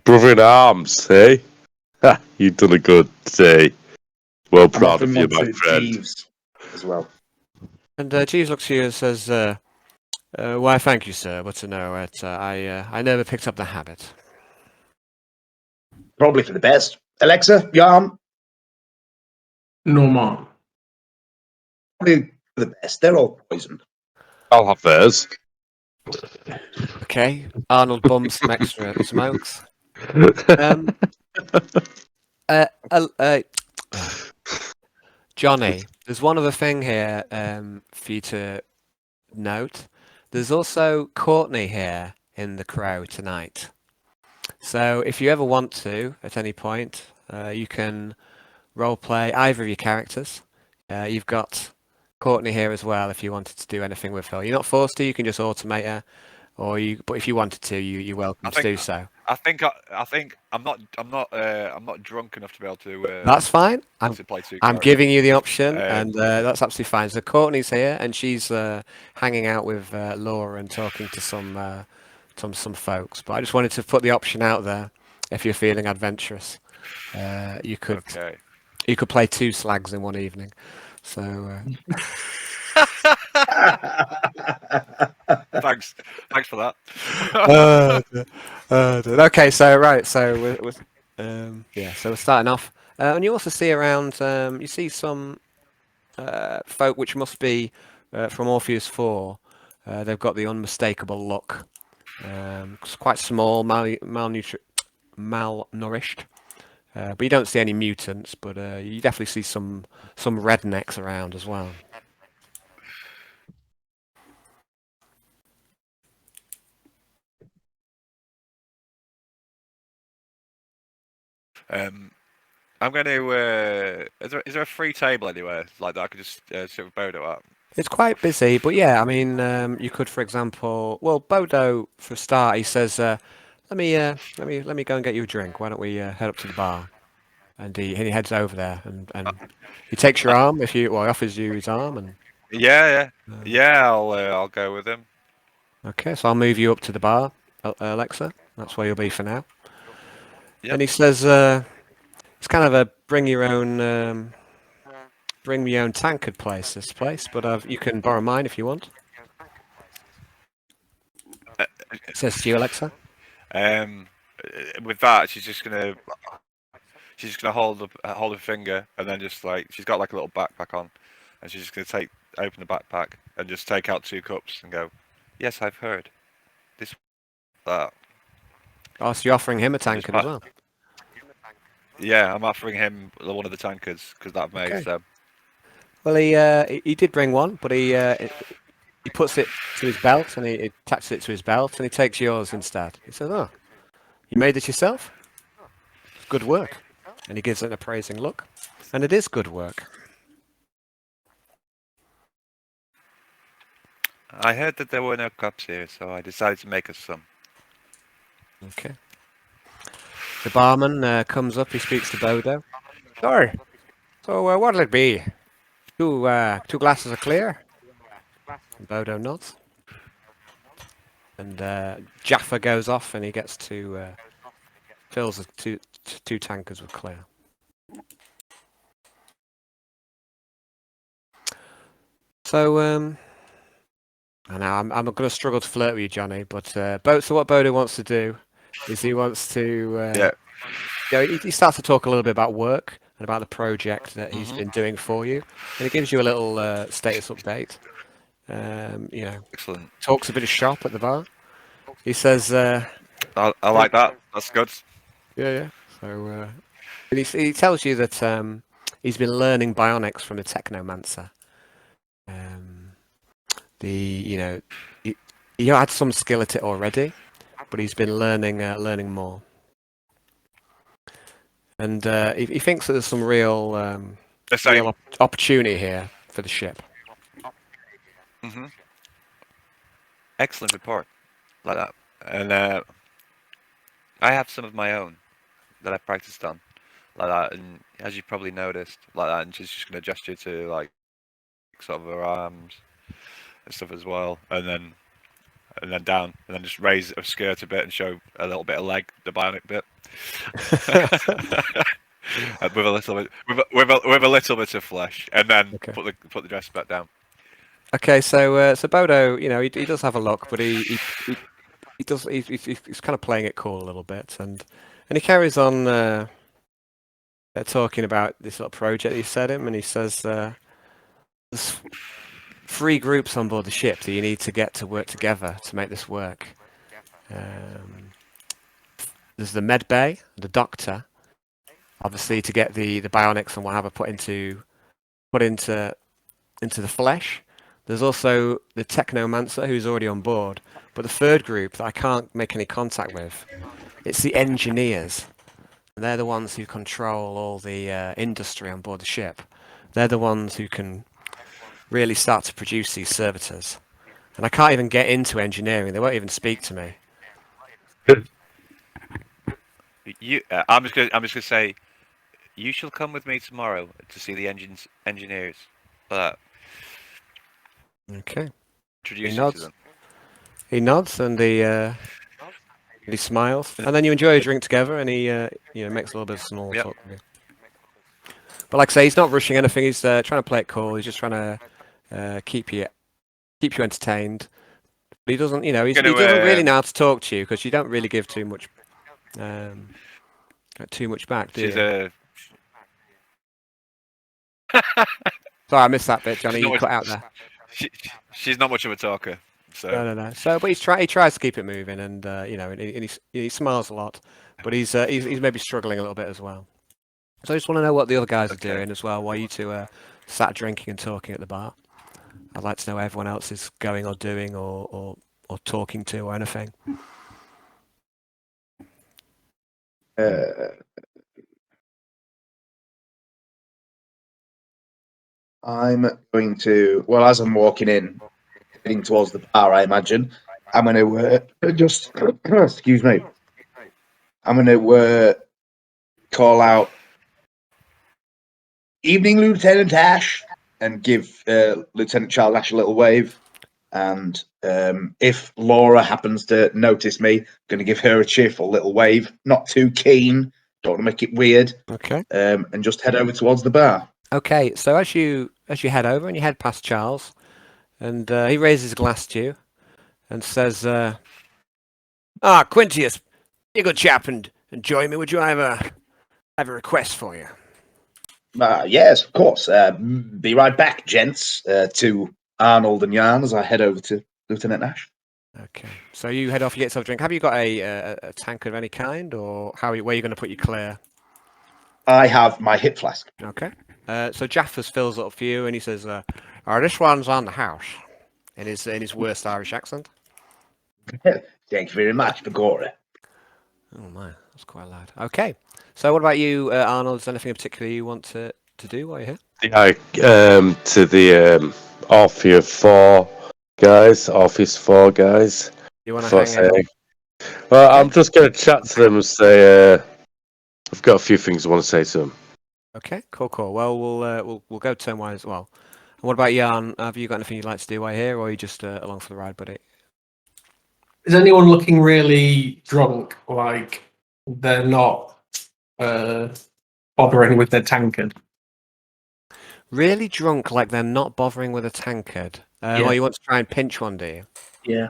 Brother in arms, eh? Ha, you've done a good day. Well proud of you, my friend. Jeeves as well. And Jeeves looks at you and says, "Why, thank you, sir, but no, I never picked up the habit." Probably for the best. Alexa, Yarn? No more. Probably for the best. They're all poisoned. I'll have theirs. Okay, Arnold bums some extra smokes. Johnny, there's one other thing here for you to note. There's also Courtney here in the Crow tonight. So if you ever want to, at any point, you can roleplay either of your characters. You've got Courtney here as well if you wanted to do anything with her. You're not forced to, you can just automate her. But if you wanted to, you're welcome to do so. I think I'm not drunk enough to be able to. That's fine. I'm giving you the option, and that's absolutely fine. So Courtney's here, and she's hanging out with Laura and talking to some folks. But I just wanted to put the option out there. If you're feeling adventurous, you could play 2 slags in one evening. So. Thanks for that. Okay, so right, so we're starting off, and you also see around. You see some folk which must be from Orpheus 4. They've got the unmistakable look. It's quite small, malnourished, but you don't see any mutants. But you definitely see some rednecks around as well. I'm going to. Is there a free table anywhere like that I could just sit with Bodo at? It's quite busy, but yeah, I mean, you could, for example, well, Bodo for a start, he says, "Let me go and get you a drink. Why don't we head up to the bar?" And he heads over there, and he takes your arm he offers you his arm, and yeah. I'll go with him. Okay, so I'll move you up to the bar. Alexa. That's where you'll be for now. Yep. And he says it's kind of a bring your own tankard place. This place, but you can borrow mine if you want. It says to you, Alexa. With that, she's just gonna hold her finger, and then just like she's got like a little backpack on, and she's just gonna open the backpack and just take out 2 cups and go, "Yes, I've heard this, that." Oh, so you're offering him a tankard as well? Yeah, I'm offering him one of the tankards because that I've made. Okay. So. Well, he did bring one, but he puts it to his belt and he attaches it to his belt and he takes yours instead. He says, "Oh, you made it yourself? Good work." And he gives it an appraising look, and it is good work. I heard that there were no cups here, so I decided to make us some. Okay. The barman comes up. He speaks to Bodo. Sorry. So what'll it be? 2 glasses of clear? And Bodo nods. And Jaffa goes off, and he gets fills the two tankards with clear. So and now I'm going to struggle to flirt with you, Johnny. But so what Bodo wants to do is he wants to he starts to talk a little bit about work and about the project that he's been doing for you, and he gives you a little status update. Excellent. Talks a bit of shop at the bar. He says, I like that. That's good. Yeah. So he tells you that he's been learning bionics from the Technomancer. He had some skill at it already, but he's been learning more. And he thinks that there's some real opportunity here for the ship. Mm-hmm. Excellent report, like that. And I have some of my own that I practiced on, like that. And as you probably noticed, like that. And she's just going to gesture to like sort of her arms and stuff as well, and then down, and then just raise her skirt a bit and show a little bit of leg, the bionic bit. with a little bit of flesh, and then put the dress back down. Okay, so Bodo, he does have a look, but he's kind of playing it cool a little bit, and he carries on talking about this little project he set him, and he says there's 3 groups on board the ship that you need to get to work together to make this work. There's the med bay, the doctor, obviously to get the bionics and whatever put into the flesh. There's also the Technomancer who's already on board, but the 3rd group that I can't make any contact with, it's the engineers. They're the ones who control all the industry on board the ship. They're the ones who can really start to produce these servitors. And I can't even get into engineering. They won't even speak to me. I'm just gonna say, you shall come with me tomorrow to see the engineers. Okay. Introduce you to them. He nods and he smiles, and then you enjoy a drink together, and he makes a little bit of small talk with you. But like I say, he's not rushing anything. He's trying to play it cool. He's just trying to keep you entertained. But he doesn't, he doesn't really know how to talk to you because you don't really give too much back, do you? Sorry, I missed that bit, Johnny. You cut out there. She's not much of a talker. So. No. So, but he tries to keep it moving, and he smiles a lot, but he's maybe struggling a little bit as well. So I just want to know what the other guys are doing as well. While you two sat drinking and talking at the bar, I'd like to know what everyone else is going or doing or talking to or anything. I'm going to, as I'm walking in, heading towards the bar, I imagine, I'm going to just, excuse me, I'm going to call out, "Evening, Lieutenant Ash," and give Lieutenant Charles Ash a little wave. And if Laura happens to notice me, I'm going to give her a cheerful little wave. Not too keen. Don't want to make it weird. Okay. And just head over towards the bar. Okay. So as you head over and you head past Charles, and he raises his glass to you and says, Quintius, you good chap, and join me. Would you have a request for you? Yes, of course. Be right back, gents. To Arnold and Jan as I head over to Lieutenant Nash. Okay. So you head off, you get yourself a drink. Have you got a tankard of any kind, or where are you going to put your clear? I have my hip flask. Okay. So Jaffers fills it up for you, and he says, this one's on the house, in his worst Irish accent. Thank you very much, Bagora. Oh my, that's quite loud. Okay. So what about you, Arnold? Is there anything in particular you want to do while you're here? Yeah, to the Orpheus 4 guys. You want to hang out? Well, I'm just going to chat to them and say I've got a few things I want to say to them. Okay, cool. Well, we'll go turn-wise as well. And what about Jan? Have you got anything you'd like to do while you're here, or are you just along for the ride, buddy? Is anyone looking really drunk, like they're not bothering with their tankard? Really drunk, like they're not bothering with a tankard. Well, you want to try and pinch one, do you? Yeah.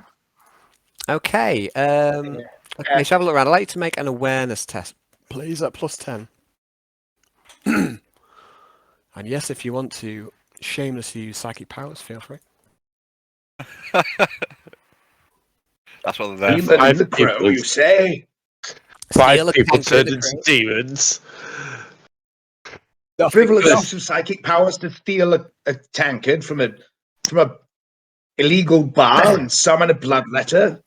Okay. Okay, let's have a look around. I'd like you to make an awareness test, please, at +10. And yes, if you want to shamelessly use psychic powers, feel free. That's what they're there Even for. the crow, you say? 5 people turned into demons. Frivolous use of psychic powers to steal a tankard from a illegal bar and summon a bloodletter.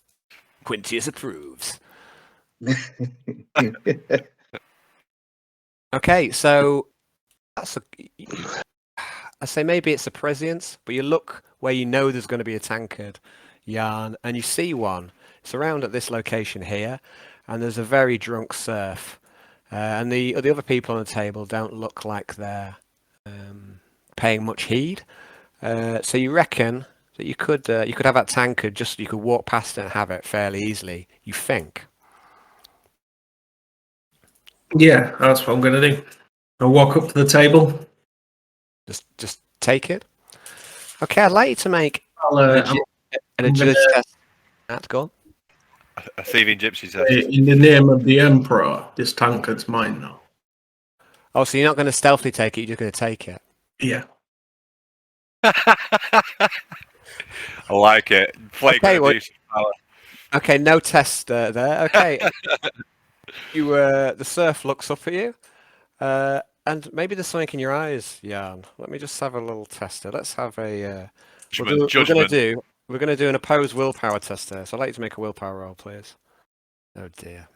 Quintius approves. Okay, so that's I say maybe it's a prescience, but you look where you know there's going to be a tankard, Jan, and you see one. It's around at this location here, and there's a very drunk serf. And the other people on the table don't look like they're paying much heed. So you reckon that you could have that tankard, just you could walk past it and have it fairly easily. You think? Yeah, that's what I'm going to do. I'll walk up to the table. Just take it. Okay, I'd like you to make an agility test. Go on. A thieving gypsy test. In the name of the Emperor, this tankard's mine now. Oh, so you're not going to stealthily take it, you're just going to take it? Yeah. I like it. Okay, no test there. Okay. The serf looks up at you, and maybe there's something in your eyes, Jan. Let me just have a little tester. Let's have a... We're going to do an opposed willpower test there, so I'd like you to make a willpower roll, please. Oh dear.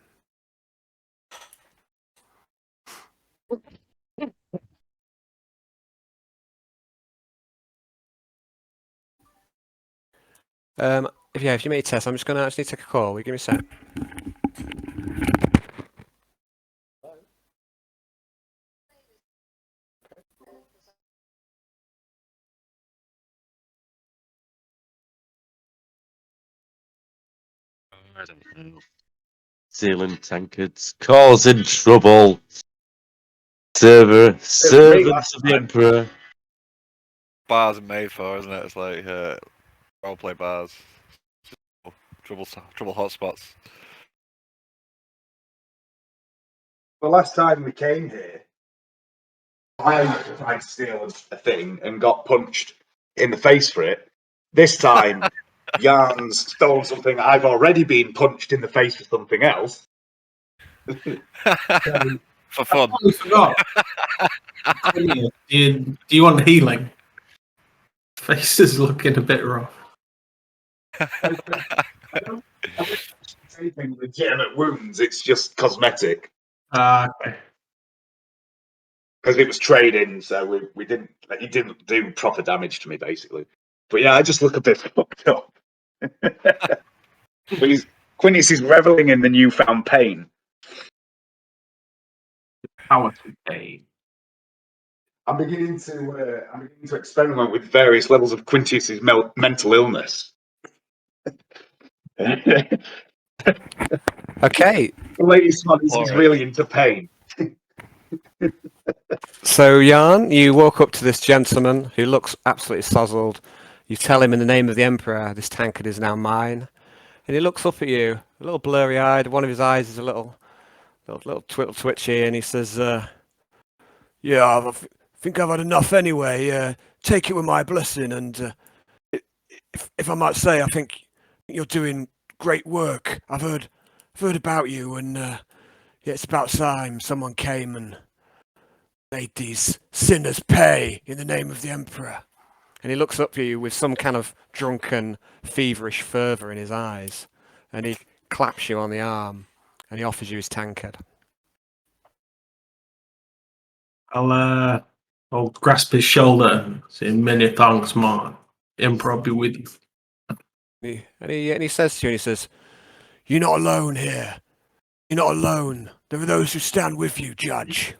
If you make a test, I'm just going to actually take a call. Will you give me a sec? I don't know. Stealing tankards, causing trouble. Servants of the Emperor. Bars are made for, isn't it? It's like roleplay bars. Trouble hotspots. The last time we came here, I tried to steal a thing and got punched in the face for it. This time, Jan's stole something. I've already been punched in the face for something else. For fun. I forgot. Do you want healing? Face is looking a bit rough. Anything legitimate wounds, it's just cosmetic. Okay. Because it was trading, so we didn't. Like, he didn't do proper damage to me, basically. But yeah, I just look a bit fucked up. But Quintius is reveling in the newfound pain. Power to pain. I'm beginning to experiment with various levels of Quintius's mental illness. Okay. The latest one is he's really into pain. So, Jan, you walk up to this gentleman who looks absolutely sozzled. You tell him in the name of the Emperor, this tankard is now mine. And he looks up at you, a little blurry-eyed. One of his eyes is a little twitchy, and he says, "Yeah, I think I've had enough anyway. Take it with my blessing, and if I might say, I think you're doing great work. I've heard about you, and yeah, it's about time someone came and made these sinners pay in the name of the Emperor." And he looks up at you with some kind of drunken, feverish fervour in his eyes, and he claps you on the arm, and he offers you his tankard. I'll grasp his shoulder and say, "Many thanks, man. Emperor be with you." And he says to you, and he says, "You're not alone here. You're not alone. There are those who stand with you, Judge."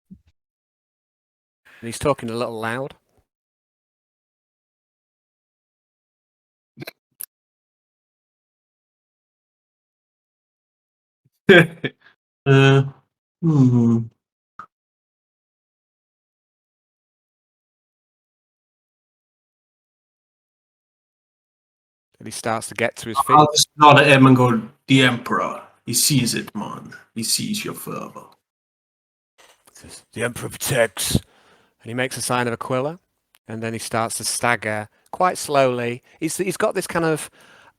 And he's talking a little loud. And he starts to get to his feet. I'll just nod at him and go, "The Emperor. He sees it, man. He sees your fervor." Says, "The Emperor protects." And he makes a sign of Aquila, and then he starts to stagger quite slowly. He's got this kind of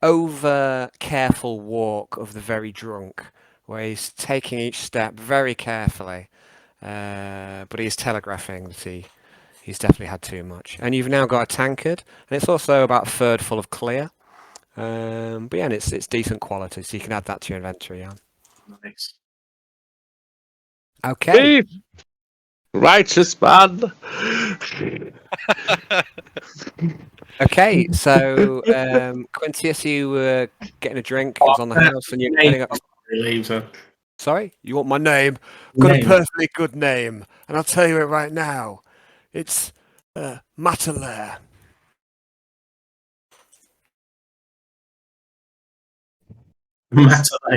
over careful walk of the very drunk, where he's taking each step very carefully, but he's telegraphing that he's definitely had too much. And you've now got a tankard, and it's also about a third full of clear. But yeah, and it's decent quality, so you can add that to your inventory. Yeah. Nice. Okay. Beef. Righteous man. Okay, so Quintius, you were getting a drink. It was on the house, and you're getting up. Sorry, you want my name? I've got a perfectly good name, and I'll tell you it right now. It's Matalair.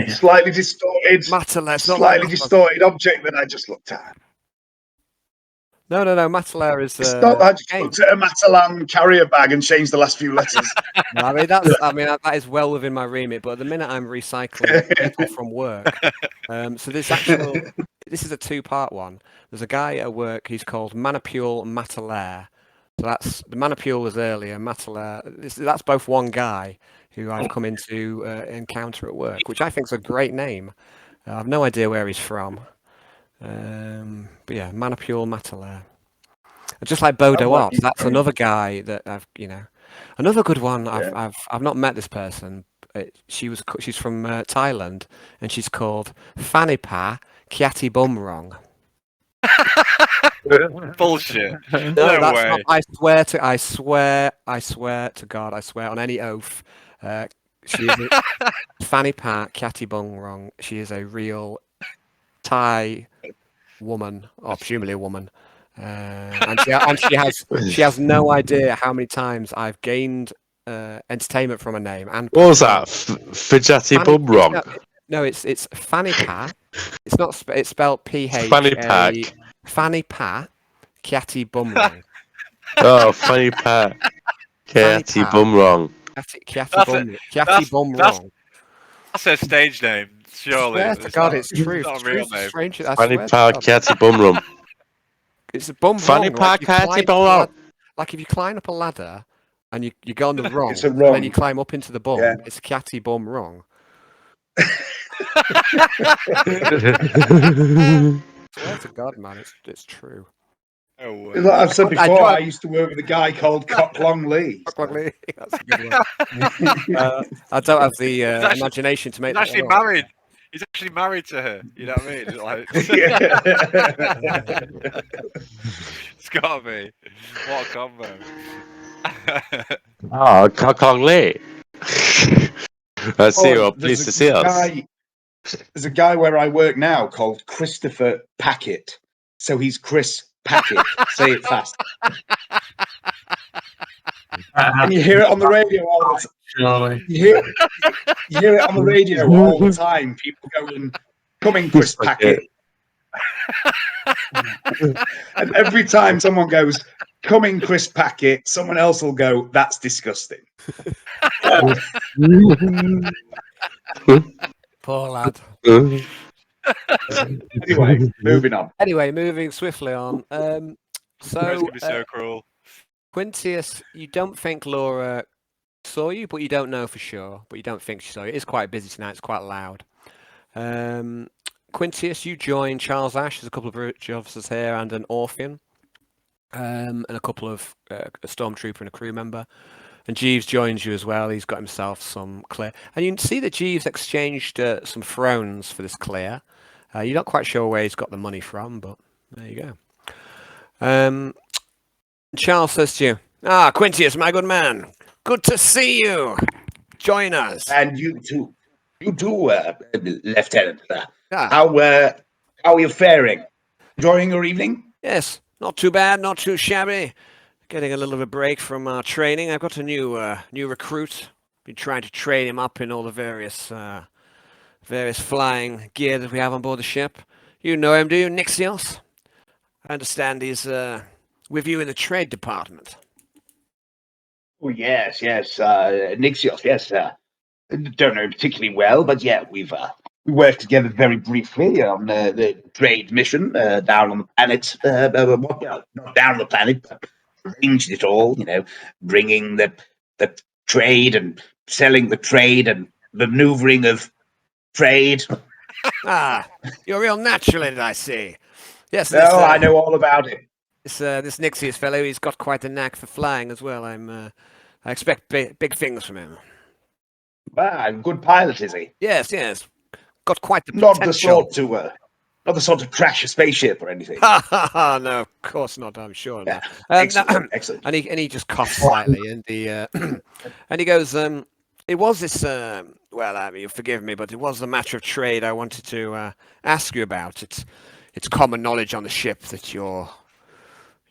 Slightly distorted. Matalair. Slightly distorted object that I just looked at. No. Matalair is. It's not that I just looked at a Matalan carrier bag and changed the last few letters. I mean, that is well within my remit. But at the minute, I'm recycling people from work. So this is a two-part one. There's a guy at work. He's called Manipule Matalair. So that's the Manipule was earlier. Matalair. That's both one guy who I've come into encounter at work, which I think is a great name. I have no idea where he's from. But yeah, Manipule Matalair. Just like Bodo Ops, that's another guy that another good one. Yeah. I've not met this person. She's from Thailand, and she's called Fanipa Kiati Bumrong. Bullshit. No, No that's way. not. I swear to God, I swear on any oath. She is Fanipa Kiati Bumrong. She is a real Thai woman, or presumably a woman, and she has no idea how many times I've gained entertainment from a name. And what was that? Fidgety Bumrong? No, it's Fanny Pa. It's not. It's spelled P-H. Fanny Pack. Fanny Pa, Kiati Bumrong. Oh, Fanny Pack. Kiati Bumrong. Kiati Bumrong. That's her stage name, surely. I swear to God, it's true. It's not a real name. Strange. Fanny Pack Kiati Bumrong. It's a bum. Fanny Pack Kiati Bumrong. Like if you climb up a ladder and you go on the wrong, It's a and wrong. then you climb up into the bum, Yeah. it's Kiati Bumrong. Swear to God, man, it's true. Oh, Like I've said before, I I used to work with a guy called Cock Long Lee. That's a good one. I don't have the imagination to make He's that actually one up. married. He's actually married to her. You know what I mean? Like, it's gotta be. What a combo. Oh, Kokong Lee. I see you're pleased to see us. There's a guy where I work now called Christopher Packett. So he's Chris packet. Say it fast. And you hear it on the radio all the time. You hear it on the radio all the time. People going, coming crisp packet. And every time someone goes, coming crisp packet, someone else will go, that's disgusting. Poor lad. Anyway, moving on. Anyway, moving swiftly on. It's going to be So, so cruel. Quintius, you don't think Laura saw you, but you don't know for sure. But you don't think she saw you. It is quite busy tonight. It's quite loud. Quintius, you join Charles Ash. There's a couple of bridge officers here and an Orphean, and a couple of a stormtrooper and a crew member. And Jeeves joins you as well. He's got himself some clear. And you can see that Jeeves exchanged some thrones for this clear. You're not quite sure where he's got the money from, but there you go. Charles says to you, Quintius, my good man. Good to see you. Join us. And you too. You too, Lieutenant. How are you faring? Enjoying your evening? Yes, not too bad, not too shabby. Getting a little of a break from our training. I've got a new recruit. Been trying to train him up in all the various flying gear that we have on board the ship. You know him, do you, Nixios? I understand he's with you in the trade department. Oh yes, Nixios, yes. Don't know him particularly well, but yeah, we worked together very briefly on the trade mission down on the planet. Not down on the planet, but arranged it all. Bringing the trade and selling the trade and maneuvering of trade. You're a real naturalist, I see. Yes. I know all about it. This Nixios fellow, he's got quite a knack for flying as well. I expect big things from him. Good pilot, is he? Yes. Got quite the potential. Not the sort to crash a spaceship or anything. No, of course not. I'm sure. Yeah. No. Excellent. And he just coughs slightly, and he goes, it was this. You forgive me, but it was the matter of trade I wanted to ask you about. It's common knowledge on the ship that your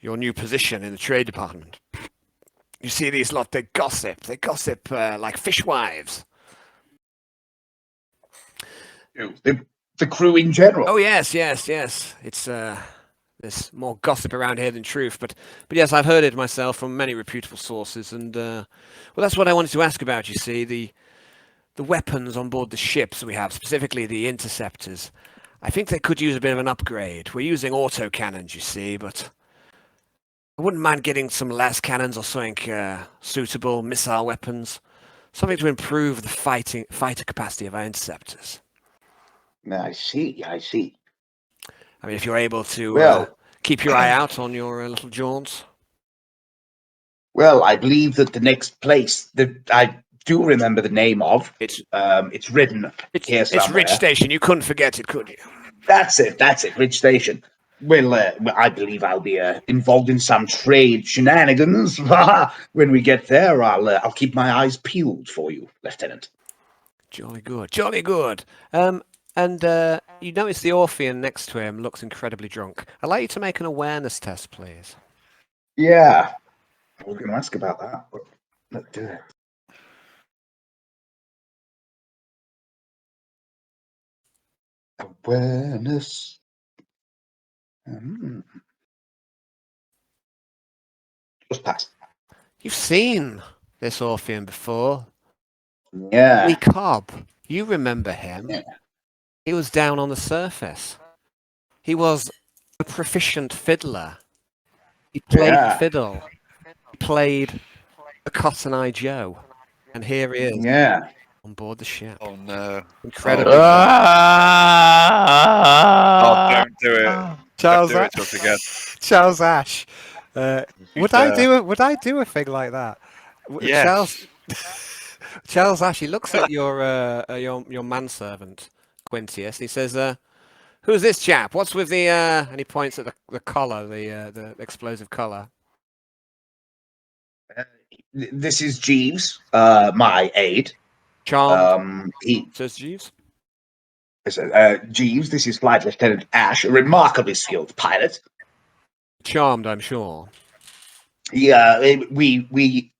new position in the trade department. You see these lot, they gossip like fishwives. The crew in general. Oh yes. It's there's more gossip around here than truth, but yes, I've heard it myself from many reputable sources, and that's what I wanted to ask about. You see, the weapons on board the ships we have, specifically the interceptors. I think they could use a bit of an upgrade. We're using autocannons, you see, but I wouldn't mind getting some las cannons or something suitable, missile weapons, something to improve the fighter capacity of our interceptors. I see. I mean, if you're able to keep your eye out on your little jaunts. Well, I believe that the next place that I do remember the name of, it's written here somewhere. It's Ridge Station. You couldn't forget it, could you? That's it, Ridge Station. Well, I believe I'll be involved in some trade shenanigans. When we get there, I'll keep my eyes peeled for you, Lieutenant. Jolly good. And you notice the Orphean next to him looks incredibly drunk. I'd like you to make an awareness test, please. Yeah. I was going to ask about that, but let's do it. Awareness. Just pass. You've seen this Orphean before. Yeah. Lee Cobb. You remember him. Yeah. He was down on the surface. He was a proficient fiddler. He played the fiddle. He played the Cotton Eye Joe. And here he is. Yeah. On board the ship. Oh no. Incredible. Don't do it. Charles Don't do it to us again. Charles Ash. Would I do a thing like that? Yes. Charles Ash, he looks at your manservant, Quintius. He says, "Who's this chap? What's with the?" And he points at the collar, the explosive collar. This is Jeeves, my aide. Charmed. Says Jeeves. Jeeves, this is Flight Lieutenant Ash, a remarkably skilled pilot. Charmed, I'm sure. Yeah, we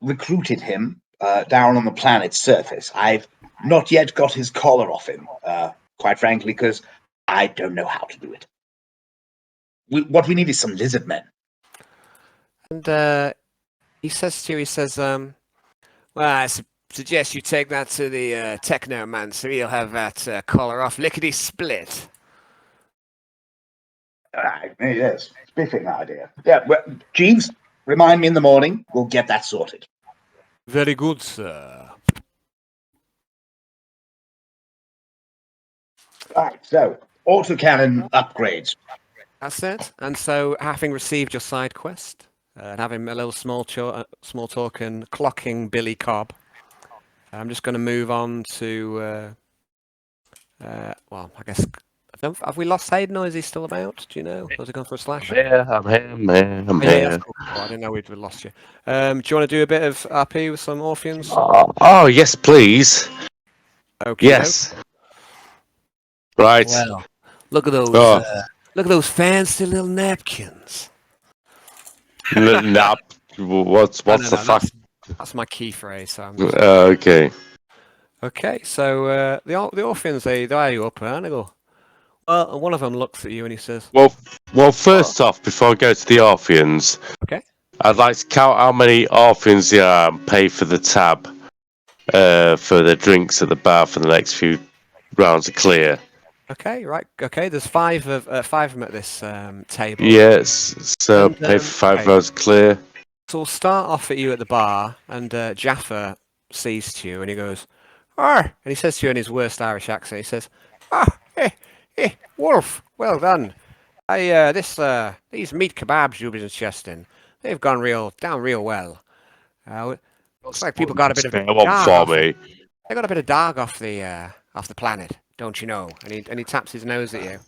recruited him down on the planet's surface. I've not yet got his collar off him, quite frankly, because I don't know how to do it. What we need is some lizard men. And he says to you, well, I suggest you take that to the Technomancer. He'll have that collar off lickety-split. Yes, spiffing idea. Yeah, well, Jeeves, remind me in the morning. We'll get that sorted. Very good, sir. Right, so autocannon upgrades. That's it. And so, having received your side quest, and having a little small talk and clocking Billy Cobb, I'm just going to move on to. Well, I guess. Have we lost Hayden, or is he still about? Do you know? Has he gone for a slash? Yeah, I'm here, man. I'm Yeah, here. that's cool. Oh, I didn't know we'd lost you. Do you want to do a bit of RP with some Orpheans? Oh, yes, please. Okay. Yes. Right. Well, look at those. Look at those fancy little napkins. Nap. What's the fuck? That's my key phrase. So I'm just... Okay. Okay, so the Orpheans, they eye you up, and they go. Well, one of them looks at you and he says, Well, first off, before I go to the Orpheans, okay, I'd like to count how many Orpheans there are and pay for the tab for the drinks at the bar for the next few rounds of clear. Okay, right. Okay, there's five of them at this table. Yes, so And, pay for 5 rounds clear. So we'll start off at you at the bar, and Jaffa sees to you and he goes, and he says to you in his worst Irish accent, he says, hey, Wolf, well done. These meat kebabs you've been suggesting, they've gone down real well. Looks like people got a bit of for me. They got a bit of dog off the planet, don't you know? And he taps his nose at you.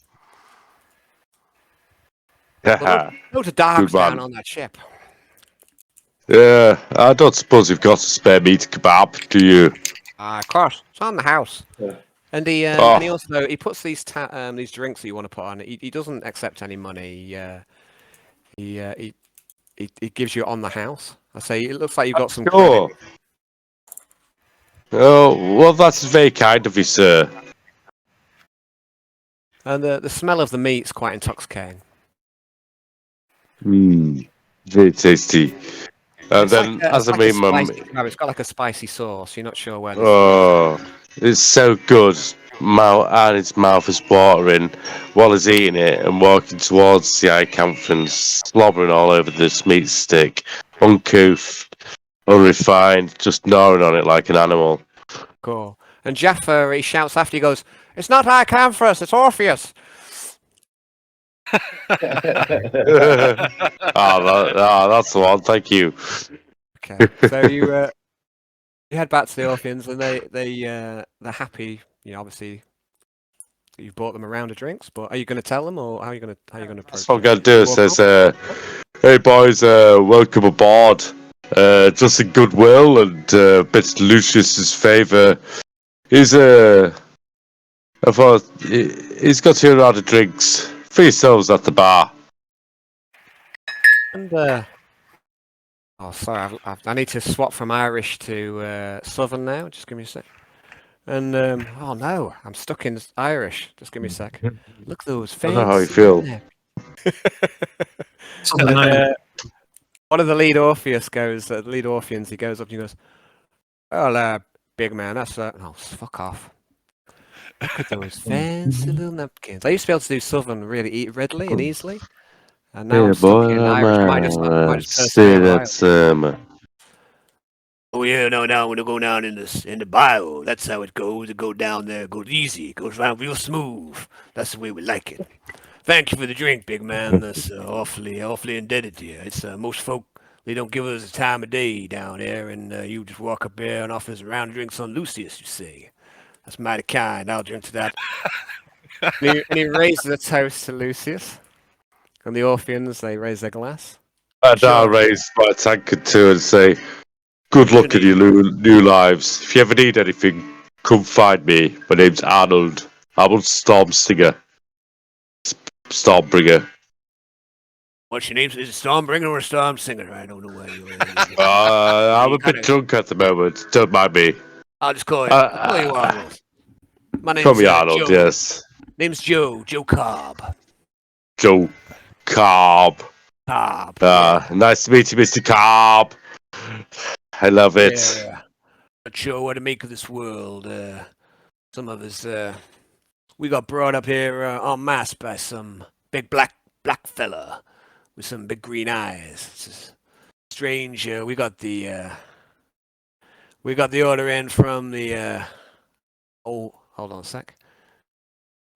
Loads of dogs down on that ship. Yeah, I don't suppose you've got a spare meat kebab, do you? Of course, it's on the house. Yeah. And he also puts these drinks that you want to put on. He doesn't accept any money. He gives you on the house. I say it looks like you've got some. Sure. Oh well, that's very kind of you, sir. And the smell of the meat's quite intoxicating. Very tasty. And then, it's got like a spicy sauce. You're not sure where. It's so good. And his mouth is watering while he's eating it and walking towards the eye conference, slobbering all over this meat stick, uncouth, unrefined, just gnawing on it like an animal. Cool. And Jaffa, he shouts after, he goes, "It's not Icanthus, it's Orpheus." That's the one. Thank you. Okay, so you head back to the Orpheans, and they're happy. You know, obviously, you've bought them a round of drinks. But are you going to tell them, or how are you going to approach? That's what I'm going to do. It says, "Hey boys, welcome aboard. Just in goodwill and a bit of Lucius's favour. He's got here a round of drinks for yourselves at the bar." And sorry, I need to swap from Irish to Southern now. Just give me a sec. And oh no, I'm stuck in Irish. Just give me a sec. Look at those fancy. I know how you feel. One of the lead Orpheans, he goes up and he goes, "Well, big man, that's oh, fuck off. Look at those fancy little napkins." I used to be able to do Southern really readily and easily. And now I'm stuck in Irish. Might just say that's Oh yeah, no, now when you go down in the bio, that's how it goes. It goes down there, it goes easy, it goes around real smooth. That's the way we like it. Thank you for the drink, big man. That's awfully indebted to you. It's most folk, they don't give us the time of day down there, and you just walk up there and offer us a round of drinks on Lucius, you say. That's mighty kind. I'll drink to that. and he raises a toast to Lucius. And the Orpheans, they raise their glass. And I'll raise my tankard too and say, "Good luck in your new lives. If you ever need anything, come find me. My name's Arnold. I'm a Stormbringer. What's your name? Is it Stormbringer or Stormsinger? I don't know where you I'm a bit drunk at the moment. Don't mind me. I'll just call you Arnold. My name's Call me Arnold, Joe. yes. Name's Joe Cobb. Joe Cobb. Nice to meet you, Mr. Cobb. I love it. Yeah. Not sure what to make of this world. Some of us, we got brought up here en masse by some big black fella with some big green eyes. It's strange. We got the order in from the. Oh, hold on a sec.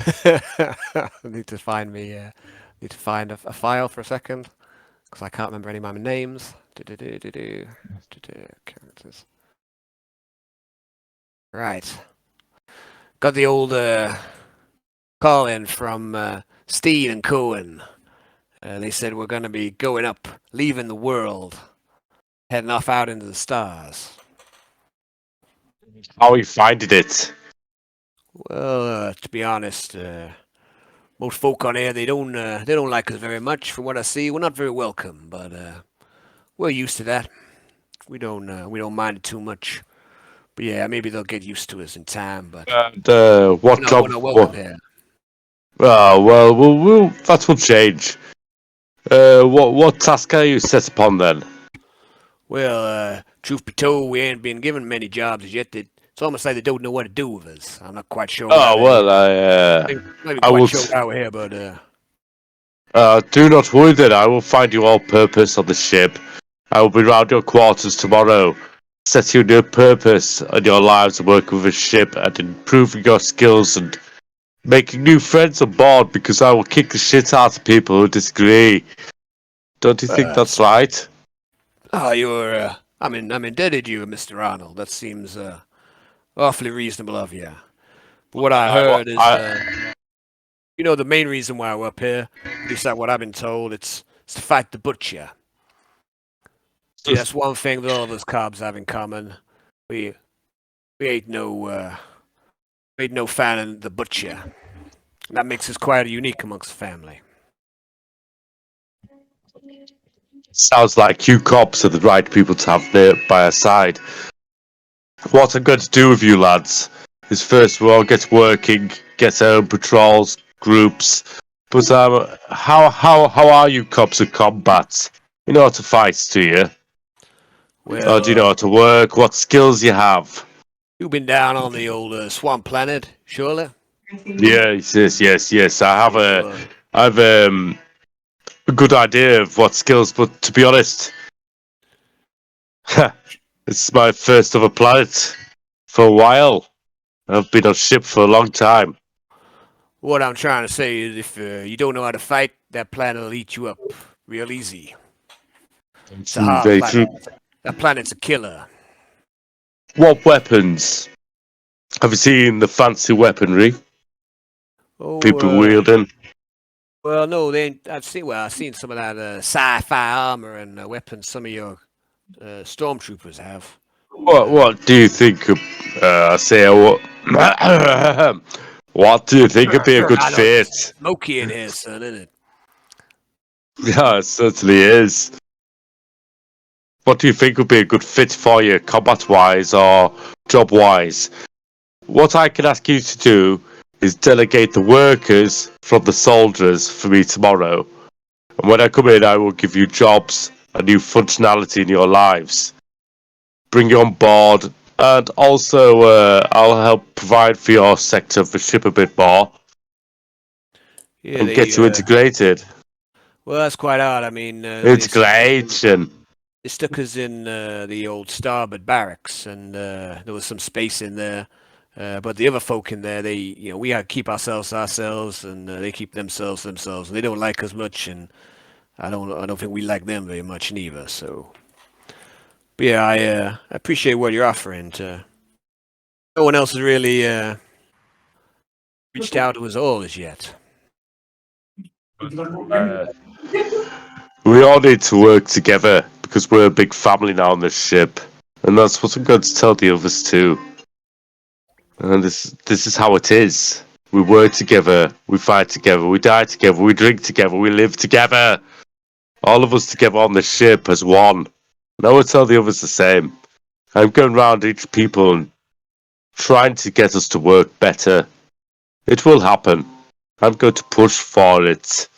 I need to find a file for a second because I can't remember any of my names. Characters. Right. Got the old call in from Steve and Cohen. They said we're going to be going up, leaving the world, heading off out into the stars. How are you finding it? Well, to be honest, most folk on here they don't like us very much. From what I see, we're not very welcome, but we're used to that. We don't mind it too much. But yeah, maybe they'll get used to us in time. But what job? We're not welcome here. Well, that will change. What task are you set upon then? Well, truth be told, we ain't been given many jobs as yet. It's almost like they don't know what to do with us. I'm not quite sure. I will. Sure why we're here, but do not worry then. I will find you all purpose on the ship. I will be round your quarters tomorrow, set you new purpose on your lives and working with a ship and improving your skills and making new friends on board because I will kick the shit out of people who disagree. Don't you think that's right? you're. I'm indebted to you, Mr. Arnold. That seems awfully reasonable of you. But what I heard is, the main reason why we're up here, at least that's what I've been told, it's to fight the butcher. See, that's one thing that all of us Cobbs have in common. We ain't no fan of the butcher. And that makes us quite unique amongst the family. Sounds like you cops are the right people to have there by our side. What I'm going to do with you lads is first of all get working, get our own patrols, groups. But how are you cops at combat? You know how to fight, do you? Well, or do you know how to work? What skills you have? You've been down on the old swamp planet, surely? Yes. I have a good idea of what skills, but to be honest, it's my first of a planet for a while. I've been on ship for a long time. What I'm trying to say is if you don't know how to fight, that planet will eat you up real easy. It's a hard Very planet. true. That planet's a killer. What weapons? Have you seen the fancy weaponry? People wielding? Well, no, they ain't. I've seen some of that sci-fi armor and weapons some of your stormtroopers have. What do you think of, what do you think would be a good fit? Smoky in here, son, isn't it? Yeah, it certainly is. What do you think would be a good fit for you, combat-wise or job-wise? What I can ask you to do is delegate the workers from the soldiers for me tomorrow. And when I come in, I will give you jobs and new functionality in your lives. Bring you on board, and also I'll help provide for your sector of the ship a bit more. Yeah, and get you integrated. Well, that's quite hard. I mean, integration. They stuck us in the old starboard barracks, and there was some space in there. But the other folk in there, we had to keep ourselves, and they keep themselves, and they don't like us much, and I don't think we like them very much neither. So, but yeah, I appreciate what you're offering. No one else has really reached out to us all as yet. We all need to work together because we're a big family now on this ship, and that's what I'm going to tell the others too. And this is how it is. We work together, we fight together, we die together, we drink together, we live together. All of us together on the ship as one. And I will tell the others the same. I'm going round each people and trying to get us to work better. It will happen. I'm going to push for it.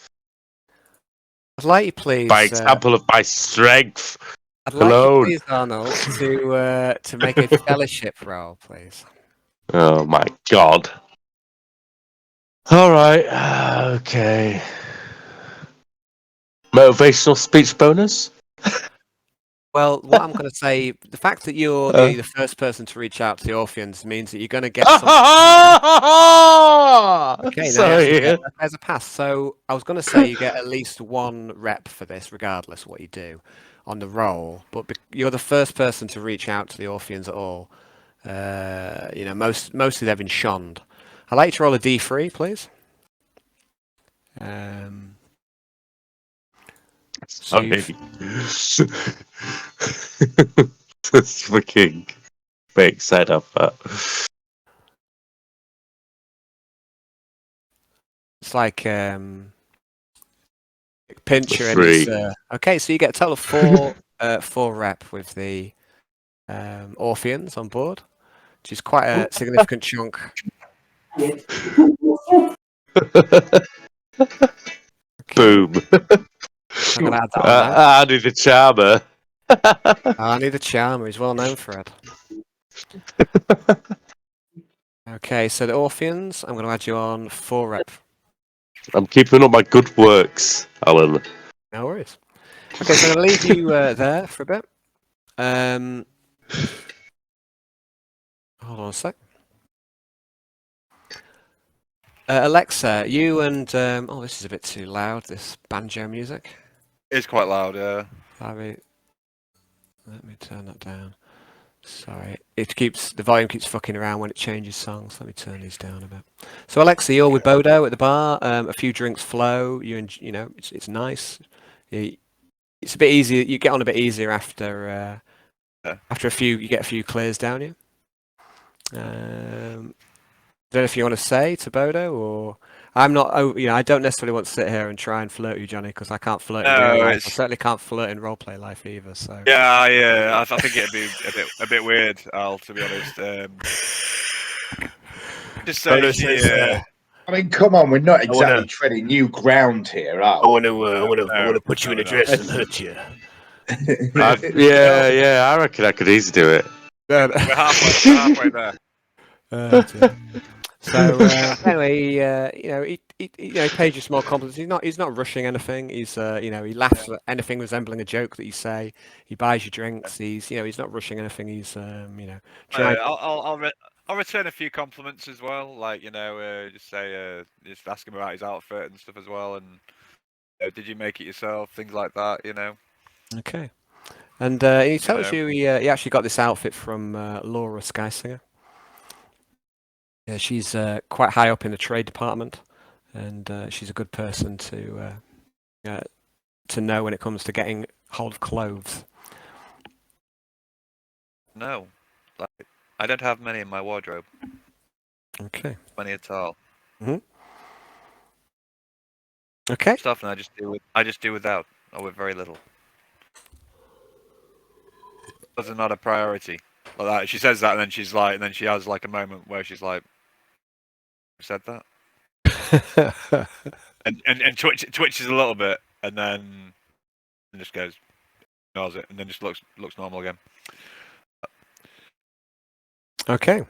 I'd like you, please. By example of my strength. I'd like alone. you, please, Arnold, to make a fellowship roll, please. Oh my god. Alright, okay. Motivational speech bonus? Well, what I'm going to say, the fact that you're the first person to reach out to the Orpheans means that you're going to get some... Okay, sorry. There's a pass. So I was going to say you get at least one rep for this, regardless of what you do on the roll. But you're the first person to reach out to the Orpheans at all. Mostly they've been shunned. I'd like you to roll a D3, please. Sorry. This fucking fake setup. It's like pincher and Three. it's okay. So you get a total of four rep with the Orpheans on board, which is quite a significant chunk. Boom. I'm gonna add that on now. Andy the Charmer. Arnie the Charmer is well known for it. Okay, so the Orpheans, I'm going to add you on 4 rep. I'm keeping up my good works, Alan. No worries. Okay, so I'm going to leave you there for a bit. Hold on a sec. Alexa, you and... this is a bit too loud, this banjo music. It's quite loud, yeah. Let me turn that down. Sorry, the volume keeps fucking around when it changes songs. Let me turn these down a bit. So Alexa, you're with Bodo at the bar. A few drinks flow. It's nice. It's a bit easier. You get on a bit easier after a few. You get a few clears down you. Don't know if you want to say to Bodo or. I'm not. I don't necessarily want to sit here and try and flirt you, Johnny, because I can't flirt in real life. I certainly can't flirt in roleplay life either. So. Yeah. I think it'd be a bit weird, Al, to be honest. Just say. I mean, come on, we're not exactly treading new ground here, are we? I want to put you in a dress and hurt you. Yeah, I reckon I could easily do it. We're halfway there. So anyway, he pays you small compliments. He's not rushing anything. He laughs at anything resembling a joke that you say. He buys you drinks. He's not rushing anything. He's trying. I'll return a few compliments as well. Like just ask him about his outfit and stuff as well. And did you make it yourself? Things like that. Okay. And he tells you he actually got this outfit from Laura Skysinger. Yeah, she's quite high up in the trade department, and she's a good person to know when it comes to getting hold of clothes. No, I don't have many in my wardrobe. Okay. Plenty at all. Mm-hmm. Okay. Stuff, and I just do without, or with very little. Those are not a priority. Like that. She says that, and then she has like a moment where she's like, "Said that," and twitches a little bit, and then just goes, ignores it, and then just looks normal again. Okay.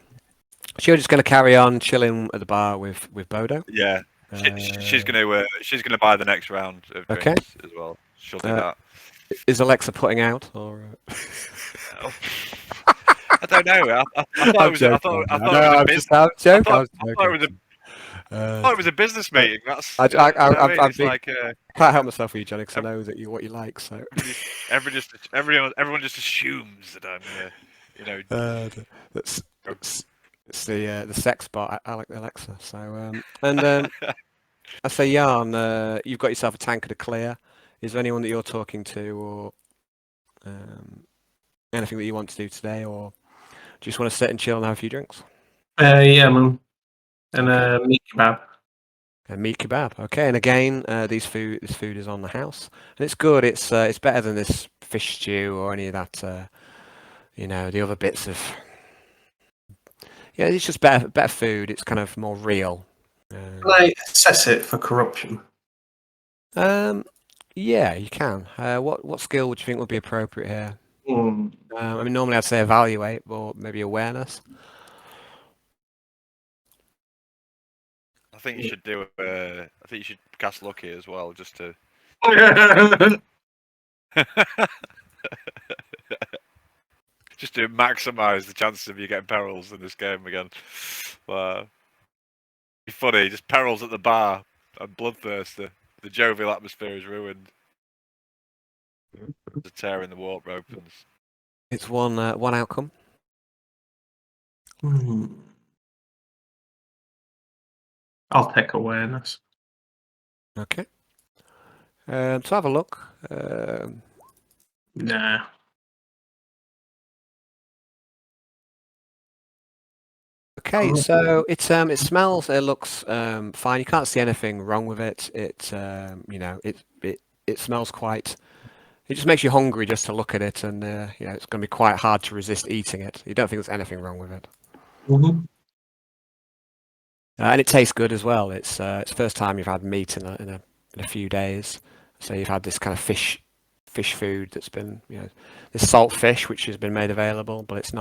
So you're just going to carry on chilling at the bar with Bodo? Yeah. She's gonna buy the next round of drinks as well. She'll do that. Is Alexa putting out or? I don't know. I thought it was a business meeting. That's. I'm like can't help myself with you, Johnny, because I know that what you like. So. Everyone just assumes that I'm It's the sex bot, Alexa. So I say, Jan, you've got yourself a tankard of clear. Is there anyone that you're talking to, or anything that you want to do today, or do you just want to sit and chill and have a few drinks? Yeah, man. And meat kebab. A meat kebab. Okay, and again, this food is on the house, and it's good. It's better than this fish stew or any of that. The other bits of. Yeah, it's just better food. It's kind of more real. Can I assess it for corruption? Yeah, you can. What skill would you think would be appropriate here? Mm. I mean, normally I'd say evaluate, or maybe awareness. I think you should do. I think you should cast lucky as well, just to. Just to maximise the chances of you getting perils in this game again. Be funny, just perils at the bar and bloodthirster. The jovial atmosphere is ruined. The tear in the warp opens. It's one outcome. I'll take awareness. Okay. So have a look. Nah. Okay, so it smells. It looks fine. You can't see anything wrong with it. It smells quite. It just makes you hungry just to look at it, and it's going to be quite hard to resist eating it. You don't think there's anything wrong with it. Mm-hmm. And it tastes good as well. It's the first time you've had meat in a few days. So you've had this kind of fish food that's been, this salt fish which has been made available, but it's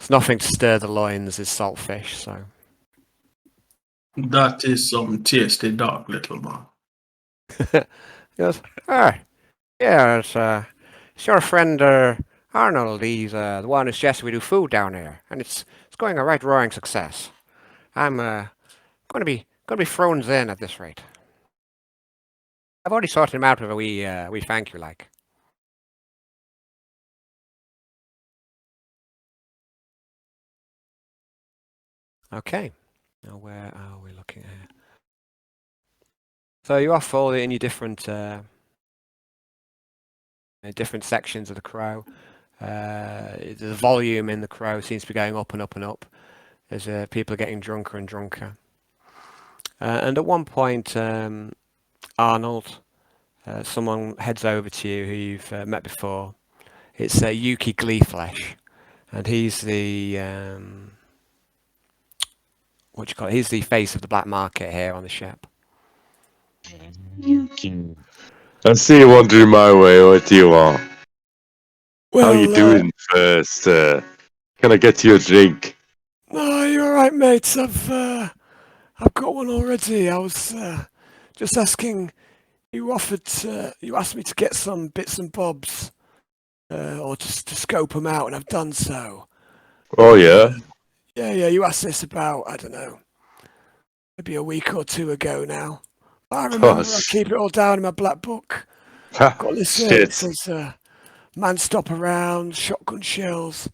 nothing to stir the loins. Is salt fish, so. That is some tasty dog, little man. He goes, yeah, it's your friend Arnold. He's the one who suggested we do food down here, and it's going a right roaring success. I'm going to be thrown in at this rate. I've already sorted him out with a wee thank you, like. Okay. Now where are we looking at? So you're off all in your different sections of the crow. The volume in the crow seems to be going up and up and up as people are getting drunker and drunker. And at one point, Arnold, someone heads over to you who you've met before. It's Yuki Gleeflesh, and he's the what do you call it? He's the face of the black market here on the ship. Yuki. I see you wandering my way. What do you want? Well, how you doing first? Can I get you a drink? No, you're all right, mate. I've got one already. I was just asking. You asked me to get some bits and bobs, or just to scope them out, and I've done so. Oh yeah. Yeah. You asked this about, I don't know, maybe a week or two ago now. I remember. I keep it all down in my black book. I've got this. It says, man stop around, shotgun shells,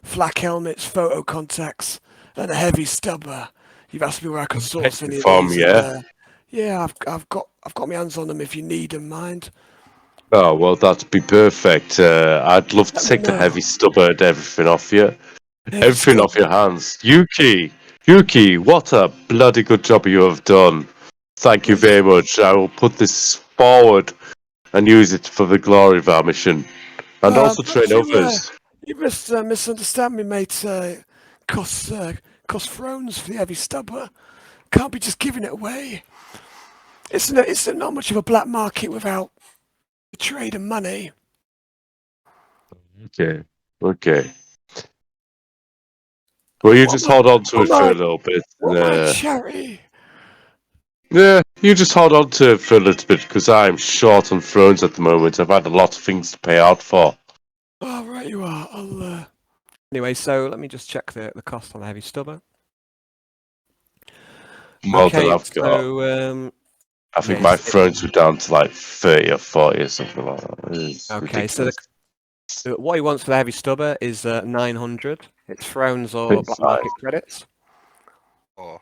flak helmets, photo contacts, and a heavy stubber. You've asked me where I can source any of these. Yeah, I've got my hands on them if you need them, mind. Oh well, that'd be perfect. I'd love to take the heavy stubber and everything off you. Everything off your hands. Yuki, what a bloody good job you have done. Thank you very much. I will put this forward and use it for the glory of our mission. And also train others. You must misunderstand me, mate. Costs thrones for the heavy stubber. Can't be just giving it away. It's not much of a black market without the trade and money. Okay. Well, you just hold on to it for a little bit. Charity. Yeah, you just hold on to it for a little bit because I'm short on thrones at the moment. I've had a lot of things to pay out for. Oh, right you are. Anyway, so let me just check the cost on the heavy stubber. Well, then I've got. I think my thrones were down to like 30 or 40 or something like that. Okay, so what he wants for the heavy stubber is 900. It's thrones or black market credits. Oh.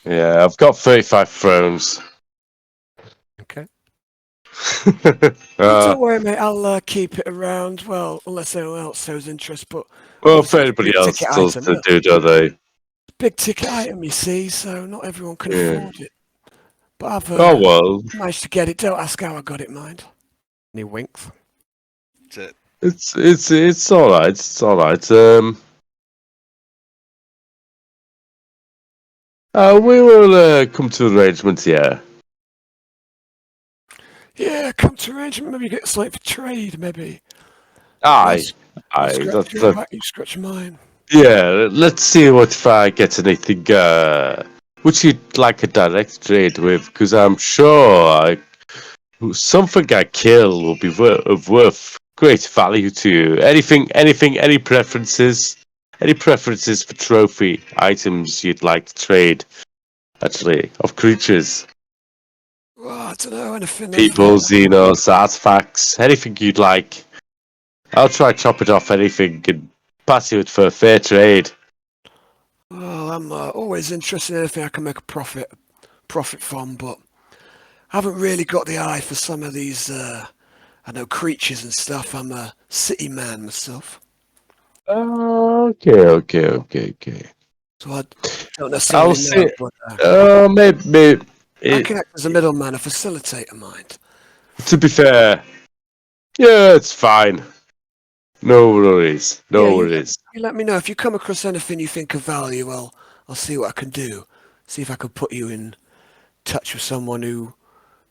Yeah, I've got 35 thrones. Okay. Don't worry, mate. I'll keep it around. Well, unless anyone else shows interest, but well, if anybody else does to do, don't they? big ticket item, you see, so not everyone can afford it. But I've managed to get it. Don't ask how I got it, mind. And he winks. That's it. It's all right. It's all right. We will come to an arrangement here. Yeah, come to arrangement. Maybe get something for trade. Maybe. Aye. You scratch mine. Yeah, let's see what if I get anything which you'd like a direct trade with, because I'm sure something I kill will be of worth great value to you. Anything, any preferences? Any preferences for trophy items you'd like to trade? Actually, of creatures, Well, I don't know anything. people, xenos, artifacts, anything you'd like. I'll try chop it off anything and pass you it for a fair trade. Well, I'm always interested in anything I can make a profit from, but I haven't really got the eye for some of these, I know, creatures and stuff. I'm a city man myself. Okay. So I don't necessarily I'll see. know, but Maybe. I can act as a middleman, a facilitator, mind. To be fair, yeah, it's fine. No worries. No worries. You let me know if you come across anything you think of value. I'll see what I can do. See if I can put you in touch with someone who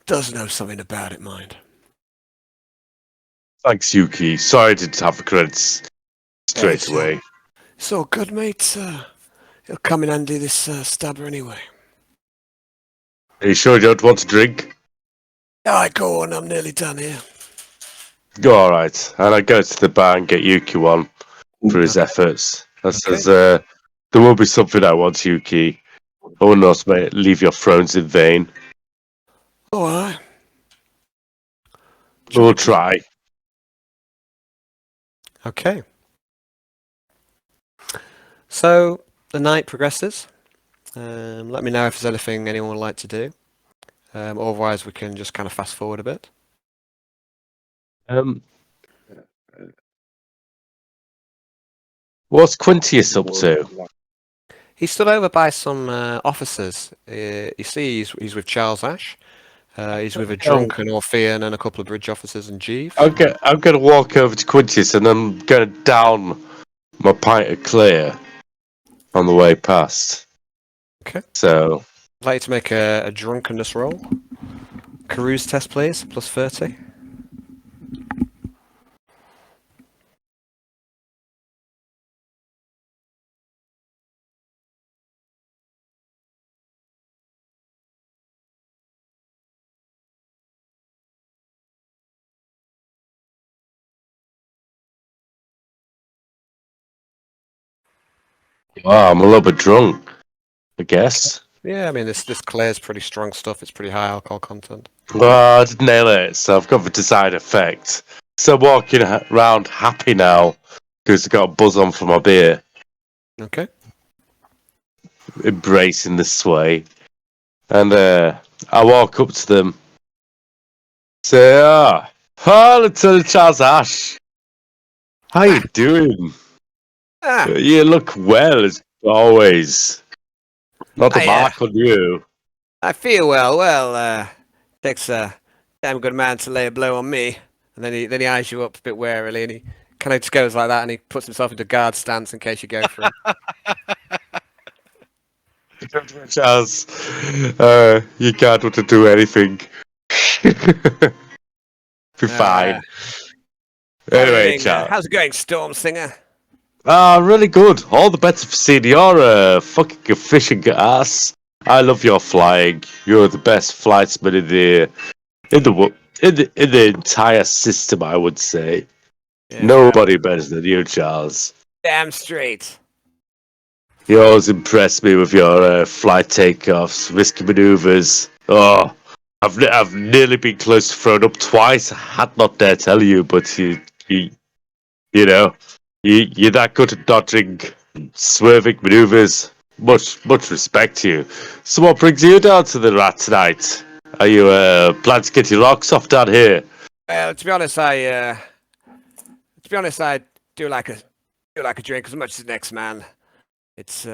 does know something about it, mind. Thanks, Yuki. Sorry I didn't have the credits straight away. It's all good, mate. It'll come in handy, this stabber, anyway. Are you sure you don't want to drink? Alright, go on. I'm nearly done here. Go alright. And I go to the bar and get Yuki one for his efforts. There will be something I want, Yuki. I will not leave your thrones in vain. Alright. We'll try. Okay. So the night progresses. Let me know if there's anything anyone would like to do. Otherwise, we can just kind of fast forward a bit. What's Quintius up to? He stood over by some officers. You see, he's with Charles Ash. He's with a drunken Orphean and a couple of bridge officers and Jeeves. I'm going to walk over to Quintius and I'm going to down my pint of clear on the way past. Okay. So I'd like you to make a drunkenness roll. Carews test, please. Plus 30. wow, I'm a little bit drunk, I guess. Yeah, I mean, this clear's pretty strong stuff. It's pretty high alcohol content. Well, I didn't nail it, so I've got the desired effect. So I'm walking around happy now because I got a buzz on for my beer. Okay. Embracing the sway. And I walk up to them. Say, Little Charles Ash. How you doing? You look well as always. Not a mark on you. I feel well. Well, takes a damn good man to lay a blow on me. And then he eyes you up a bit warily, and he kind of just goes like that, and he puts himself into guard stance in case you go for it. Charles, you can't want to do anything. Be fine. Anyway, Charles. How's it going, Storm Singer? Really good. All the better for seeing you're a fucking efficient ass. I love your flying. You're the best flightsman in the entire system, I would say. Yeah, nobody better than you, Charles. Damn straight. You always impress me with your flight takeoffs, risky maneuvers. Oh, I've nearly been close to thrown up twice. I had not dare tell you, but you know. You're that good at dodging, swerving maneuvers. Much respect to you. So what brings you down to the Rat tonight? Are you planning to get your rocks off down here? Well, to be honest, I do like a drink as much as the next man. It's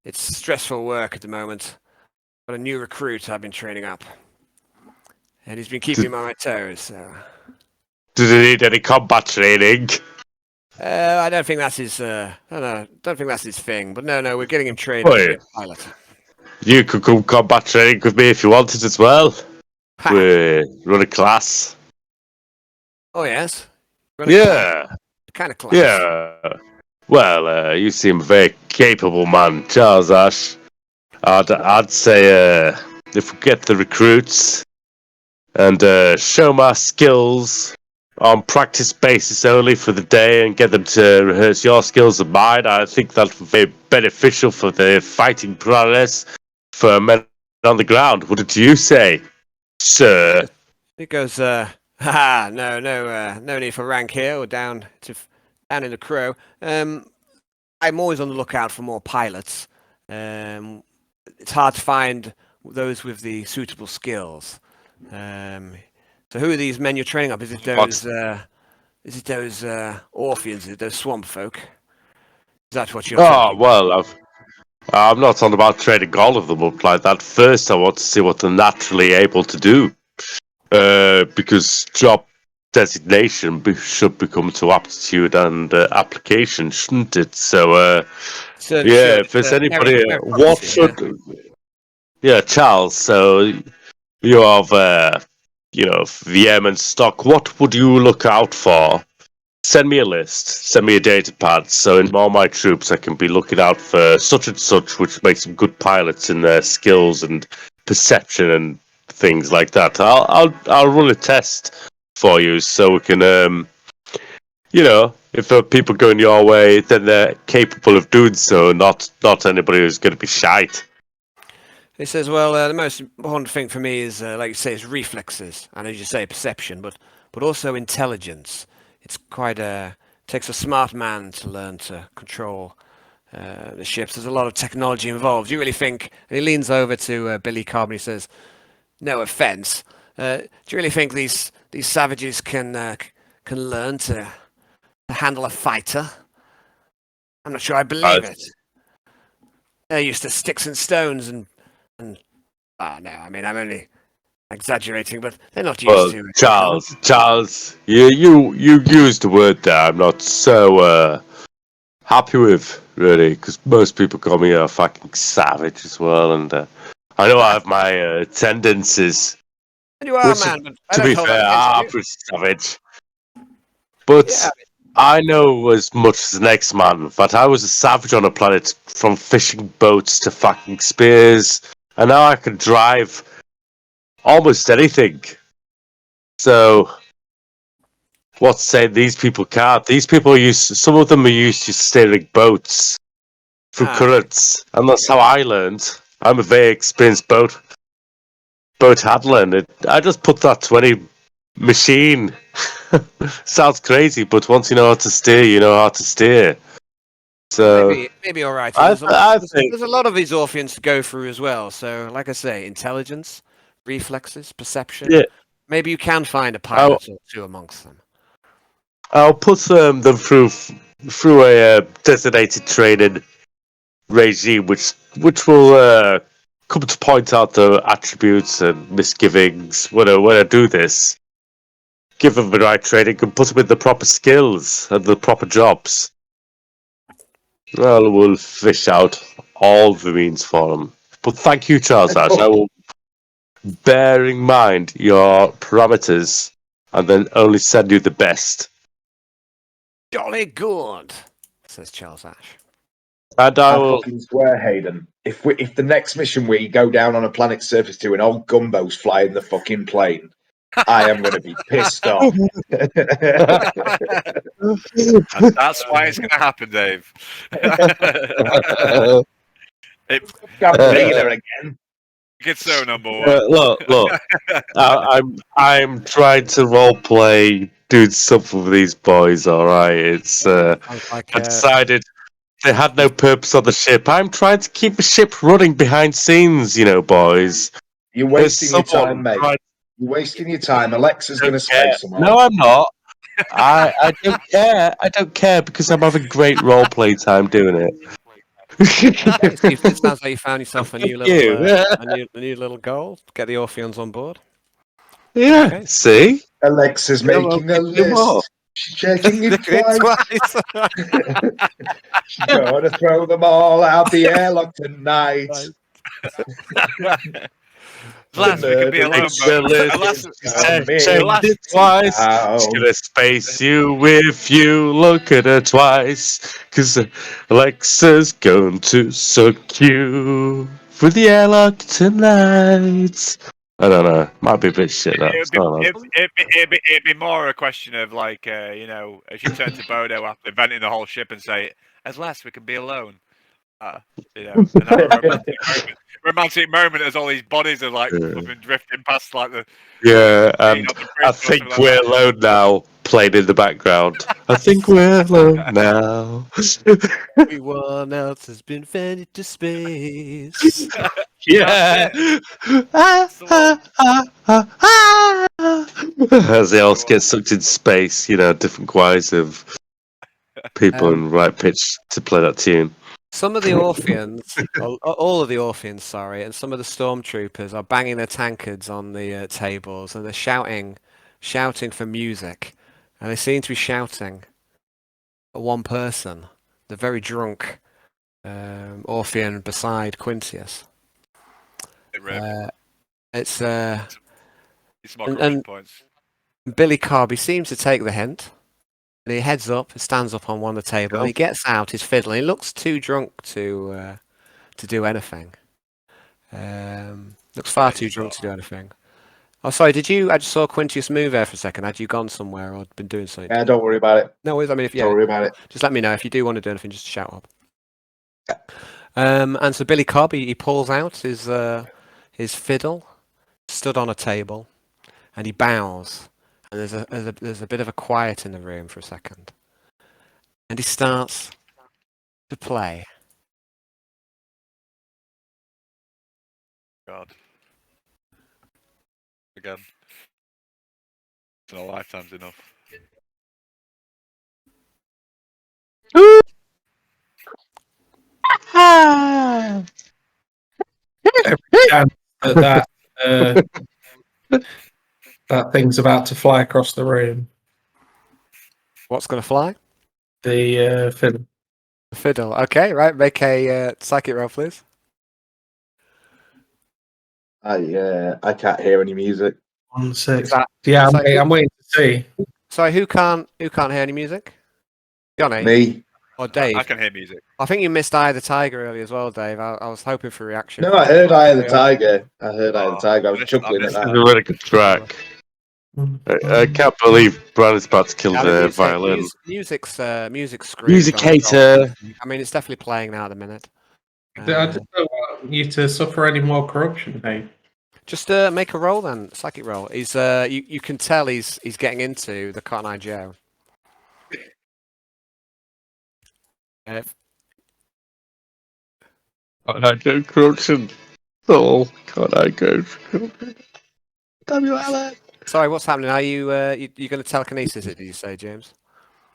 It's stressful work at the moment. Got a new recruit I've been training up. And he's been keeping me on my toes, so... Does he need any combat training? I don't think that's his, don't think that's his thing. But no, we're getting him trained to be a pilot. You could come combat training with me if you wanted as well. We run a class. Oh, yes? Yeah. Kind of class. Yeah. Well, you seem a very capable man, Charles Ash. I'd say if we get the recruits and show my skills on practice basis only for the day and get them to rehearse your skills and mine, I think that would be beneficial for the fighting prowess for men on the ground. What do you say, sir? He goes, no need for rank here. We're down in the Crow. I'm always on the lookout for more pilots. It's hard to find those with the suitable skills. So who are these men you're training up? Is it those Orpheans? Is it those swamp folk? Is that what you're training? Well, I'm not on about training all of them up like that. First, I want to see what they're naturally able to do. Because job designation should become to aptitude and application, shouldn't it? So, if there's anybody... what should... Yeah, Charles, so you have, VM and stock. What would you look out for? Send me a list. Send me a data pad. So in all my troops, I can be looking out for such and such, which makes them good pilots in their skills and perception and things like that. I'll run a test for you, so we can, if people going your way, then they're capable of doing so. Not anybody who's going to be shite. He says, well, the most important thing for me is, like you say, is reflexes, and as you say, perception, but also intelligence. It's takes a smart man to learn to control the ships. There's a lot of technology involved. Do you really think? And he leans over to Billy Cobb and he says, "No offense. Do you really think these savages can learn to handle a fighter? I'm not sure I believe it. They're used to sticks and stones and no, I mean, I'm only exaggerating, but they're not used to it. Charles, you used the word there I'm not so happy with, really, because most people call me a fucking savage as well, and I know I have my tendencies. And you are, man, but to be fair, I'm pretty savage. But yeah, I know as much as the next man that I was a savage on a planet, from fishing boats to fucking spears, and now I can drive almost anything. So, what's saying these people can't? These people some of them are used to steering boats through currents, and that's how I learned. I'm a very experienced boat handler. I just put that to any machine. Sounds crazy, but once you know how to steer, you know how to steer. So maybe all right. There's a lot of these Orpheans to go through as well. So, like I say, intelligence, reflexes, perception. Yeah. Maybe you can find a pilot or two amongst them. I'll put them through a designated training regime, which will come to point out the attributes and misgivings when I do this. Give them the right training and put them in the proper skills and the proper jobs. Well, we'll fish out all the means for them. But thank you, Charles Ash. I will bear in mind your parameters and then only send you the best. Jolly good, says Charles Ash. And I will fucking swear, Hayden, if the next mission we go down on a planet's surface to an old Gumbo's flying the fucking plane, I am going to be pissed off. That's why it's going to happen, Dave. Gabriela again. It's so number one. Look. I'm trying to roleplay, doing something with these boys. All right, it's I decided they had no purpose on the ship. I'm trying to keep the ship running behind scenes, boys. You're wasting your time, mate. You're wasting your time. Alexa's going to say something. No, I'm not. I don't care. I don't care because I'm having great roleplay time doing it. It sounds like you found yourself a new little, you. a new little goal. Get the Orpheons on board. Yeah, Okay. see? Alexa's Yeah, making well, a do more. list. She's checking it Look at twice. it twice. She's gonna throw them all out the airlock tonight. Last we can be alone, Makes but the list. alas, Checked it twice. Down. She's gonna space you if you look at her twice. Cause Alexa's going to suck you for the airlock tonight. I don't know. Might be a bit shit, that. It'd be more a question of like, as you turn to Bodo after venting the whole ship and say, "At last we can be alone." And have a romantic moment as all these bodies are like flipping drifting past like the. Yeah, and I think we're alone now. Played in the background. I think we're alone now. Everyone else has been fended to space. Yeah. As they all get sucked in space, different choirs of people in right pitch to play that tune. Some of the Orpheons, all of the Orpheons, sorry, and some of the stormtroopers are banging their tankards on the tables, and they're shouting for music, and they seem to be shouting at one person, the very drunk Orpheon beside Quintius. It's and Billy Cobb, he seems to take the hint. And he heads up, stands up on one of the tables, and he gets out his fiddle. And he looks too drunk to do anything. Looks far too drunk to do anything. Oh, sorry. I just saw Quintius move there for a second. Had you gone somewhere or been doing something? Yeah, don't worry about it. No worries. I mean, don't worry about it. Just let me know if you do want to do anything. Just shout up. And so Billy Cobb, he pulls out his fiddle, stood on a table, and he bows. And there's a bit of a quiet in the room for a second. And he starts to play. God. Again. It's in a lifetime's enough. That thing's about to fly across the room. What's going to fly? The fiddle. The fiddle. Okay, right. Make a psychic roll, please. I can't hear any music. 1 6. Yeah, I'm waiting to see. Sorry, who can't hear any music? Johnny? Me. Or Dave? I can hear music. I think you missed Eye of the Tiger earlier as well, Dave. I was hoping for a reaction. No, I heard Eye of the Tiger. I was chuckling at that. It's a really good track. I can't believe Brad is about to kill the violin. Music's screwed. Musicator. I mean, it's definitely playing now at the minute. I just don't want you to suffer any more corruption, mate. Just make a roll then, psychic roll. He's you can tell he's getting into the Cotton Eye Joe. Can't I go corruption? Oh, can't I go corruption? WLA. Sorry, what's happening? Are you you going to telekinesis it? Did you say, James?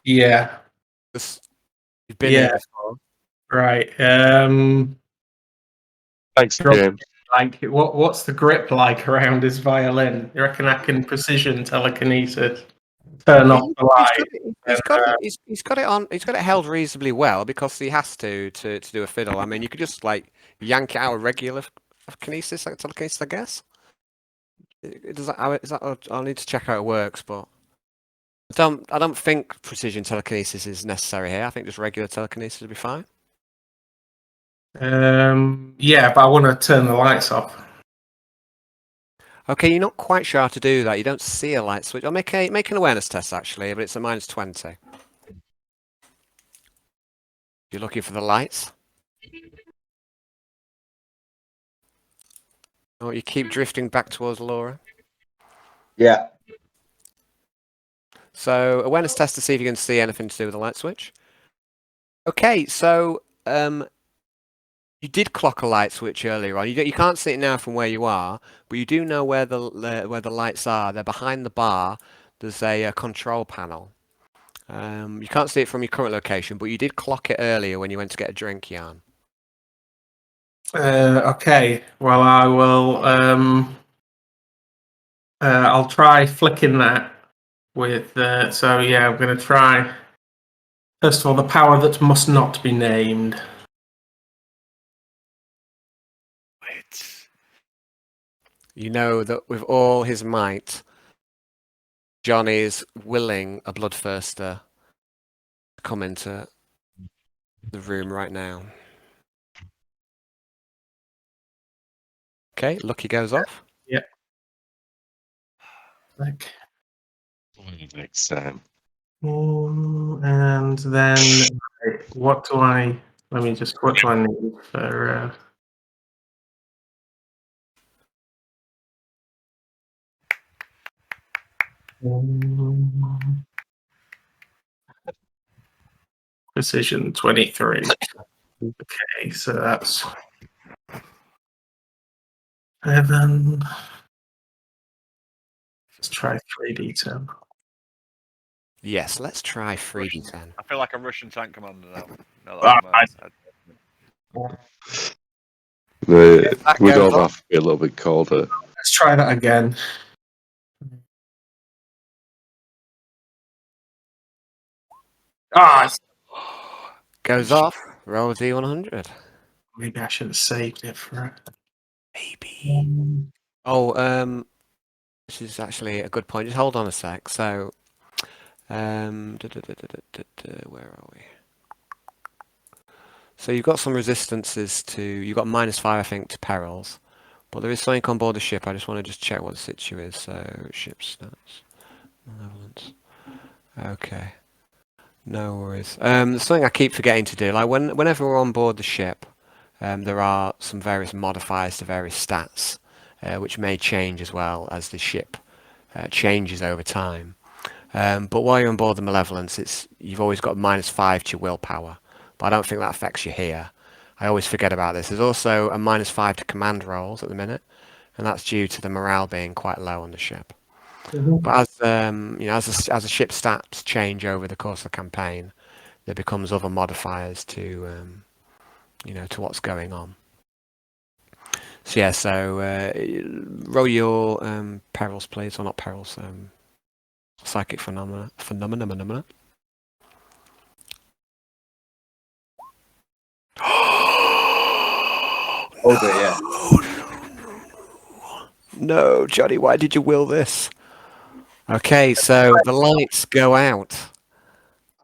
Yeah. You've been here before. Right. Thanks, James. Like, what's the grip like around his violin? You reckon I can precision telekinesis? Turn off the light. He's got it on. He's got it held reasonably well because he has to do a fiddle. I mean, you could just like yank it out of regular kinesis, like telekinesis, I guess. I'll need to check how it works, but I don't think precision telekinesis is necessary here. I think just regular telekinesis would be fine. Yeah, but I want to turn the lights off. Okay, you're not quite sure how to do that. You don't see a light switch. I'll make an awareness test actually, but it's a -20. You're looking for the lights. Oh, you keep drifting back towards Laura. Yeah. So awareness test to see if you can see anything to do with the light switch. Okay, so you did clock a light switch earlier on. You can't see it now from where you are, but you do know where the lights are. They're behind the bar. There's a control panel. You can't see it from your current location, but you did clock it earlier when you went to get a drink, Jan. Okay. Well, I will. I'll try flicking that with. So yeah, I'm going to try. First of all, the power that must not be named. Wait. You know that with all his might, John is willing a bloodthirster to come into the room right now. Okay, Lucky goes off. Yep. Okay. Next time. And then what do I? Let me just. What do I need for? Precision 23. Okay, so that's 7. Let's try 3d10. Yes, let's try 3d10. I feel like a Russian tank commander now. No, We'd all have to be a little bit colder. Let's try that again. Ah, Goes off. Roll a d100. maybe I should have saved it for. Maybe. Oh, this is actually a good point. Just hold on a sec. So, where are we? So you've got some resistances to. You've got -5, I think, to perils, but there is something on board the ship. I just want to just check what the situ is. So ship stats, malevolence. Okay. No worries. There's something I keep forgetting to do. Like whenever we're on board the ship, there are some various modifiers to various stats, which may change as well as the ship changes over time. But while you're on board the Malevolence, you've always got -5 to your willpower. But I don't think that affects you here. I always forget about this. There's also a -5 to command rolls at the minute, and that's due to the morale being quite low on the ship. But as as the ship's stats change over the course of the campaign, there becomes other modifiers to to what's going on. So yeah, roll your perils, please, or not perils, psychic phenomena. Oh dear, yeah. No, Johnny, why did you will this? Okay, so the lights go out.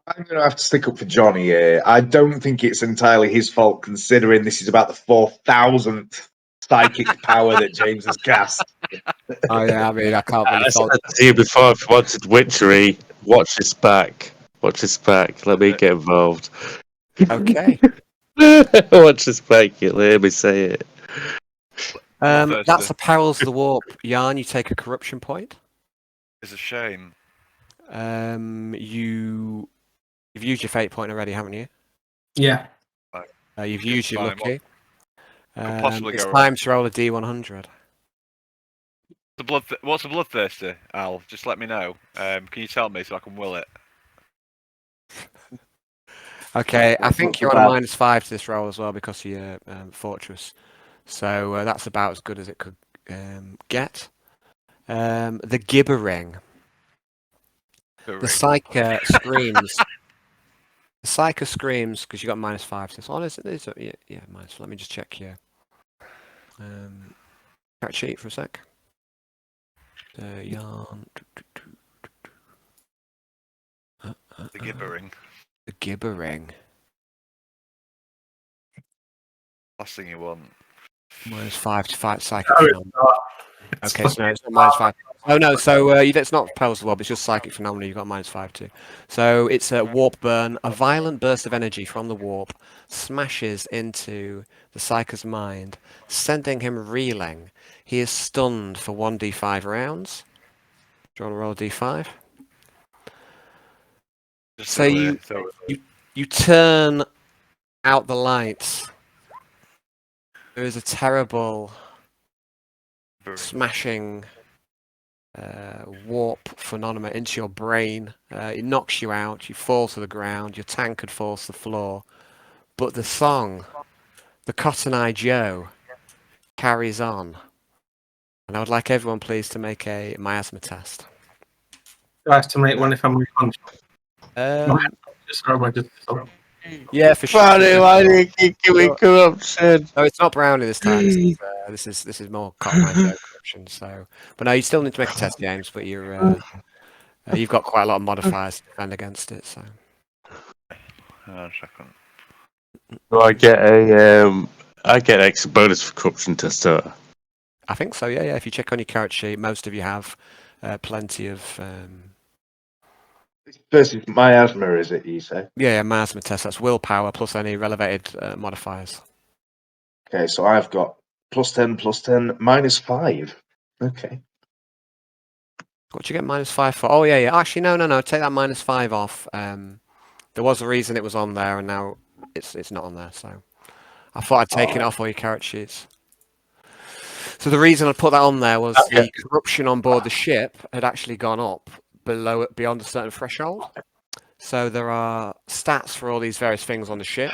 I'm going to have to stick up for Johnny here. I don't think it's entirely his fault, considering this is about the 4,000th psychic power that James has cast. Oh yeah, I mean, I can't really I fault. said to you before, if you wanted witchery, watch this back. Watch this back. Let me get involved. Okay. Watch this back. You'll hear me say it. That's the perils of the warp. Yarn, you take a corruption point. It's a shame. You've used your fate point already, haven't you? Yeah. You've used your lucky. It's go time to roll a d100. What's a bloodthirsty, Al? Just let me know. Can you tell me so I can will it? Okay, I think you're on a -5 to this roll as well because of your fortress. So that's about as good as it could get. The gibbering. The Psyker screams. The Psyker screams because you got -5 to this. Oh, yeah, minus. Let me just check here. Cat sheet for a sec. Yarn. The gibbering. The gibbering. Last thing you want. -5 to fight psychic phenomena. Okay, so no, it's not -5. Oh no, so it's not Perils of the Warp, it's just psychic phenomena. You've got -5 to. So it's a warp burn. A violent burst of energy from the warp smashes into the Psyker's mind, sending him reeling. He is stunned for 1d5 rounds. Do you want to roll a d5? So you turn out the lights. There is a terrible smashing warp phenomena into your brain. It knocks you out. You fall to the ground. Your tankard falls to the floor. But the song the Cotton Eye Joe carries on. And I would like everyone, please, to make a miasma test. Do I have to make one if I'm unconscious? Yeah, for sure. Brownie, why do you keep giving corruption? No, it's not Brownie this time. This is more Cotton Eye Joe corruption. So, but no, you still need to make a test, James. But you've got quite a lot of modifiers to defend against it. So. Second. Do I get an extra bonus for corruption test? I think so. Yeah. If you check on your character sheet, most of you have plenty of. Versus miasma, is it? You say? Yeah, miasma test. That's willpower plus any relevated modifiers. Okay, so I've got +10, +10, -5. Okay. What do you get -5 for? Oh yeah. Actually, no. Take that -5 off. There was a reason it was on there, and now it's not on there. So I thought I'd taken it off all your character sheets. So the reason I put that on there was the corruption on board the ship had actually gone up beyond a certain threshold. So there are stats for all these various things on the ship,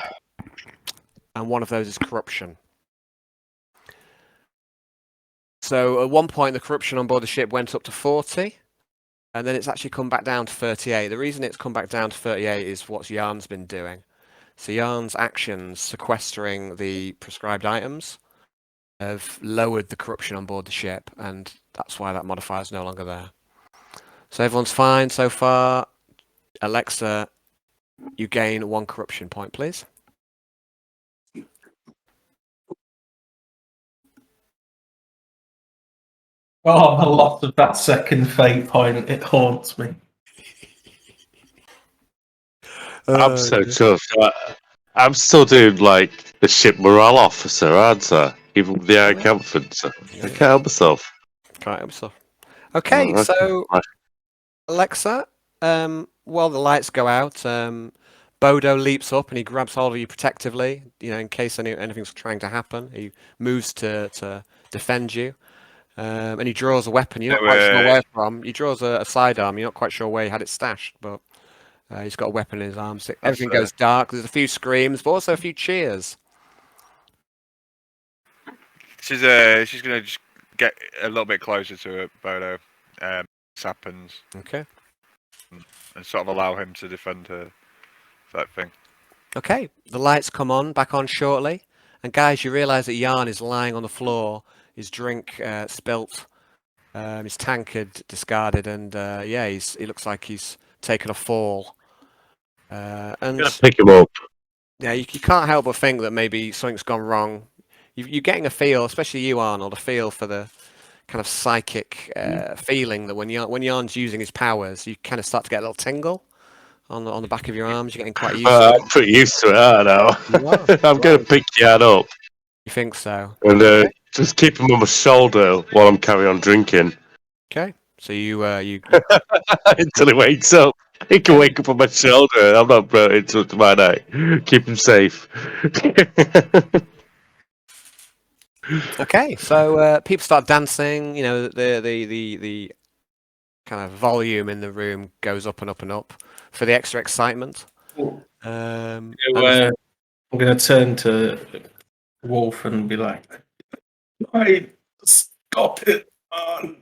and one of those is corruption. So at one point, the corruption on board the ship went up to 40, and then it's actually come back down to 38. The reason it's come back down to 38 is what Yarn's been doing. So Yarn's actions sequestering the prescribed items have lowered the corruption on board the ship, and that's why that modifier is no longer there. So everyone's fine so far. Alexa, you gain 1 corruption point, please. Oh, the loss of that second fate point, it haunts me. I'm so chuffed. I'm still doing like the ship morale officer, aren't I? Even with the air confidence. I can't help myself. Can't help myself. Okay, so Alexa, while the lights go out, Bodo leaps up and he grabs hold of you protectively, in case anything's trying to happen. He moves to defend you, and he draws a weapon. You're not quite sure where from. He draws a sidearm. You're not quite sure where he had it stashed, but he's got a weapon in his arm. So everything goes dark. There's a few screams, but also a few cheers. She's gonna just get a little bit closer to Bodo. This happens. Okay. And sort of allow him to defend her. That thing. Okay. The lights come back on shortly, and guys, you realise that Yarn is lying on the floor. His drink spilt. His tankard discarded, and he looks like he's taken a fall. And I'm gonna pick him up. Yeah, you can't help but think that maybe something's gone wrong. You're getting a feel, especially you, Arnold, a feel for the kind of psychic feeling that when Yarn's using his powers, you kind of start to get a little tingle on the back of your arms. You're getting quite used to it. I'm pretty used to it, aren't I? I'm going to pick Yarn up. You think so? And just keep him on my shoulder while I'm carrying on drinking. Okay. So you until he wakes up. He can wake up on my shoulder. I'm not brought into my night. Keep him safe. Okay, so people start dancing. The kind of volume in the room goes up and up and up for the extra excitement. I'm going to turn to Wolf and be like, "Hey, stop it, man!"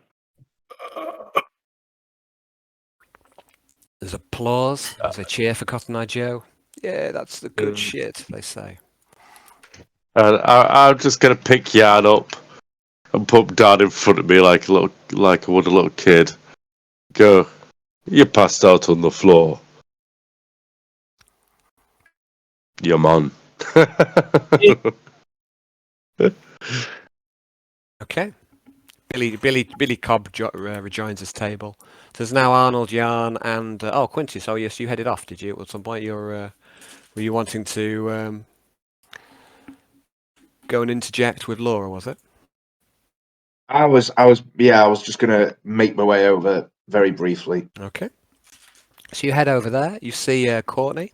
There's applause. There's a cheer for Cotton Eye Joe. Yeah, that's the good shit, they say. I'm just gonna pick Yarn up and put him down in front of me like I would a little kid. Go, you passed out on the floor. Your man. Okay. Billy Cobb rejoins his table. There's now Arnold, Yarn, and Quintius. Oh yes, you headed off, did you? At some point, were you wanting to go and interject with Laura? Was it? I was just gonna make my way over very briefly. Okay. So you head over there. You see Courtney.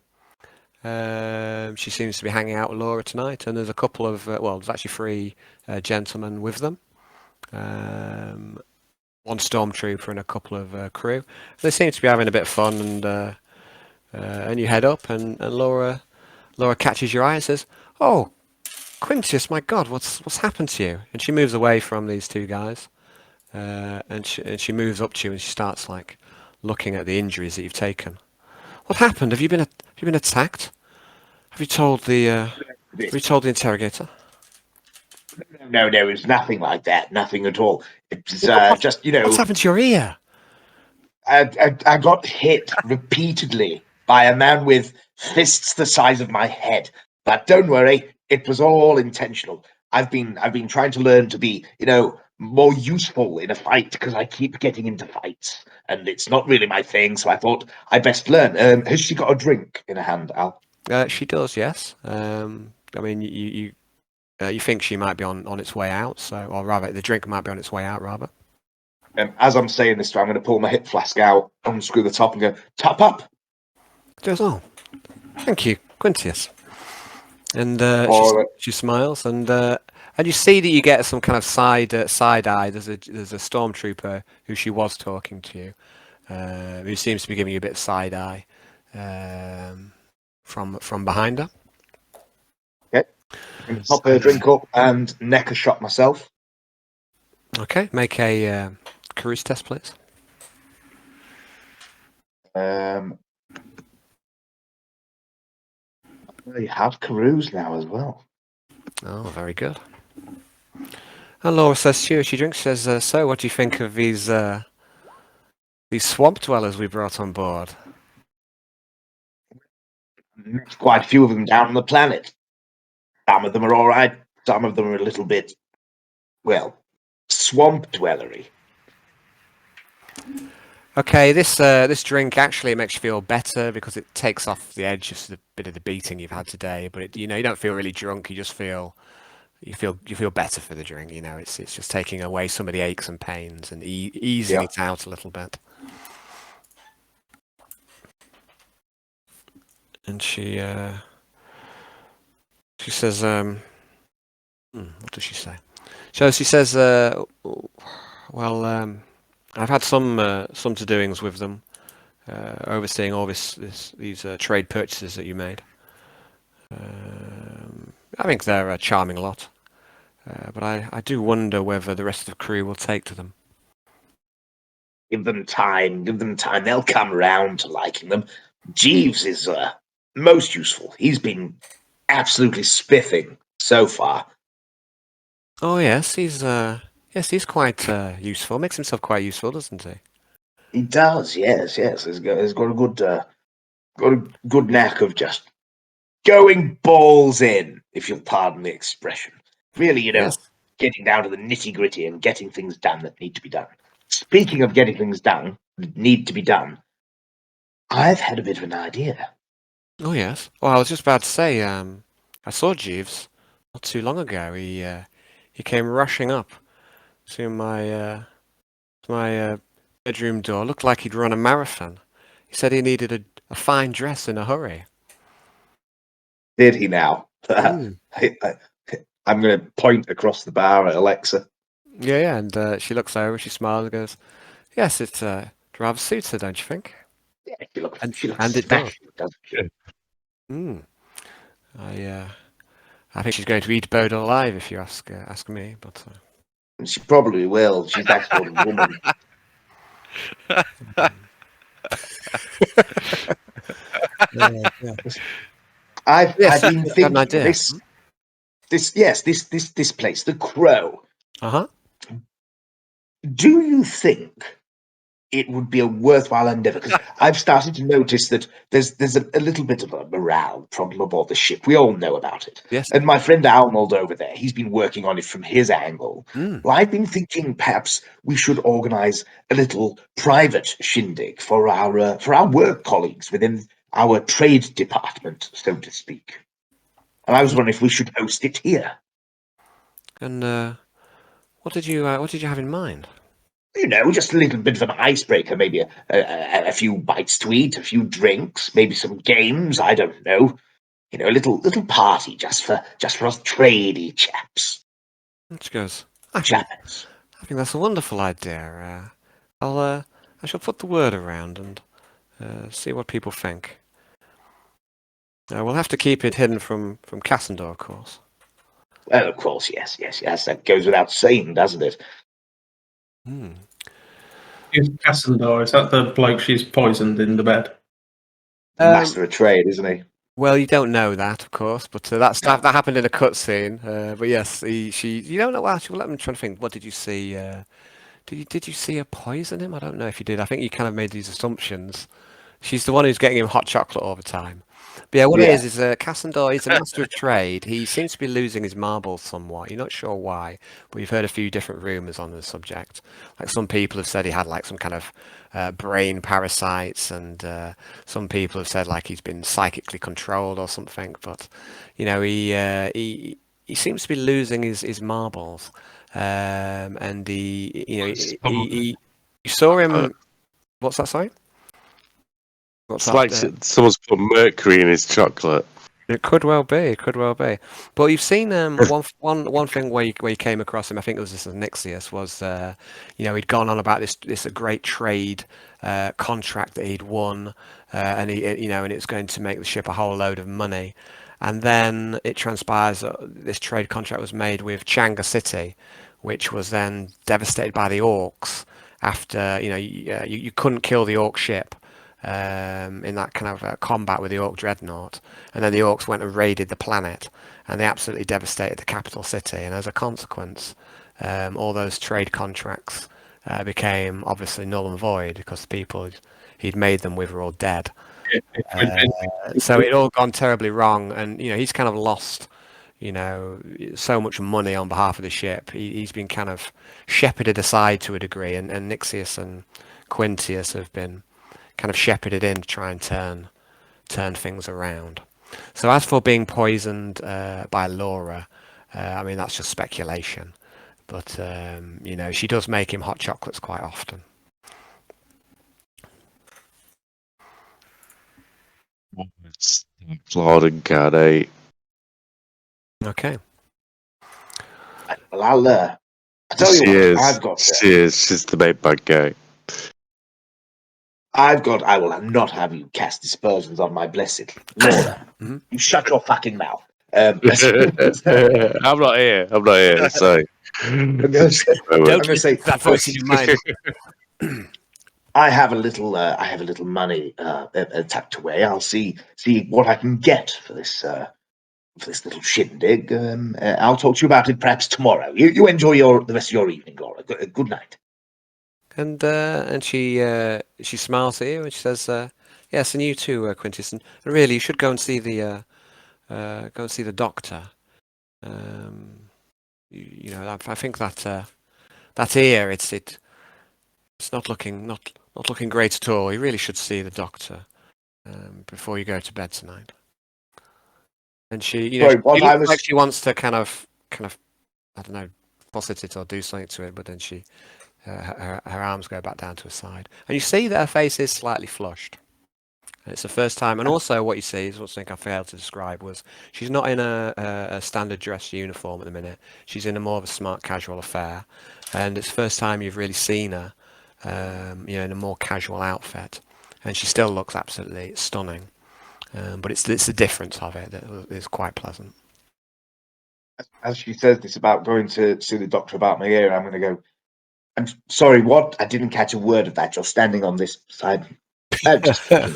She seems to be hanging out with Laura tonight, and there's a couple of there's actually 3 gentlemen with them. One stormtrooper and a couple of crew. They seem to be having a bit of fun, and you head up, and Laura catches your eye and says, "Oh, Quintius, my God, what's happened to you? And she moves away from these two guys, and she moves up to you and she starts like looking at the injuries that you've taken. What happened? Have you been attacked? Have you told the interrogator? No, it's nothing like that. Nothing at all. It's just, What's happened to your ear? I got hit repeatedly by a man with fists the size of my head. But don't worry, it was all intentional. I've been trying to learn to be, more useful in a fight because I keep getting into fights, and it's not really my thing. So I thought I best learn. Has she got a drink in her hand, Al? She does, yes. I mean, you think she might be on its way out, or rather, the drink might be on its way out, rather. As I'm saying this, I'm going to pull my hip flask out, unscrew the top, and go, top up. Goes, oh, thank you, Quintius. And she smiles, and you see that you get some kind of side eye. There's a stormtrooper who she was talking to, who seems to be giving you a bit of side eye from behind her. Okay, I'm going to pop her drink up and neck a shot myself. Okay, make a cruise test, please. I have carouse now as well. Oh, very good. And Laura says to you, she drinks, says, so what do you think of these swamp dwellers we brought on board? Met quite a few of them down on the planet. Some of them are all right. Some of them are a little bit, well, swamp dwellery. Okay, this drink actually makes you feel better because it takes off the edge of a bit of the beating you've had today. But you don't feel really drunk. You just feel better for the drink. It's just taking away some of the aches and pains and easing it out a little bit. And she says, what does she say? So she says, well, I've had some to-doings with them, overseeing all these trade purchases that you made. I think they're a charming lot, but I do wonder whether the rest of the crew will take to them. Give them time. They'll come round to liking them. Jeeves is most useful. He's been absolutely spiffing so far. Oh yes, he's quite useful. Makes himself quite useful, doesn't he? He does, yes. He's got a good knack of just going balls in, if you'll pardon the expression. Really, getting down to the nitty-gritty and getting things done that need to be done. Speaking of getting things done that need to be done, I've had a bit of an idea. Oh yes. Well, I was just about to say, I saw Jeeves not too long ago. He came rushing up to my bedroom door. Looked like he'd run a marathon. He said he needed a fine dress in a hurry. Did he now? I'm going to point across the bar at Alexa. Yeah, and she looks over, she smiles and goes, yes, it rather suits her, don't you think? Yeah, she looks and it does. doesn't she? I think she's going to eat Bodo alive if you ask me, but... She probably will. She's that sort of woman. I've been thinking this place, the Crow. Do you think it would be a worthwhile endeavor? Because I've started to notice that there's a little bit of a morale problem aboard the ship. We all know about it. Yes. And my friend Arnolds over there, he's been working on it from his angle. Well, I've been thinking perhaps we should organize a little private shindig for our work colleagues within our trade department, so to speak. And I was wondering if we should host it here. And what did you have in mind? Just a little bit of an icebreaker, maybe a few bites to eat, a few drinks, maybe some games. I don't know. A little party just for us tradey chaps. She goes, I think that's a wonderful idea. I shall put the word around and see what people think. We'll have to keep it hidden from Cassandor, of course. Well, of course, yes. That goes without saying, doesn't it? Is Cassandor, is that the bloke she's poisoned in the bed? The master of trade, isn't he? Well, you don't know that, of course, but that happened in a cutscene. But yes, you don't know. Actually, I'm trying to think. What did you see? Did you see her poison him? I don't know if you did. I think you kind of made these assumptions. She's the one who's getting him hot chocolate all the time. But yeah, what it is Cassandor is a master of trade. He seems to be losing his marbles somewhat. You're not sure why, but you've heard a few different rumours on the subject. Like some people have said he had like some kind of brain parasites, and some people have said like he's been psychically controlled or something. But you know, he seems to be losing his marbles, and he you saw him. What's that? Sorry. It's like someone's put mercury in his chocolate. It could well be. But you've seen one thing where you came across him. I think it was this Nixius was he'd gone on about this great trade contract that he'd won, and and it was going to make the ship a whole load of money. And then it transpires that this trade contract was made with Changa City, which was then devastated by the orcs after you couldn't kill the orc ship. In that kind of combat with the Orc Dreadnought, and then the Orcs went and raided the planet, and they absolutely devastated the capital city. And as a consequence, all those trade contracts became obviously null and void because the people he'd made them with were all dead. So it all gone terribly wrong, and he's kind of lost so much money on behalf of the ship. He's been kind of shepherded aside to a degree, and Nixius and Quintius have been kind of shepherded in to try and turn things around. So as for being poisoned by Laura, I mean that's just speculation, but she does make him hot chocolates quite often. Lord incarnate. Okay. Well, I'll tell you what. I've got. She's the main bad guy. I will not have you cast dispersions on my blessed Laura. You shut your fucking mouth. I'm not here. Sorry. Don't say that voice in your mind. I have a little money tucked away. I'll see what I can get for this little shindig. I'll talk to you about it perhaps tomorrow. You enjoy the rest of your evening, Laura. Good night. And she smiles at you and she says, "Yes, and you too, Quintius. And really, you should go and see the doctor. I think that ear, it's not looking great at all. You really should see the doctor before you go to bed tonight." And she like she wants to kind of I don't know, posit it or do something to it, but then she. Her arms go back down to her side, and you see that her face is slightly flushed. And it's the first time, and also what you see is something I failed to describe was she's not in a standard dress uniform at the minute. She's in a more of a smart casual affair, and it's the first time you've really seen her, in a more casual outfit, and she still looks absolutely stunning. But it's the difference of it that is quite pleasant. As she says this about going to see the doctor about my ear, I'm going to go. I'm sorry, what? I didn't catch a word of that. You're standing on this side. Just and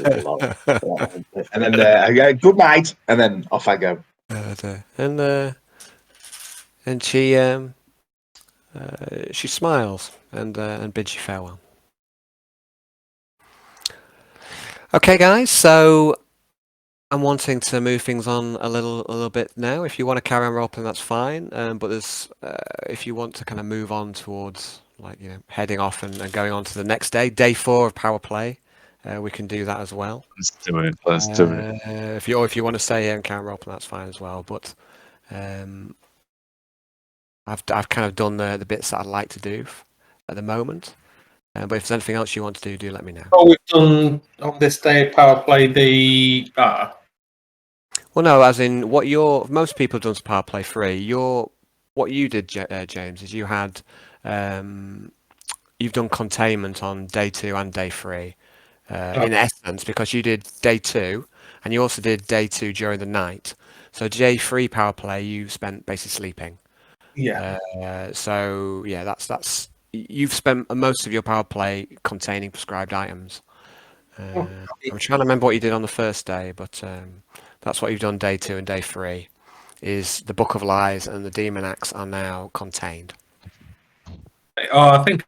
then I go, good night, and then off I go. And she smiles and bids you farewell. Okay, guys. So I'm wanting to move things on a little bit now. If you want to carry on roleplaying, that's fine. But there's if you want to kind of move on towards heading off and going on to the next day 4 of power play, we can do that as well. Let's do it. If you want to stay here and carry on roleplaying, that's fine as well. But I've kind of done the bits that I'd like to do at the moment. But if there's anything else you want to do let me know. Oh, we've done on this day power play the. Well, no, as in most people have done power play 3. What you did, James, is you had you've done containment on day 2 and day 3. In essence, because you did day 2 and you also did day 2 during the night. So day 3 power play, you spent basically sleeping. Yeah. So yeah, that's you've spent most of your power play containing prescribed items. I'm trying to remember what you did on the first day, but that's what you've done day 2 and day 3. Is the Book of Lies and the Demon Axe are now contained. Oh, I think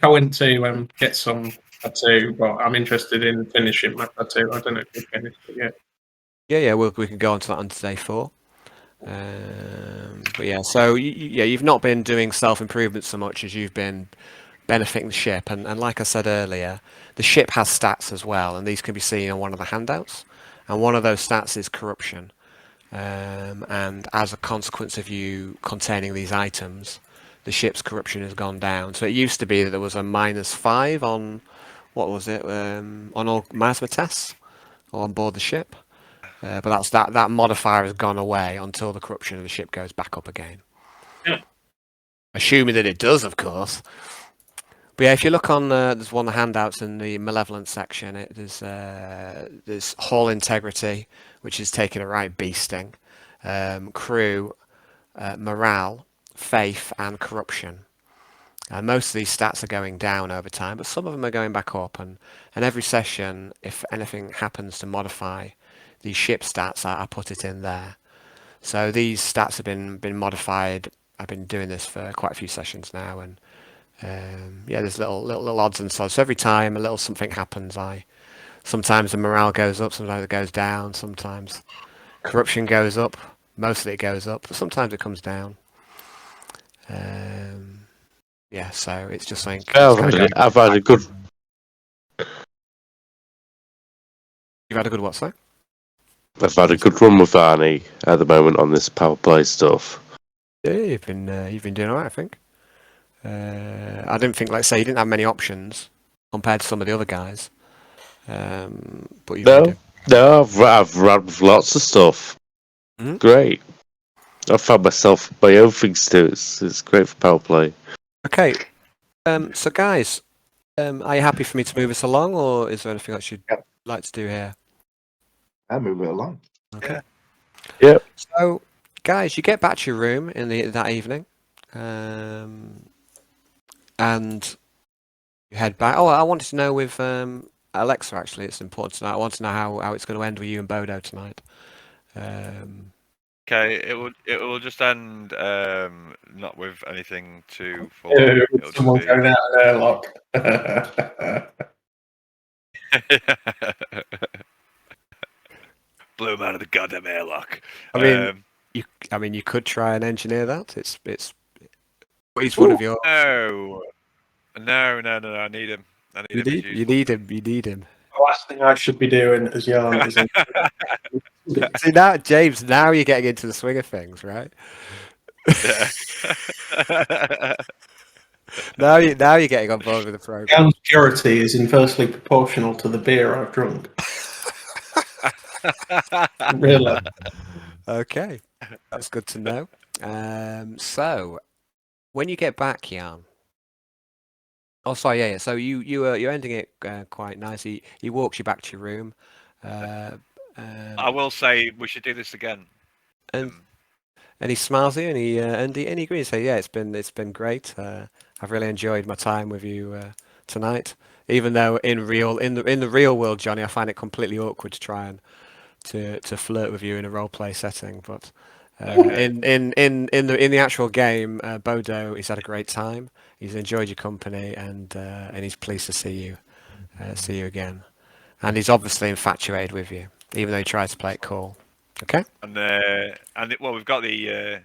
I went to get some tattoo, but I'm interested in finishing my tattoo. I don't know if you finished it yet. Yeah, we can go on to that on day 4. But yeah, so you've not been doing self-improvement so much as you've been benefiting the ship, and like I said earlier, the ship has stats as well, and these can be seen on one of the handouts, and one of those stats is corruption, and as a consequence of you containing these items, the ship's corruption has gone down. So it used to be that there was a -5 on, what was it, on all miasma tests on board the ship. But that modifier has gone away until the corruption of the ship goes back up again. Yeah. Assuming that it does, of course. But yeah, if you look on, there's one of the handouts in the malevolent section. There's hull integrity, which is taking a right beasting. Crew, morale, faith, and corruption. Most of these stats are going down over time, but some of them are going back up. And every session, if anything happens to modify these ship stats, I put it in there. So these stats have been modified. I've been doing this for quite a few sessions now, and yeah, there's little odds and sods. So every time a little something happens, sometimes the morale goes up, sometimes it goes down, sometimes corruption goes up. Mostly it goes up, but sometimes it comes down. Yeah, so it's just like I've had a good. You've had a good what, sir? I've had a good run with Arnie at the moment on this power play stuff. Yeah, you've been doing alright, I think. I didn't think, like say, you didn't have many options compared to some of the other guys. But you've I've run with lots of stuff. Mm-hmm. Great. I found myself my own things to do. It's great for power play. Okay. So guys, are you happy for me to move us along, or is there anything else you'd like to do here? I'll move it along. Okay. Yeah. So, guys, you get back to your room that evening, and you head back. Oh, I wanted to know with Alexa. Actually, it's important to know. I want to know how it's going to end with you and Bodo tonight. Okay, it will just end not with anything too full. Someone going out an airlock. Blew him out of the goddamn airlock. I mean, you could try and engineer that. It's he's one of your. No. I need him. You need him. The last thing I should be doing as Yarn is. See now, James. Now you're getting into the swing of things, right? now you're getting on board with the program. Yarn's purity is inversely proportional to the beer I've drunk. Really? Okay, that's good to know. So when you get back, Yarn. Oh, sorry, yeah. So you're ending it quite nicely. He walks you back to your room. I will say we should do this again. And he smiles at you, and he agrees. So yeah, it's been great. I've really enjoyed my time with you tonight. Even though in the real world, Johnny, I find it completely awkward to try and to flirt with you in a role play setting. But in the actual game, Bodo, he's had a great time. He's enjoyed your company, and he's pleased to see you again. And he's obviously infatuated with you, even though he tries to play it cool. Okay. And we've got the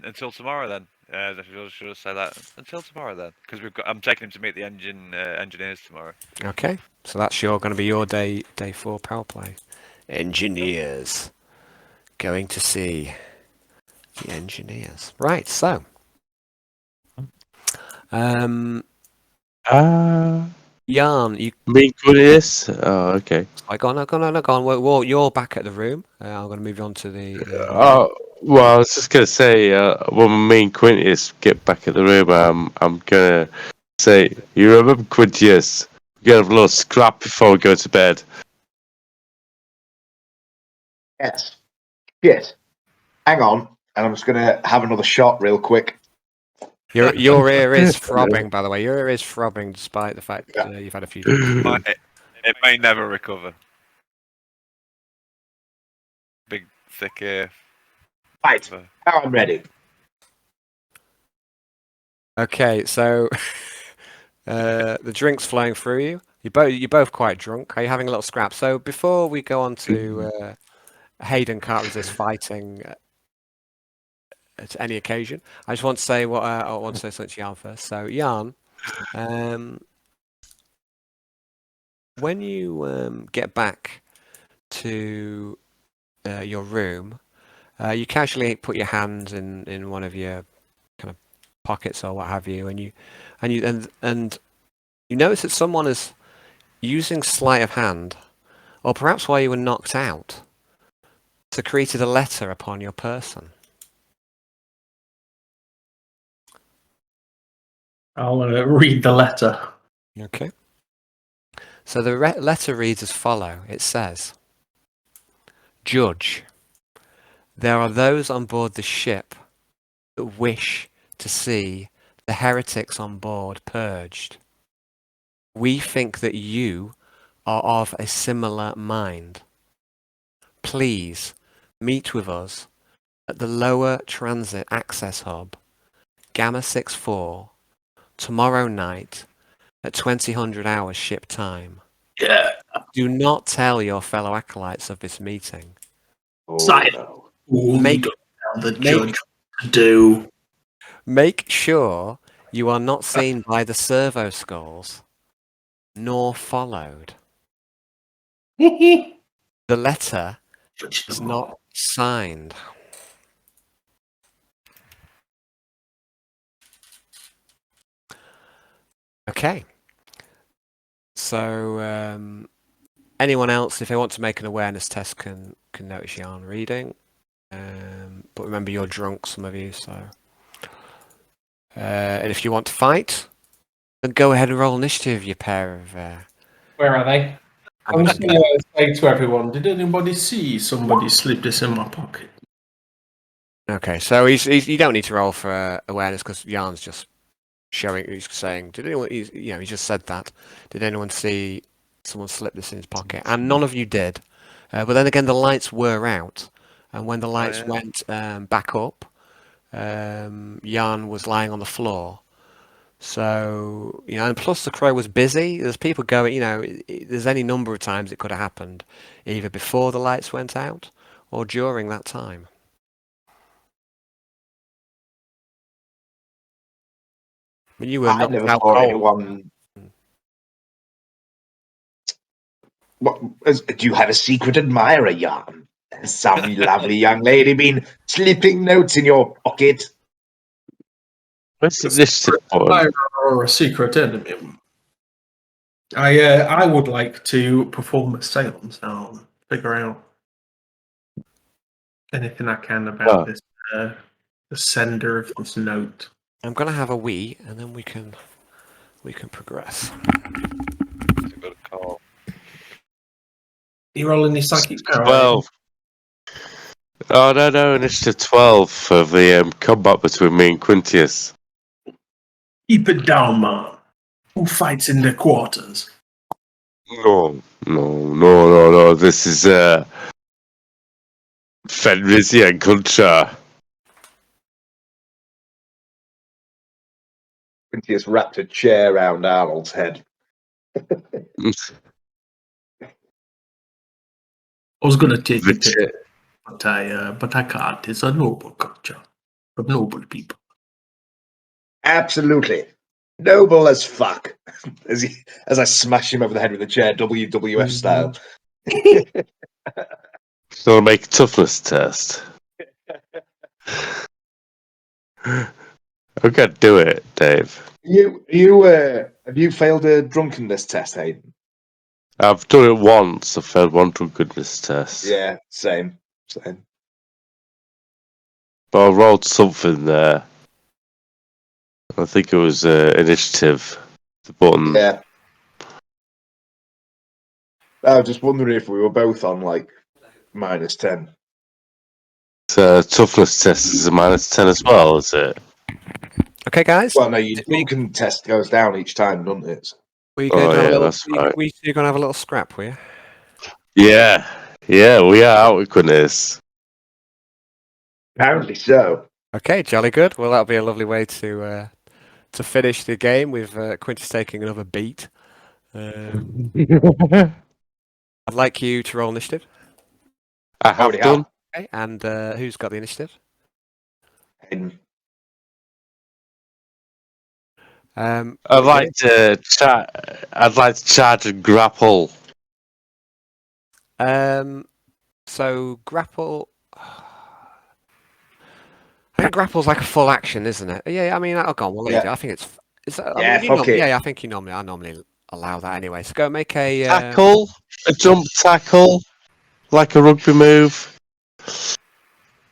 until tomorrow then. Should I say that until tomorrow then? Because I'm taking him to meet the engineers tomorrow. Okay. So that's going to be your day 4 power play. Engineers. Going to see the engineers. Right. So. Yarn, you mean Quintius? Oh, okay. Go on. Well, you're back at the room. I'm going to move on to the. Well, I was just going to say, when me and Quintius get back at the room, I'm going to say, you remember Quintius? We're going to have a little scrap before we go to bed. Yes. Shit. Hang on, and I'm just gonna have another shot real quick. Your ear is throbbing, by the way. Your ear is throbbing, despite the fact you've had a few drinks. It may never recover. Big, thick ear. Right, now I'm ready. Okay, so the drink's flowing through you. You're both quite drunk. Are you having a little scrap? So before we go on to Hayden can't resist fighting at any occasion, I just want to say what I want to say something to Jan first. So Jan, when you get back to your room, you casually put your hands in one of your kind of pockets or what have you, and you notice that someone is using sleight of hand, or perhaps while you were knocked out, secreted a letter upon your person. I'll read the letter. Okay. So the letter reads as follows. It says, Judge, there are those on board the ship that wish to see the heretics on board purged. We think that you are of a similar mind. Please meet with us at the lower transit access hub, Gamma 64, tomorrow night at 2000 hours ship time. Yeah. Do not tell your fellow acolytes of this meeting. No. Make the judge to do. Make sure you are not seen by the servo skulls, nor followed. The The letter is not signed. Okay. So anyone else, if they want to make an awareness test, can notice Jan reading. But remember, you're drunk, some of you. So, and if you want to fight, then go ahead and roll initiative. You pair of. Where are they? I'm just going to say to everyone: did anybody see somebody slip this in my pocket? Okay, so you don't need to roll for awareness because Jan's just showing. He's saying, did anyone? He just said that. Did anyone see someone slip this in his pocket? And none of you did. But then again, the lights were out, and when the lights went back up, Jan was lying on the floor. So, and plus the crow was busy. There's people going, there's any number of times it could have happened, either before the lights went out or during that time. I mean, you were knocked never out saw cold. anyone. Do you have a secret admirer, Jan? Has some lovely young lady been slipping notes in your pocket? What's this Or a secret enemy? I would like to perform a seance now. Figure out anything I can about this the sender of this note. I'm gonna have a wee, and then we can progress. That's a good call. You rolling these psychic power? 12. Oh no, initiative 12 for the combat between me and Quintius. Keep it down, man. Who fights in their quarters? No. This is Fenrisian culture. Quintius wrapped a chair around Arnold's head. I was gonna take it, but I can't. It's a noble culture of noble people. Absolutely. Noble as fuck. As I smash him over the head with the chair, WWF style. So I'll make a toughness test. I'm gonna do it, Dave. Have you failed a drunkenness test, Hayden? I've done it once. I failed one drunkenness test. Yeah, same. But I rolled something there. I think it was initiative. The button. Yeah. I was just wondering if we were both on like -10. So toughness test is a -10 as well, is it? Okay, guys. Well, no, your drunken test goes down each time, doesn't it? Were you going to have a little? That's right. You're going to have a little scrap, were you? Yeah, we are out with Quintius. Apparently so. Okay, jolly good. Well, that'll be a lovely way to finish the game with Quintus taking another beat. I'd like you to roll initiative. I have Already done. Okay, and who's got the initiative? And I'd like to charge and grapple. So grapple. I think grapple's like a full action, isn't it? Yeah, I mean, I'll go on. We'll leave it. I think it's. Yeah, fuck it. Yeah, I think I normally allow that anyway. So go make a Tackle, a jump tackle, like a rugby move.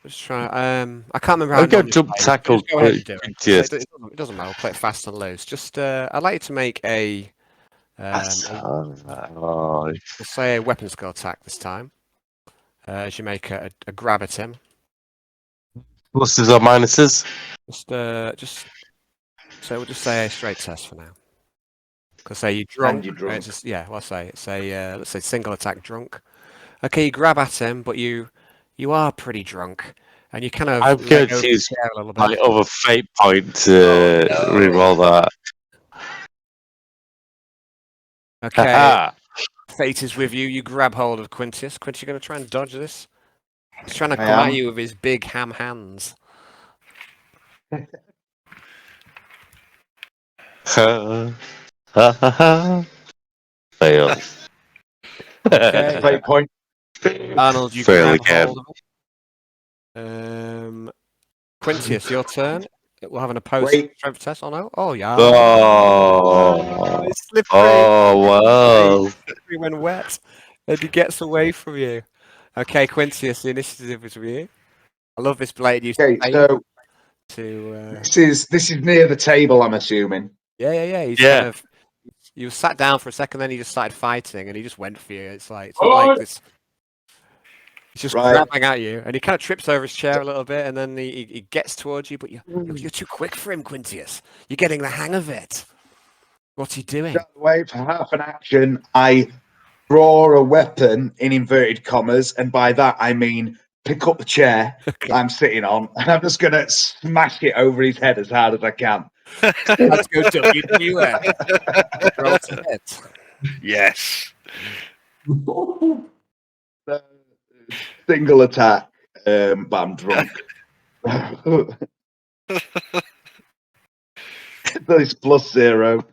Just try. I can't remember how. I'll go jump tackle. Go ahead and do it. Yes. It doesn't matter. We'll play it fast and loose. Just I'd like you to make a. We'll say a weapon skill attack this time. As you make a grab at him. Pluses or minuses? So we'll just say a straight test for now. Because say you're drunk. you're drunk. It's just, yeah, well, say it's a let's say single attack drunk. Okay, you grab at him, but you are pretty drunk, and you kind of. I'm going to use my other fate point to reroll that. Okay. Fate is with you. You grab hold of Quintius. Quintius, you're going to try and dodge this. He's trying to come at you with his big ham hands. Fail. Okay. fate point. Arnold, you Fail grab again. hold of him. Quintius, your turn. We'll have an opposed strength test. Oh no! Oh yeah! Oh, It's slippery. well. Slippery when wet, and he gets away from you. Okay, Quintius, the initiative is with you. I love this blade. Okay, so to this is near the table, I'm assuming. Yeah. He's kind of. You sat down for a second, then he just started fighting, and he just went for you. It's not like this. He's just grabbing at you, and he kind of trips over his chair a little bit, and then he gets towards you, but you're too quick for him, Quintius. You're getting the hang of it. What's he doing? Wait for half an action. I draw a weapon in inverted commas, and by that I mean pick up the chair I'm sitting on, and I'm just gonna smash it over his head as hard as I can. Let's go WWF. Roll to hit. Yes. Single attack, but I'm drunk. This +0.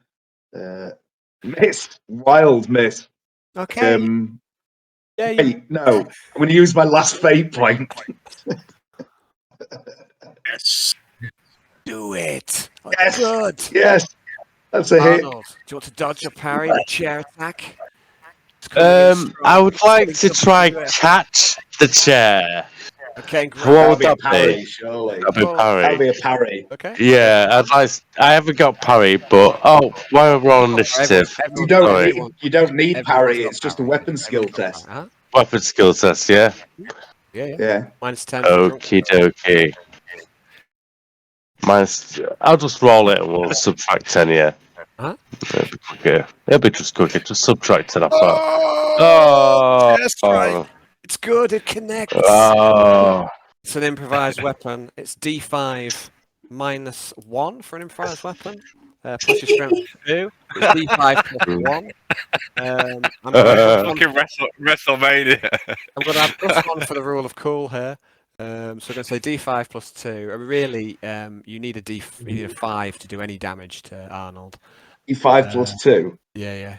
Miss. Wild miss. Okay. Wait, no. I'm going to use my last fate point. Yes. Do it. Yes. Good. Yes. That's a hit. Arnold, do you want to dodge a parry, the chair attack? I would like to try catch the chair. Okay, What would that Parry, be? surely. That'd be That'll be parry. a parry. Okay. Yeah, I haven't got parry, but while we're on initiative, You Sorry. don't need parry. It's just a weapon skill test. Uh-huh. weapon skill test, yeah. Yeah. -10. Okie dokie. I'll just roll it and we'll subtract 10, yeah. Huh? It'll be quicker. It'll be just quicker. Just subtract 10 off that. Oh, That's right. It's good. It connects. Oh. It's an improvised weapon. It's D5 -1 for an improvised weapon. Plus your strength 2. It's D5 +1. I'm Fucking WrestleMania. going to have +1 for the rule of cool here. So I'm going to say D5 +2. Really, you need a 5 to do any damage to Arnold. E5 +2. Yeah.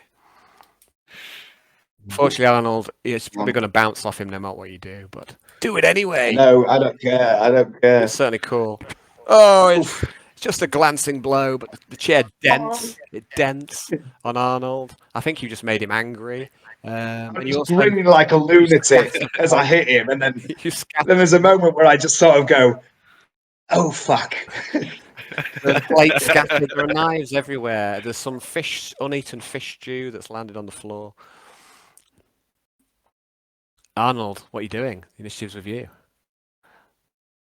Fortunately, Arnold, it's probably going to bounce off him no matter what you do, but do it anyway. No, I don't care. I don't care. It's certainly cool. Oh, it's just a glancing blow, but the chair dents. It dents on Arnold. I think you just made him angry. I'm And you just also grinning like a lunatic as I hit him, and then there's a moment where I just sort of go, "Oh fuck!" the plate scattered. There are knives everywhere. There's some uneaten fish stew that's landed on the floor. Arnold, what are you doing? The initiative's with you.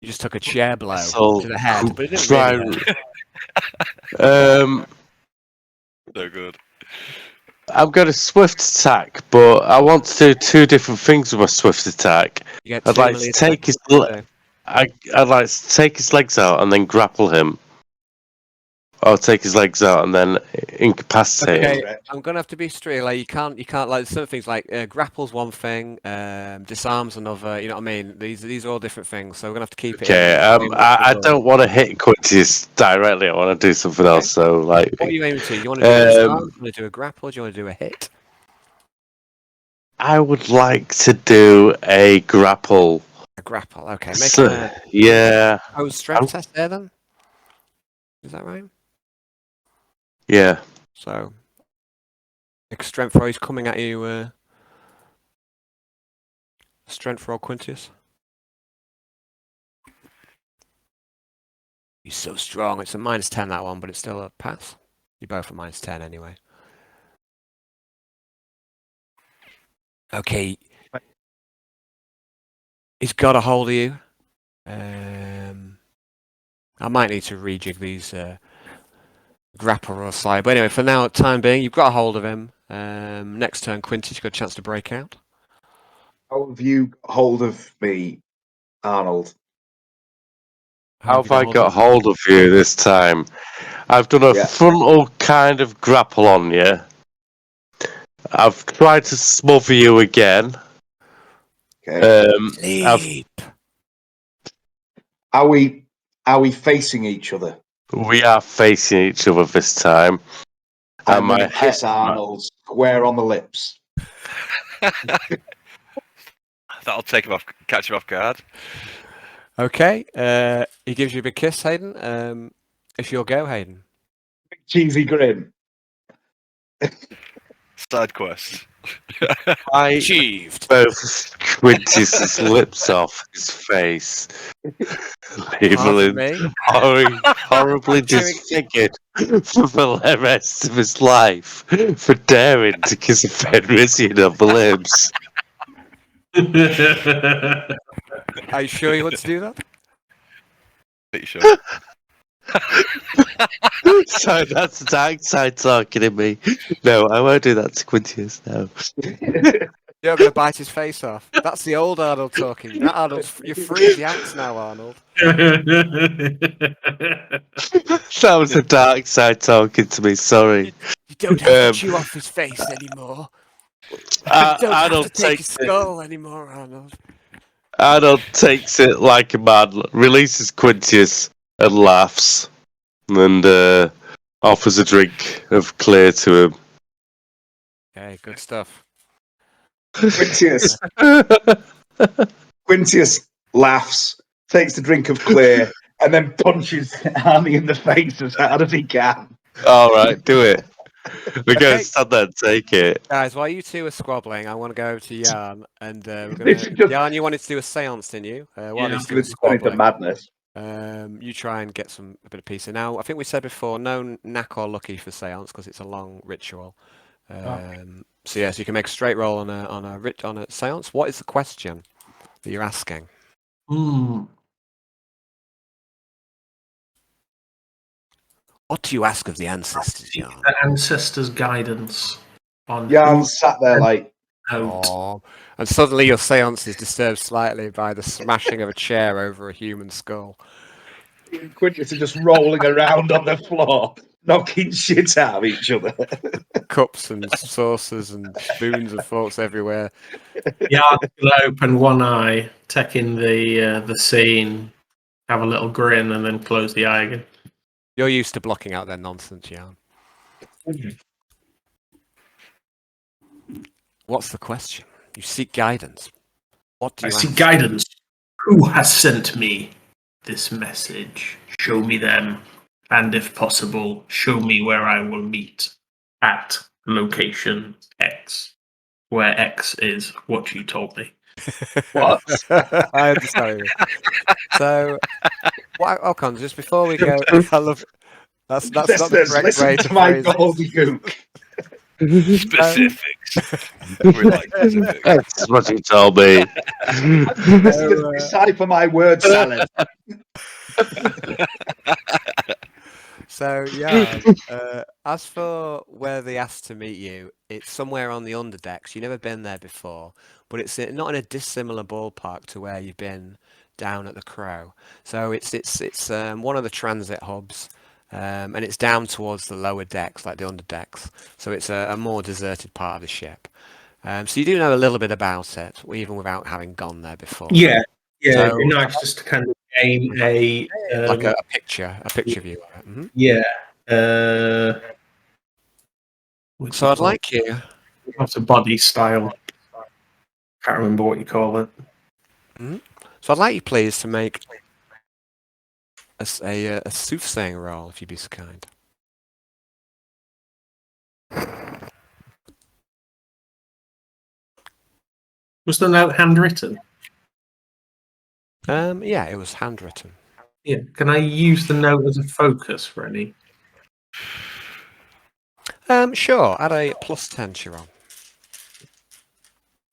You just took a chair blow So to the head, but it didn't try. really hurt. So good. I'm going to swift attack, but I want to do two different things with my swift attack. You get I'd two like to melee take attacks. his I'd like to take his legs out and then grapple him. I'll take his legs out and then incapacitate him. Okay, I'm gonna have to be straight. Like you can't like some things like grapple's one thing, disarm's another. You know what I mean? These are all different things, so we're gonna have to keep it. Okay, I don't want to hit Quintius directly. I want to do something else. So, like, what are you aiming to? You want to do a disarm? You want to do a grapple? Do you want to do a hit? I would like to do a grapple. A grapple. Okay. Yeah. Oh, strength test there then. Is that right? Yeah. So, strength roll. He's coming at you. Strength roll, Quintius. He's so strong. It's a -10 that one, but it's still a pass. You both are -10 anyway. Okay. He's got a hold of you. I might need to rejig these grapple or slide. But anyway, for now, time being, you've got a hold of him. Next turn, Quintius, you've got a chance to break out. How have you hold of me, Arnold? How have I got hold of you this time? I've done a frontal kind of grapple on you. I've tried to smother you again. Sleep. Are we facing each other? We are facing each other this time. I'm going to kiss Arnold square on the lips. That'll catch him off guard. Okay. He gives you a big kiss, Hayden. If you'll go, Hayden. Cheesy grin. Side quest. I achieved both Quintius's lips off his face, leaving him horribly disfigured for the rest of his life for daring to kiss a Fenrisian on the lips. Are you sure you want to do that? Pretty sure. Sorry, that's the dark side talking to me. No, I won't do that to Quintius, no. You're going to bite his face off. That's the old Arnold talking. That Arnold's, you're free of the axe now, Arnold. That was the dark side talking to me, sorry. You don't have to chew off his face anymore. You don't have to take his skull anymore, Arnold. Arnold takes it like a man, releases Quintius and laughs, and offers a drink of clear to him. Okay, good stuff. Quintius laughs, takes the drink of clear, and then punches Arnie in the face as hard as he can. All right, do it. We're going to stand there and take it. Guys, while you two are squabbling, I want to go over to Jan, and we're going to... Jan, you wanted to do a seance, didn't you? While he's doing squabbling. Madness. You try and get a bit of peace. And now, I think we said before, no knack or lucky for seance because it's a long ritual. So yes, you can make a straight roll on a seance. What is the question that you're asking? What do you ask of the ancestors, Jan? The ancestors' guidance on. Jan sat there like. Oh. And suddenly your seance is disturbed slightly by the smashing of a chair over a human skull. Quintius are just rolling around on the floor, knocking shit out of each other. Cups and saucers and spoons and forks everywhere. Yeah, I'll open one eye, take in the scene, have a little grin, and then close the eye again. You're used to blocking out their nonsense, Jan. What's the question? You seek guidance. What do you seek guidance. Who has sent me this message? Show me them, and if possible, show me where I will meet at location X, where X is what you told me. What? I understand. So, Ocon, just before we go, I love that's not the correct way to my phrase it. gobbledygook. Specifics. We like specifics. That's what he told me. Decipher my word salad. So yeah, as for where they asked to meet you, it's somewhere on the underdecks. You've never been there before, but it's not in a dissimilar ballpark to where you've been down at the Crow. So it's one of the transit hubs, and it's down towards the lower decks, like the underdecks. So it's a more deserted part of the ship. So you do know a little bit about it, even without having gone there before. Yeah, So- it'd be nice just to kind of gain Like a picture view of it. Mhm. yeah. So I'd like you. What's a body style? Can't remember what you call it. So I'd like you, please, to make a soothsaying roll, if you'd be so kind. Was the note handwritten? Yeah, it was handwritten. Yeah. Can I use the note as a focus for any? Sure. Add a +10 to your roll.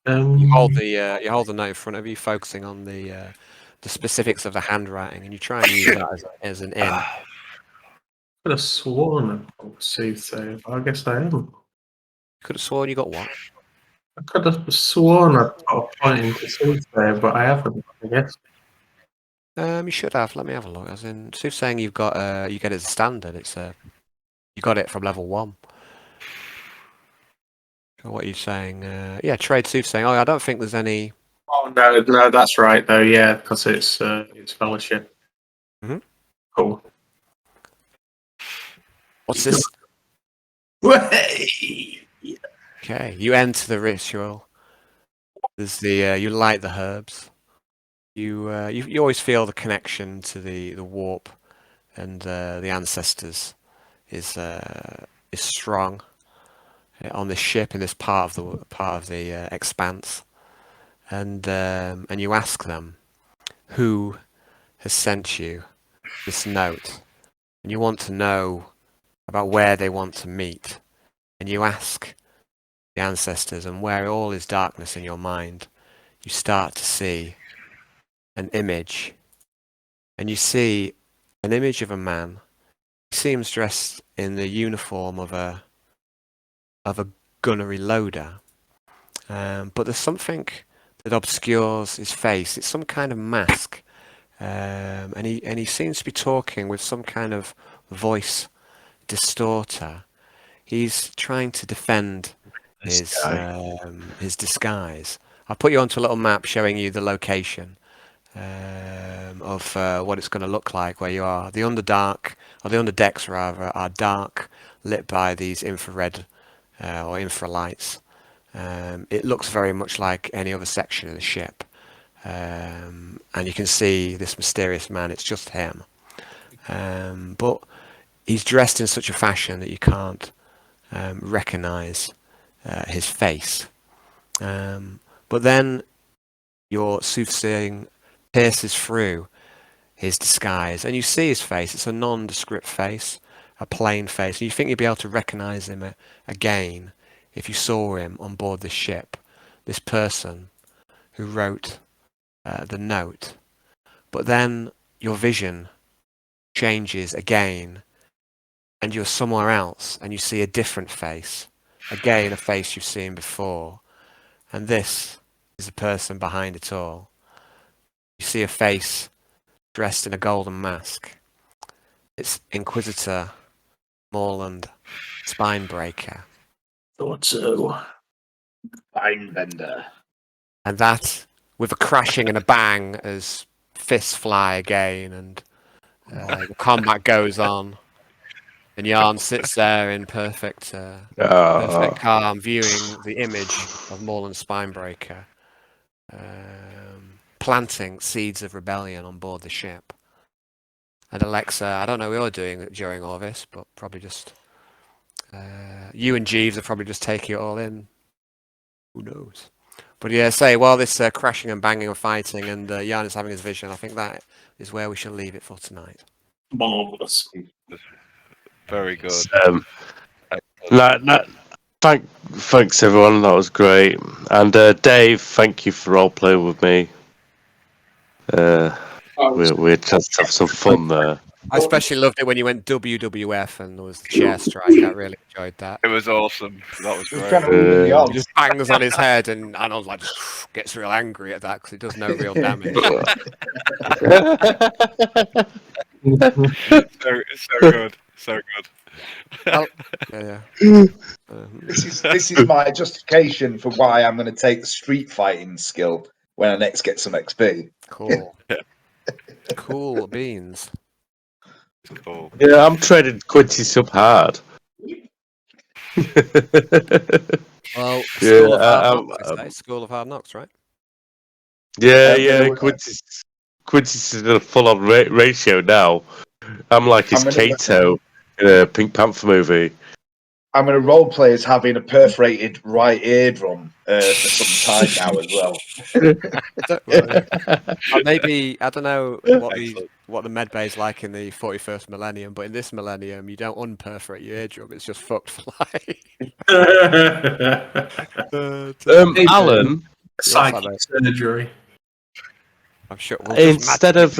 Um, You hold the note in front of you, focusing on the specifics of the handwriting, and you try and use that as an in. I could have sworn I was soothsayer, but I guess I am. Could have sworn you got what? I could have sworn I put a point into soothsayer, but I haven't, I guess. You should have. Let me have a look. As in, soothsaying, you've got you get it as standard. It's you got it from level 1. So what are you saying? Yeah, trade soothsaying. Oh, I don't think there's any. Oh no, that's right though. Yeah, because it's fellowship. Mhm. Cool. What's this? Way! Okay, you enter the ritual. There's the you light the herbs. You always feel the connection to the warp and the ancestors is strong on this ship in this part of the expanse, and you ask them who has sent you this note, and you want to know about where they want to meet, and you ask the ancestors, and where all is darkness in your mind, you start to see an image, and you see an image of a man. He seems dressed in the uniform of a gunnery loader, but there's something that obscures his face. It's some kind of mask, and he seems to be talking with some kind of voice distorter. He's trying to defend his disguise. I'll put you onto a little map showing you the location of what it's going to look like where you are. The underdecks rather are dark, lit by these infrared or infralights. It looks very much like any other section of the ship, and you can see this mysterious man. It's just him, but he's dressed in such a fashion that you can't recognize his face. But then your soothsaying pierces through his disguise, and you see his face. It's a nondescript face, a plain face, and you think you'd be able to recognize him again if you saw him on board the ship, this person who wrote the note. But then your vision changes again, and you're somewhere else, and you see a different face, again a face you've seen before, and this is the person behind it all. You see a face dressed in a golden mask. It's Inquisitor Morland Spinebreaker. Thought so. Spinebender. And that, with a crashing and a bang as fists fly again, and the combat goes on, and Yarn sits there in perfect calm, viewing the image of Morland Spinebreaker, planting seeds of rebellion on board the ship. And Alexa, I don't know what you're doing during all this, but probably just you and Jeeves are probably just taking it all in. Who knows? But yeah, while this crashing and banging and fighting, and Yarn is having his vision, I think that is where we shall leave it for tonight. Marvelous. Very good. Thanks everyone. That was great. And Dave, thank you for role playing with me. We had a chance to have some fun there. I especially loved it when you went WWF and there was the chair strike. I really enjoyed that. It was awesome. That was Just great. trying to even the He odds. just bangs on his head, and Arnolds like just gets real angry at that because it does no real damage. so good, so good. Yeah. This is my justification for why I'm going to take the street fighting skill when I next get some XP. Cool. Cool beans. Cool. Yeah, I'm trading Quintius up hard. Well, yeah, School of Hard Knocks, right? Yeah, Quintius is in a full-on ratio now. I'm like his Kato in a Pink Panther movie. I'm going to roleplay as having a perforated right eardrum for some time now as well. Maybe I don't know what the med bay is like in the 41st millennium, but in this millennium, you don't unperforate your eardrum; it's just fucked for life. Alan, psychic surgery. I'm sure. Instead of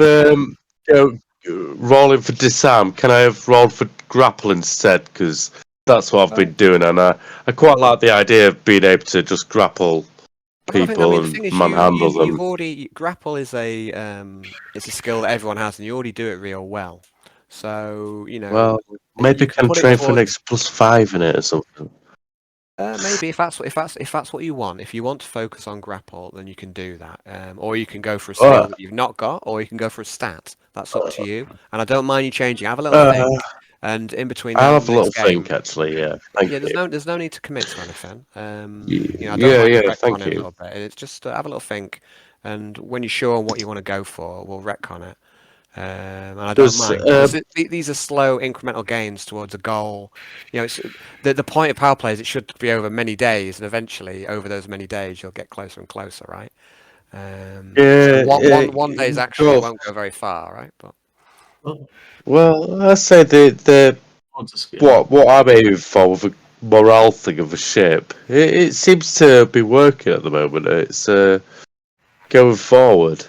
rolling for disarm, can I have rolled for grapple instead? Because that's what I've been doing, and I quite like the idea of being able to just grapple people and manhandle them. You've already grapple is a skill that everyone has, and you already do it real well. So Well, maybe I can train for next +5 in it or something. Maybe if that's what you want. If you want to focus on grapple, then you can do that. Or you can go for a skill that you've not got, or you can go for a stat. That's up to you. And I don't mind you changing. Have a little think. And in between, I'll have a little think. Actually, yeah. Thank you. There's no need to commit to anything. I don't thank you. A little bit. It's just have a little think, and when you're sure on what you want to go for, we'll retcon it. And I don't mind. These are slow incremental gains towards a goal. It's the point of power play is it should be over many days, and eventually, over those many days, you'll get closer and closer, right? One day's actually won't go very far, right? But well, I say what I'm aiming for with a morale thing of a ship, it seems to be working at the moment. It's going forward,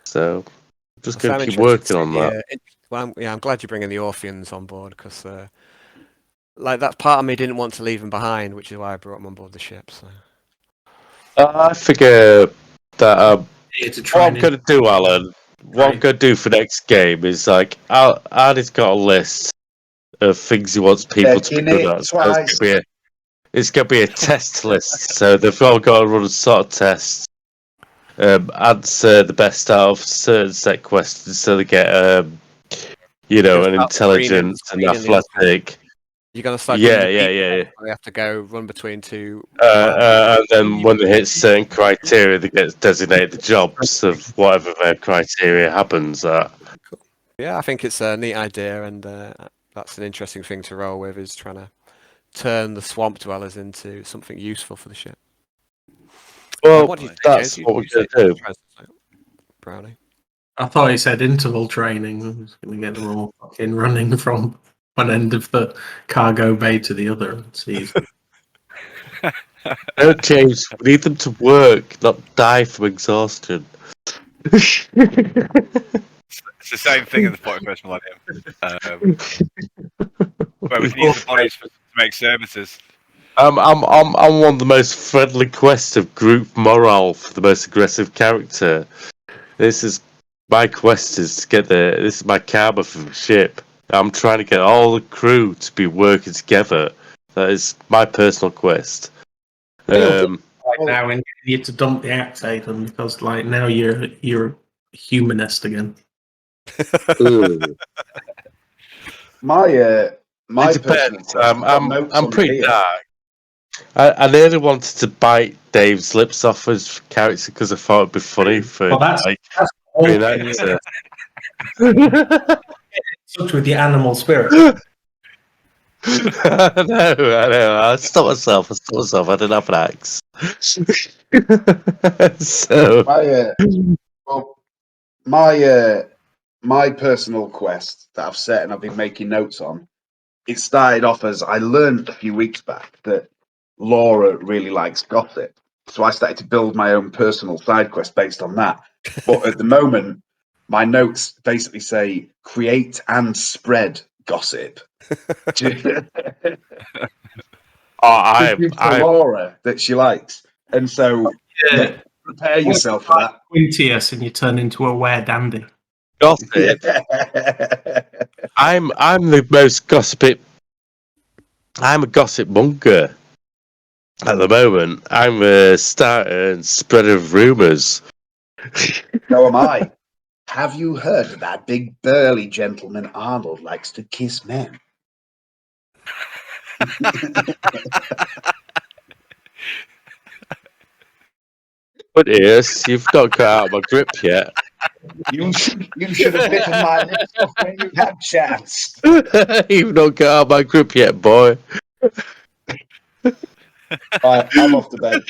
so I'm just going to keep working on that. I'm glad you're bringing the Orpheans on board because, that part of me didn't want to leave them behind, which is why I brought them on board the ship. So I figure that what I'm going to do, Alan. What I'm going to do for next game is Andy's got a list of things he wants people to be good at. So it's going to be a test list. So they've all got to run a sort of test, answer the best out of certain set questions, so they get an intelligence and athletic. You're going to start. Yeah. They have to go run between two. And then when they hit certain criteria, they get designated the jobs of whatever their criteria happens at. Cool. Yeah, I think it's a neat idea, and that's an interesting thing to roll with. Is trying to turn the swamp dwellers into something useful for the ship. Well, that's what we're going to do. Brownie. I thought he said interval training. I was going to get them all fucking running from one end of the cargo bay to the other. No, James, we need them to work, not die from exhaustion. It's the same thing in the 41st millennium. Where we can use the bodies to make services. I'm one of the most friendly quests of group morale for the most aggressive character. This is my quest is to get this is my karma for the ship. I'm trying to get all the crew to be working together. That is my personal quest. Now, when you need to dump the axe, Aidan, because now you're humanist again. My it depends. I'm pretty dark. I nearly wanted to bite Dave's lips off his character because I thought it'd be funny for being an actor. Such with the animal spirit. I know. I stopped myself. I didn't have an axe. So my personal quest that I've set and I've been making notes on. It started off as I learned a few weeks back that Laura really likes gossip. So I started to build my own personal side quest based on that. But at the moment, my notes basically say create and spread gossip. I'm Laura that she likes. And so prepare yourself for that. Quintius, and you turn into a were-dandy. gossip. I'm the most gossipy. I'm a gossip monger at the moment. I'm a starter and spreader of rumours. So am I. Have you heard that that big burly gentleman Arnold likes to kiss men? But yes, you've not got out of my grip yet. You should have bitten my lips off when you had chance. You've not got out of my grip yet, boy. I'm off to bed.